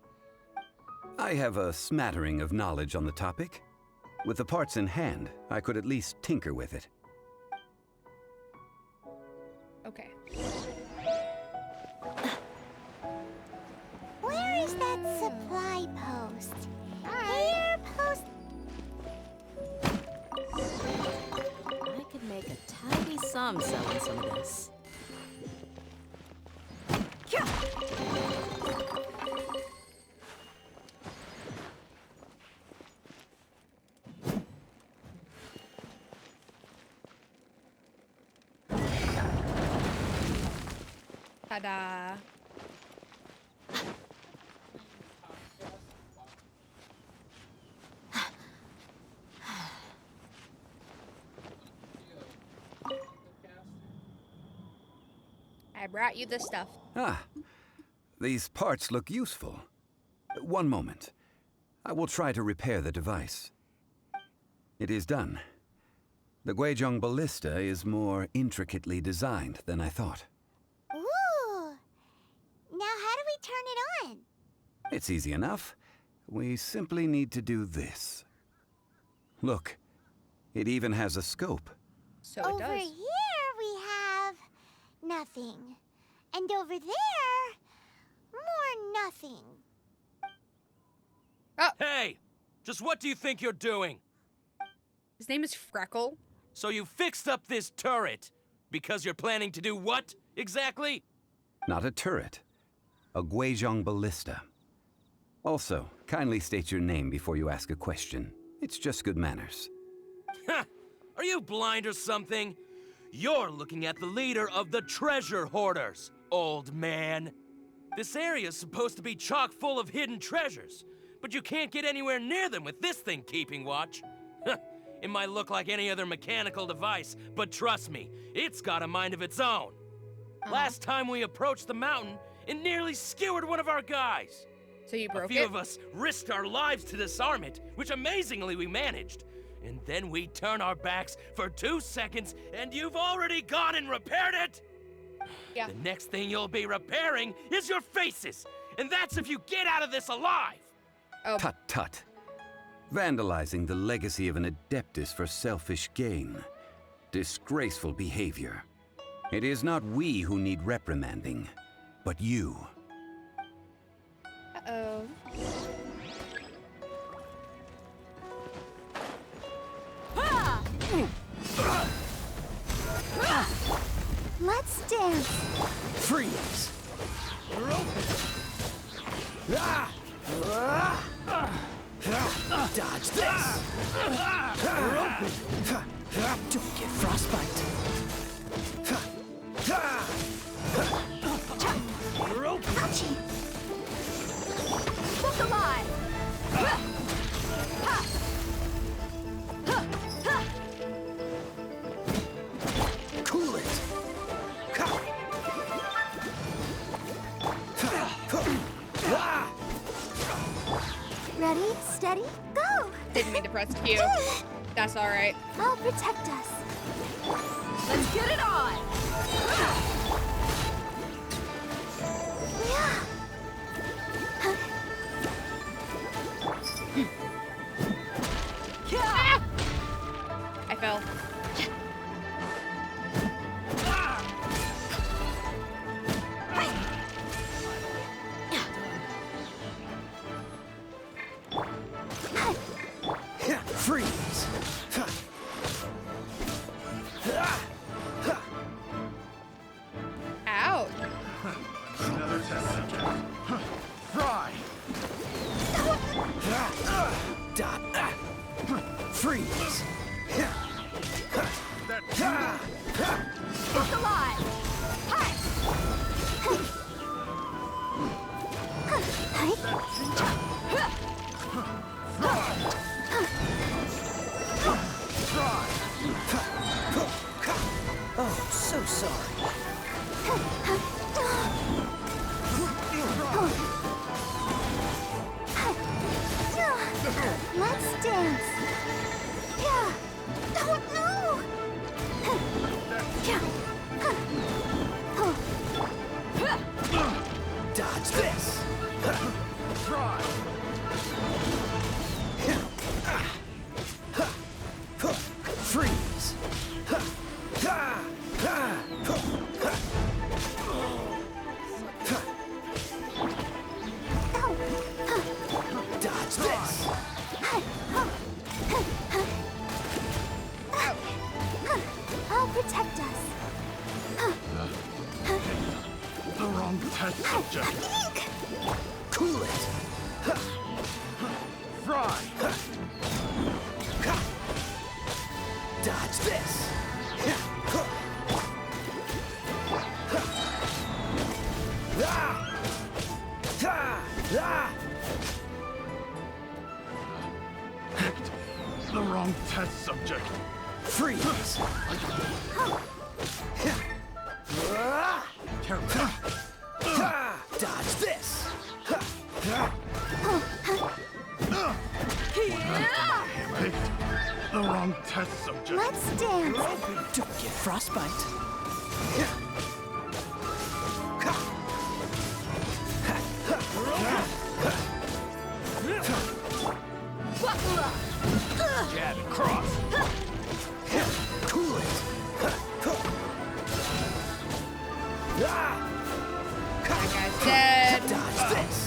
I have a smattering of knowledge on the topic. With the parts in hand, I could at least tinker with it. Okay. Where is that supply post? Here, post. I could make a tidy sum selling some of this. Yeah. Ta-da. I brought you the stuff. Ah, these parts look useful. One moment. I will try to repair the device. It is done. The Guizhong ballista is more intricately designed than I thought. Ooh! Now how do we turn it on? It's easy enough. We simply need to do this. Look, it even has a scope. So over here we have nothing. And over there, more nothing. Oh. Hey! Just what do you think you're doing? His name is Freckle. So you fixed up this turret because you're planning to do what exactly? Not a turret. A Guizhong ballista. Also, kindly state your name before you ask a question. It's just good manners. Ha! Are you blind or something? You're looking at the leader of the treasure hoarders, old man. This area's supposed to be chock full of hidden treasures, but you can't get anywhere near them with this thing keeping watch. It might look like any other mechanical device, but trust me, it's got a mind of its own. Last time we approached the mountain, it nearly skewered one of our guys. So you broke it? A few of us risked our lives to disarm it, which amazingly we managed. And then we turn our backs for 2 seconds, and you've already gone and repaired it? Yeah. The next thing you'll be repairing is your faces, and that's if you get out of this alive. Oh. Tut tut. Vandalizing the legacy of an Adeptus for selfish gain. Disgraceful behavior. It is not we who need reprimanding, but you. Uh-oh. Let's dance. Freeze! Dodge this! Don't get frostbite. Ouchie! Look alive! Cool it! Ready, steady, go! Didn't mean to press Q. That's alright. I'll protect us. Let's get it on! I fell. Freeze! Ouch. Another test subject. Fry! Dot. Freeze! Look alive! Oh, so sorry. Let's dance. Yeah. Oh no! Dodge this! Freeze! Dodge this! I'll protect us. The wrong test subject. Cool it! Fry! Dodge this! wrong test subject. Freeze! Dodge this! Picked the wrong test subject. Let's dance. Don't get frostbite. Jab and cross. Cool it. That guy's dead. Dodge this.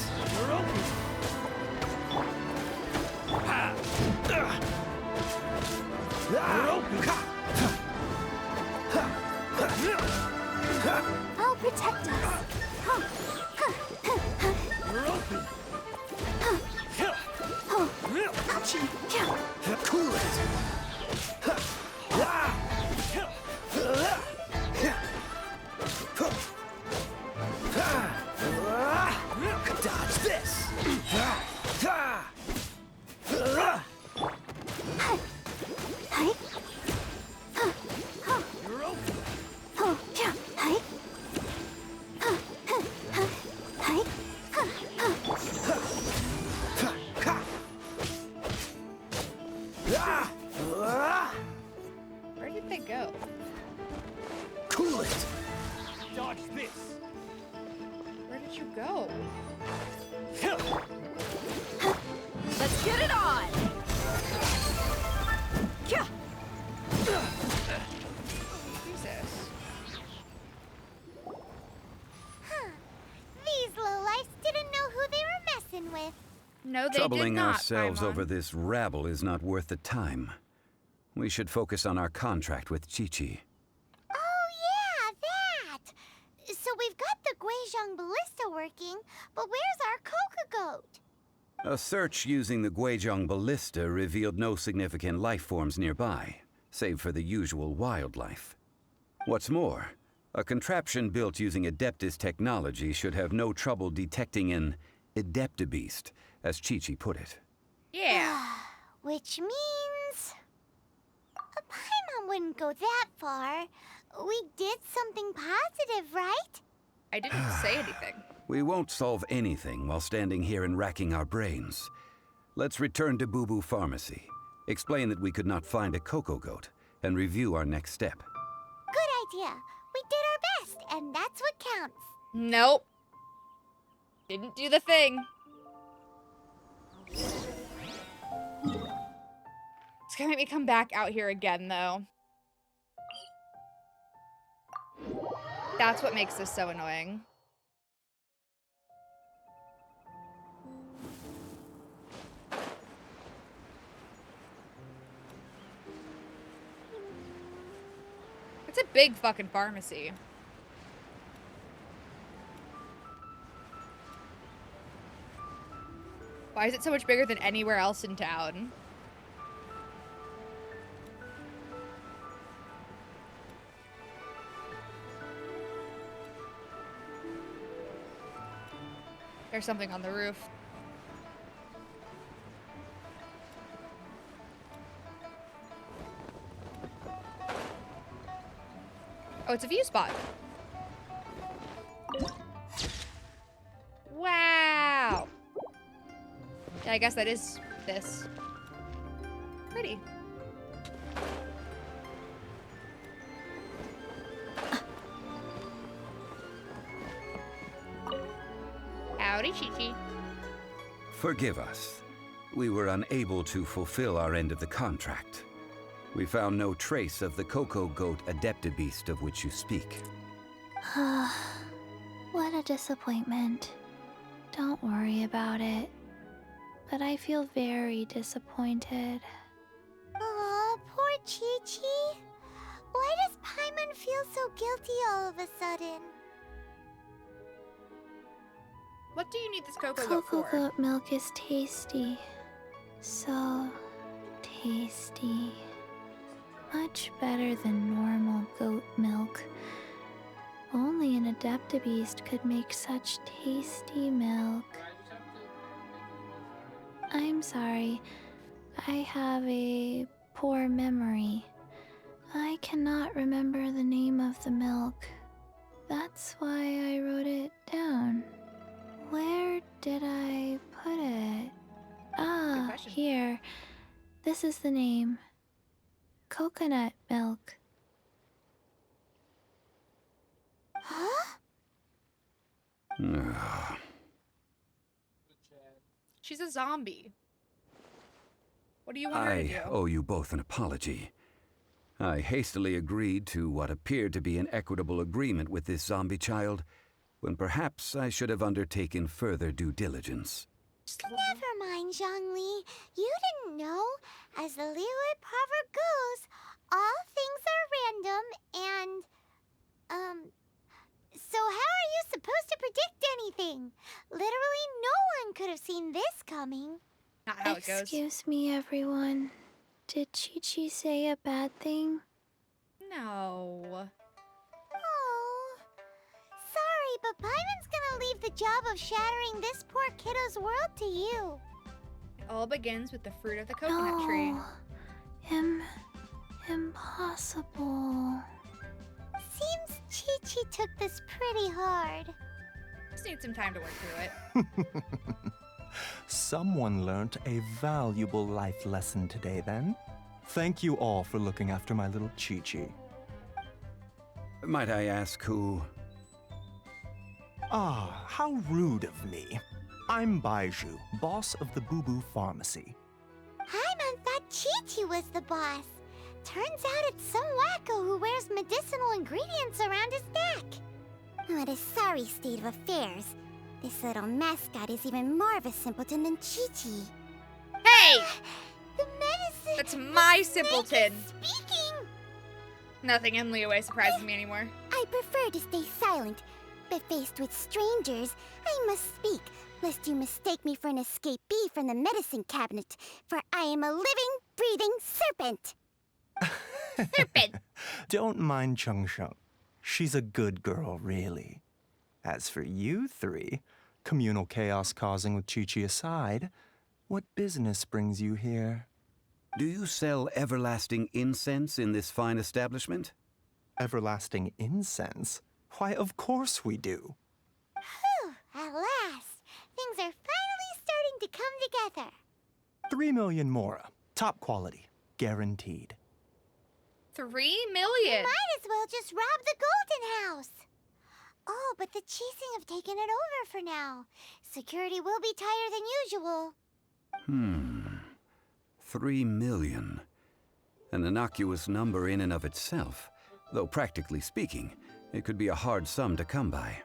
I'll protect us. Cool it. Dodge this. Where did they go? Cool it. Dodge this. Where did you go? Let's get it on! Jesus. These lowlifes didn't know who they were messing with. No, they did Troubling not, ourselves Paimon. over this rabble is not worth the time. We should focus on our contract with Chi-Chi. Oh yeah, that! So we've got the Guizhong ballista working, but where's our Coca goat? A search using the Guizhong ballista revealed no significant life forms nearby, save for the usual wildlife. What's more, a contraption built using Adeptus technology should have no trouble detecting an Adeptabeast, as Chi-Chi put it. Yeah. Which means... Paimon wouldn't go that far. We did something positive, right? I didn't say anything. We won't solve anything while standing here and racking our brains. Let's return to Boo Boo Pharmacy, explain that we could not find a Coco Goat, and review our next step. Good idea. We did our best, and that's what counts. Nope. Didn't do the thing. It's gonna make me come back out here again, though. That's what makes this so annoying. It's a big fucking pharmacy. Why is it so much bigger than anywhere else in town? There's something on the roof. Oh, it's a view spot. Wow. Yeah, I guess that is this. Pretty. Howdy, Chi-Chi. Forgive us. We were unable to fulfill our end of the contract. We found no trace of the Coco Goat Adeptabeast of which you speak. What a disappointment. Don't worry about it. But I feel very disappointed. Aw, poor Chi-Chi. Why does Paimon feel so guilty all of a sudden? What do you need this Coco Goat Coco for? Goat milk is tasty. So tasty. Much better than normal goat milk. Only an Adeptabeast could make such tasty milk. I'm sorry. I have a poor memory. I cannot remember the name of the milk. That's why I wrote it down. Where did I put it? Ah, here. This is the name. Coconut milk. Huh? She's a zombie. What do you want her to I do? owe you both an apology. I hastily agreed to what appeared to be an equitable agreement with this zombie child, when perhaps I should have undertaken further due diligence. Never mind, Zhongli. You didn't know. As the Liyue proverb goes, all things are random and, so how are you supposed to predict anything? Literally no one could have seen this coming. Not how it goes. Excuse me, everyone. Did Chi-Chi say a bad thing? No. Oh. Sorry, but Paimon's gonna leave the job of shattering this poor kiddo's world to you. It all begins with the fruit of the coconut tree. Impossible. Seems Chi-Chi took this pretty hard. Just need some time to work through it. Someone learnt a valuable life lesson today, then. Thank you all for looking after my little Chi-Chi. Might I ask who? Ah, how rude of me. I'm Baiju, boss of the Boo Boo Pharmacy. Paimon thought Chi-Chi was the boss. Turns out it's some wacko who wears medicinal ingredients around his neck. What a sorry state of affairs. This little mascot is even more of a simpleton than Chi-Chi. Hey! The medicine... That's my simpleton! Speaking! Nothing in Liyue surprises me anymore. I prefer to stay silent, but faced with strangers, I must speak, lest you mistake me for an escapee from the medicine cabinet, for I am a living, breathing serpent! Serpent! Don't mind Chung Sheng. She's a good girl, really. As for you three, communal chaos causing with Chi-Chi aside, what business brings you here? Do you sell everlasting incense in this fine establishment? Everlasting incense? Why, of course we do. Whew, at last! Things are finally starting to come together. 3 million mora. Top quality. Guaranteed. 3 You million! might as well just rob the Golden House. Oh, but the Chising have taken it over for now. Security will be tighter than usual. 3 million. An innocuous number in and of itself, though practically speaking, it could be a hard sum to come by.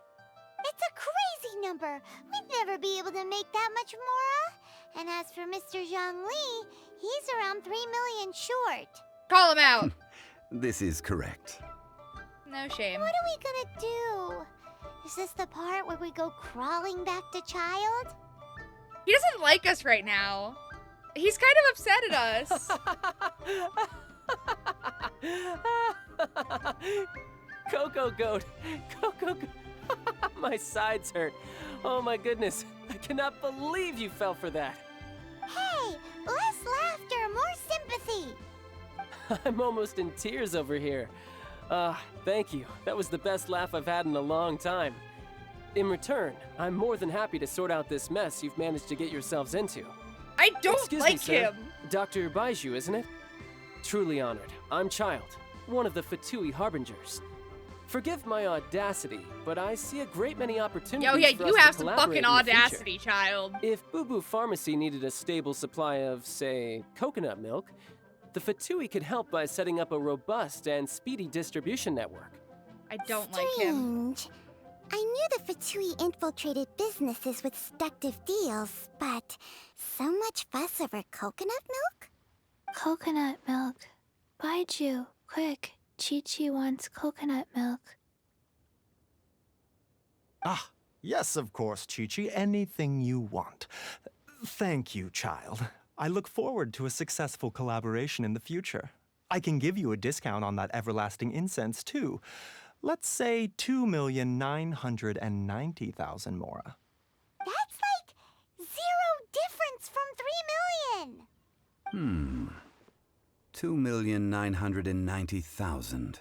It's a crazy number. We'd never be able to make that much mora. And as for Mr. Zhongli, he's around 3 million short. Call him out! This is correct. No shame. What are we gonna do? Is this the part where we go crawling back to child? He doesn't like us right now. He's kind of upset at us. Coco Goat! Coco Goat! My sides hurt. Oh my goodness. I cannot believe you fell for that. Hey, less laughter, more sympathy. I'm almost in tears over here. Thank you. That was the best laugh I've had in a long time. In return, I'm more than happy to sort out this mess you've managed to get yourselves into. I don't Excuse like me, sir. him. Dr. Baiju, isn't it? Truly honored. I'm Child, one of the Fatui Harbingers. Forgive my audacity, but I see a great many opportunities Yo, yeah, for you us have to some collaborate fucking in the future. audacity, child. If Boo Boo Pharmacy needed a stable supply of, say, coconut milk, the Fatui could help by setting up a robust and speedy distribution network. I don't like him. Strange. I knew the Fatui infiltrated businesses with seductive deals, but so much fuss over coconut milk? Coconut milk. Baiju, quick. Chi-Chi wants coconut milk. Ah, yes, of course, Chi-Chi. Anything you want. Thank you, child. I look forward to a successful collaboration in the future. I can give you a discount on that everlasting incense, too. Let's say 2,990,000 mora. That's like 0 difference from 3 million. 2,990,000.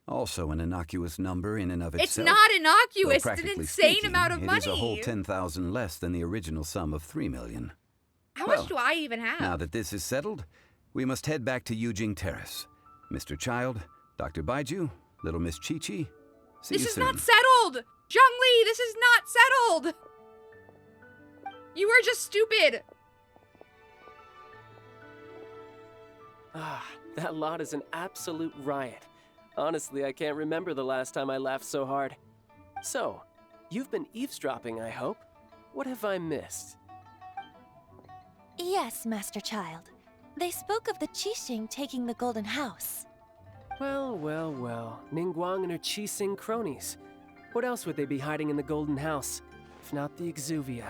Also an innocuous number in and of It's itself. not innocuous. Though It's an practically insane speaking, amount of money. It is a whole 10,000 less than the original sum of 3 million. How Well, much do I even have? Now that this is settled, we must head back to Yujing Terrace. Mr. Child, Dr. Baiju, Little Miss Chi-Chi, see you This is soon. not settled! Zhongli, this is not settled! You are just stupid! Ah, that lot is an absolute riot. Honestly, I can't remember the last time I laughed so hard. So, you've been eavesdropping, I hope? What have I missed? Yes, Master Child. They spoke of the Qixing taking the Golden House. Well, well, well. Ningguang and her Qixing cronies. What else would they be hiding in the Golden House, if not the Exuvia?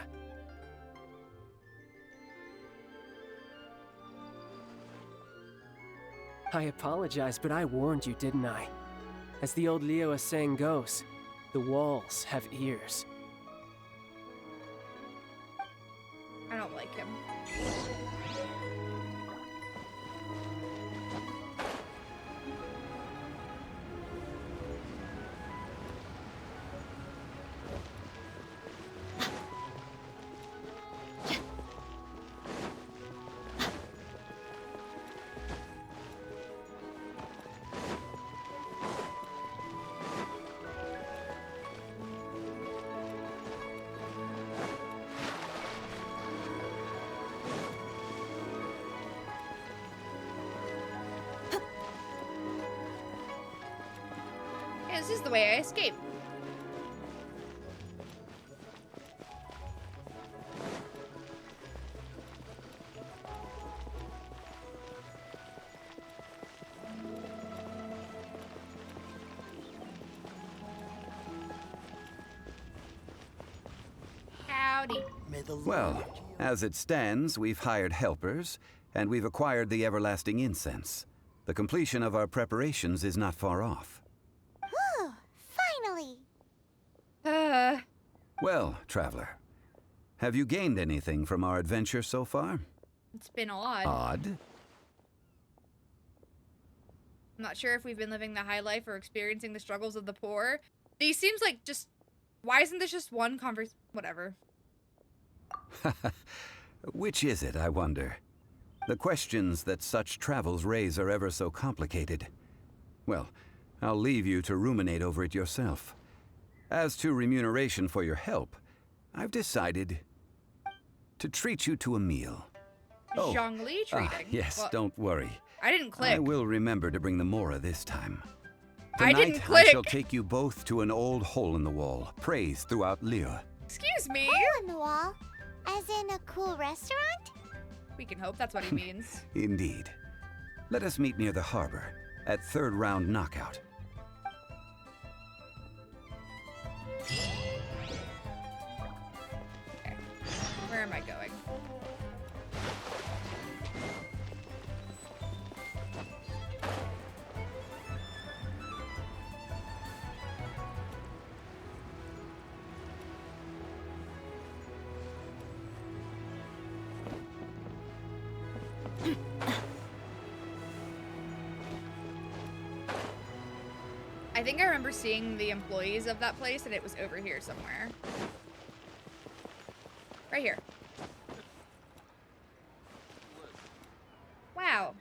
I apologize, but I warned you, didn't I? As the old Liyue saying goes, the walls have ears. I don't like him. This is the way I escape. Howdy. Well, as it stands, we've hired helpers, and we've acquired the everlasting incense. The completion of our preparations is not far off. Whew, finally. Well, traveler, have you gained anything from our adventure so far? It's been odd. Odd? I'm not sure if we've been living the high life or experiencing the struggles of the poor. These seems like just... Why isn't this just one whatever. Which is it, I wonder? The questions that such travels raise are ever so complicated. Well, I'll leave you to ruminate over it yourself. As to remuneration for your help, I've decided to treat you to a meal. Zhongli treating? Yes, Well, don't worry. I didn't click. I will remember to bring the Mora this time. I Tonight, didn't click. I shall take you both to an old hole in the wall, praised throughout Liyue. Excuse me? Hole in the wall? As in a cool restaurant? We can hope that's what he means. Indeed. Let us meet near the harbor, at third round knockout. Okay. Where am I going? I think I remember seeing the employees of that place and it was over here somewhere. Right here. Wow.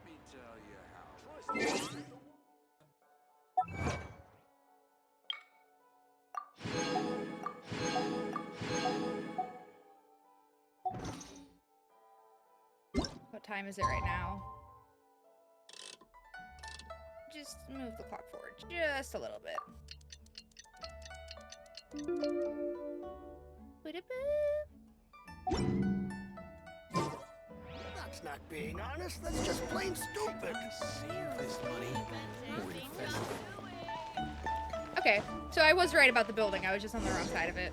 What time is it right now? Just move the clock forward just a little bit. That's not being honest. That's just plain stupid. This money. Okay, so I was right about the building. I was just on the wrong side of it.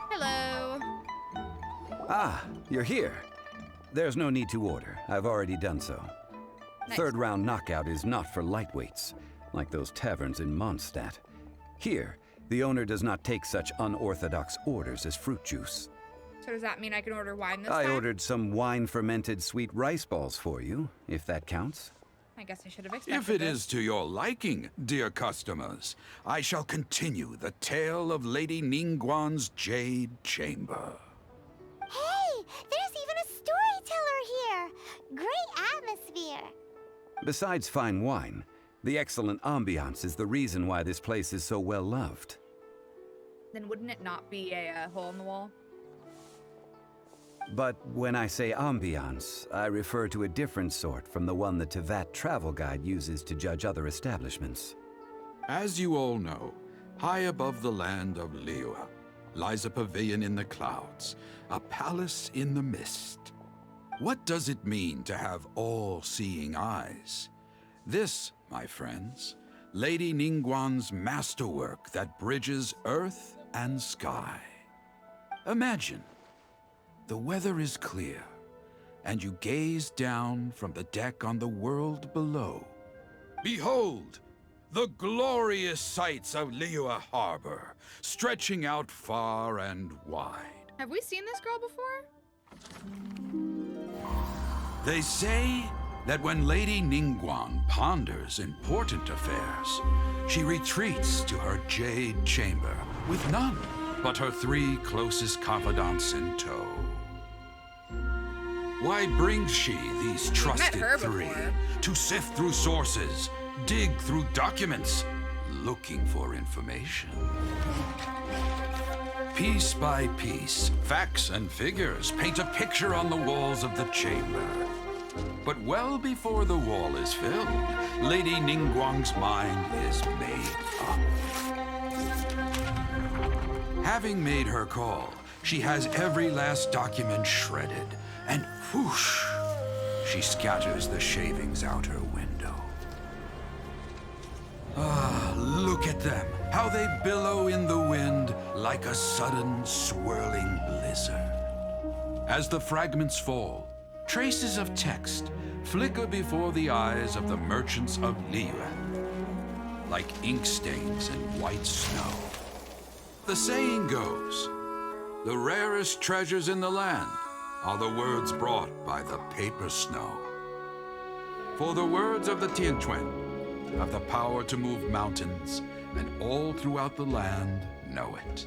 Hello. Ah, you're here. There's no need to order. I've already done so. Nice. Third round knockout is not for lightweights, like those taverns in Mondstadt. Here, the owner does not take such unorthodox orders as fruit juice. So does that mean I can order wine this I time? ordered some wine-fermented sweet rice balls for you, if that counts. I guess I should have expected If it this. is to your liking, dear customers, I shall continue the tale of Lady Ningguang's Jade Chamber. Hey, there's even a storyteller here. Great atmosphere. Besides fine wine, the excellent ambiance is the reason why this place is so well loved. Then wouldn't it not be a hole in the wall? But when I say ambiance, I refer to a different sort from the one the Tevat travel guide uses to judge other establishments. As you all know, high above the land of Liyue lies a pavilion in the clouds, a palace in the mist. What does it mean to have all-seeing eyes? This, my friends, Lady Ningguang's masterwork that bridges earth and sky. Imagine, the weather is clear, and you gaze down from the deck on the world below. Behold, the glorious sights of Liyue Harbor, stretching out far and wide. Have we seen this girl before? They say that when Lady Ningguang ponders important affairs, she retreats to her jade chamber with none but her 3 closest confidants in tow. Why brings she these trusted 3 to sift through sources, dig through documents, looking for information? Piece by piece, facts and figures paint a picture on the walls of the chamber. But well before the wall is filled, Lady Ningguang's mind is made up. Having made her call, she has every last document shredded, and whoosh, she scatters the shavings out her window. Ah, look at them, how they billow in the wind like a sudden swirling blizzard. As the fragments fall, traces of text flicker before the eyes of the merchants of Liyue, like ink stains in white snow. The saying goes, the rarest treasures in the land are the words brought by the paper snow. For the words of the Tianquan have the power to move mountains, and all throughout the land know it.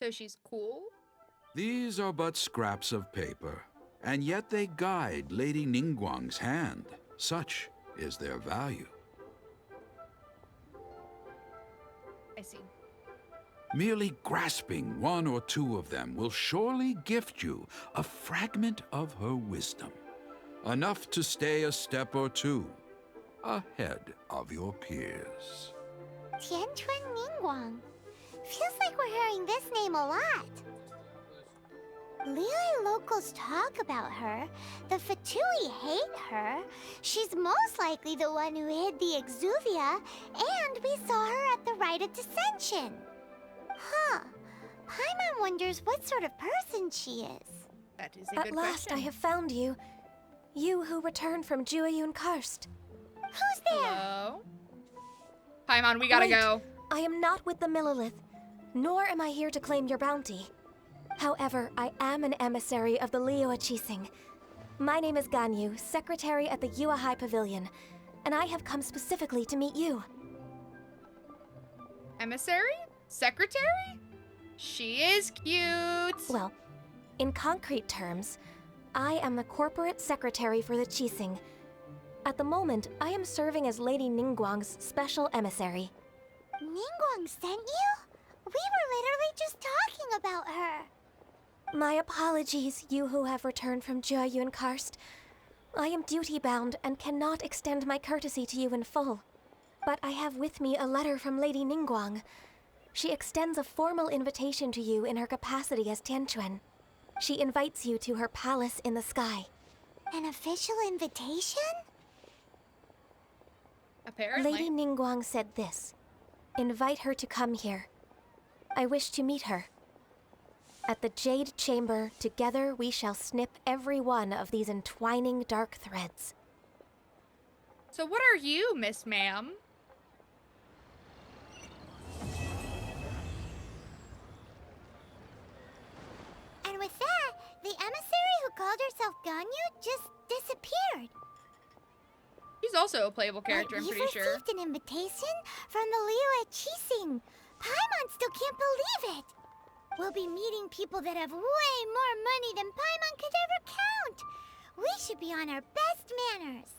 So she's cool? These are but scraps of paper, and yet they guide Lady Ningguang's hand. Such is their value. I see. Merely grasping 1 or 2 of them will surely gift you a fragment of her wisdom, enough to stay a step or 2 ahead of your peers. Tianquan Ningguang. Feels like we're hearing this name a lot. Liyue locals talk about her. The Fatui hate her. She's most likely the one who hid the Exuvia, and we saw her at the Rite of Dissension. Huh. Paimon wonders what sort of person she is. That is a At good last question. I have found you. You who returned from Jueyun Karst. Who's there? Hello? Paimon, we gotta Wait, go. I am not with the Millelith, nor am I here to claim your bounty. However, I am an emissary of the Liyue Qixing. My name is Ganyu, secretary at the Yue High Pavilion, and I have come specifically to meet you. Emissary? Secretary? She is cute. Well, in concrete terms, I am the corporate secretary for the Qixing. At the moment, I am serving as Lady Ningguang's special emissary. Ningguang sent you? We were literally just talking about her. My apologies, you who have returned from Jueyun Karst. I am duty-bound and cannot extend my courtesy to you in full. But I have with me a letter from Lady Ningguang. She extends a formal invitation to you in her capacity as Tianquan. She invites you to her palace in the sky. An official invitation? Apparently. Lady Ningguang said this. Invite her to come here. I wish to meet her. At the Jade Chamber, together we shall snip every one of these entwining dark threads. So what are you, Miss Ma'am? And with that, the emissary who called herself Ganyu just disappeared. She's also a playable character, But I'm we've pretty sure. received an invitation from the Liyue Qixing. Paimon still can't believe it. We'll be meeting people that have way more money than Paimon could ever count. We should be on our best manners.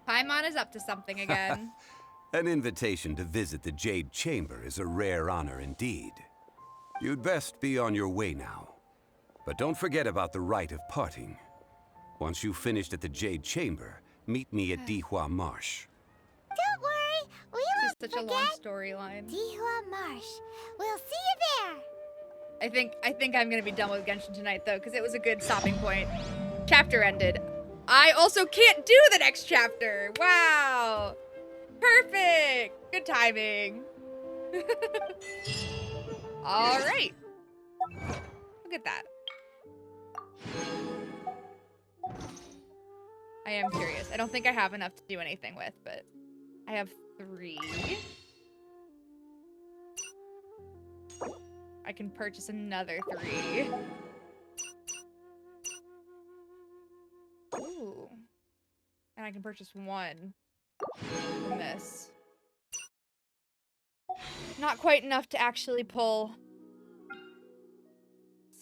Paimon is up to something again. An invitation to visit the Jade Chamber is a rare honor indeed. You'd best be on your way now. But don't forget about the rite of parting. Once you've finished at the Jade Chamber, meet me at Dihua Marsh. Don't worry, we won't This is such a long storyline. Dihua Marsh. We'll see you there. I think I'm gonna be done with Genshin tonight though, because it was a good stopping point. Chapter ended. I also can't do the next chapter. Wow. Perfect. Good timing. All right. Look at that. I am curious. I don't think I have enough to do anything with, but I have 3. I can purchase another 3. Ooh. And I can purchase 1 from this. Not quite enough to actually pull.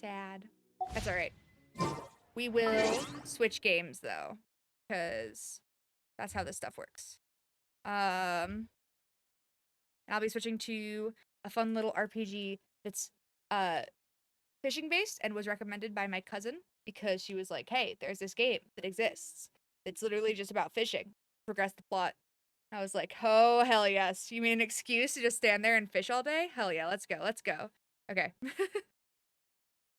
Sad. That's alright. We will switch games though, because that's how this stuff works. I'll be switching to a fun little RPG that's fishing based and was recommended by my cousin because she was like, hey, there's this game that exists. It's literally just about fishing. Progress the plot. I was like, oh, hell yes. You mean an excuse to just stand there and fish all day? Hell yeah, let's go, let's go. Okay.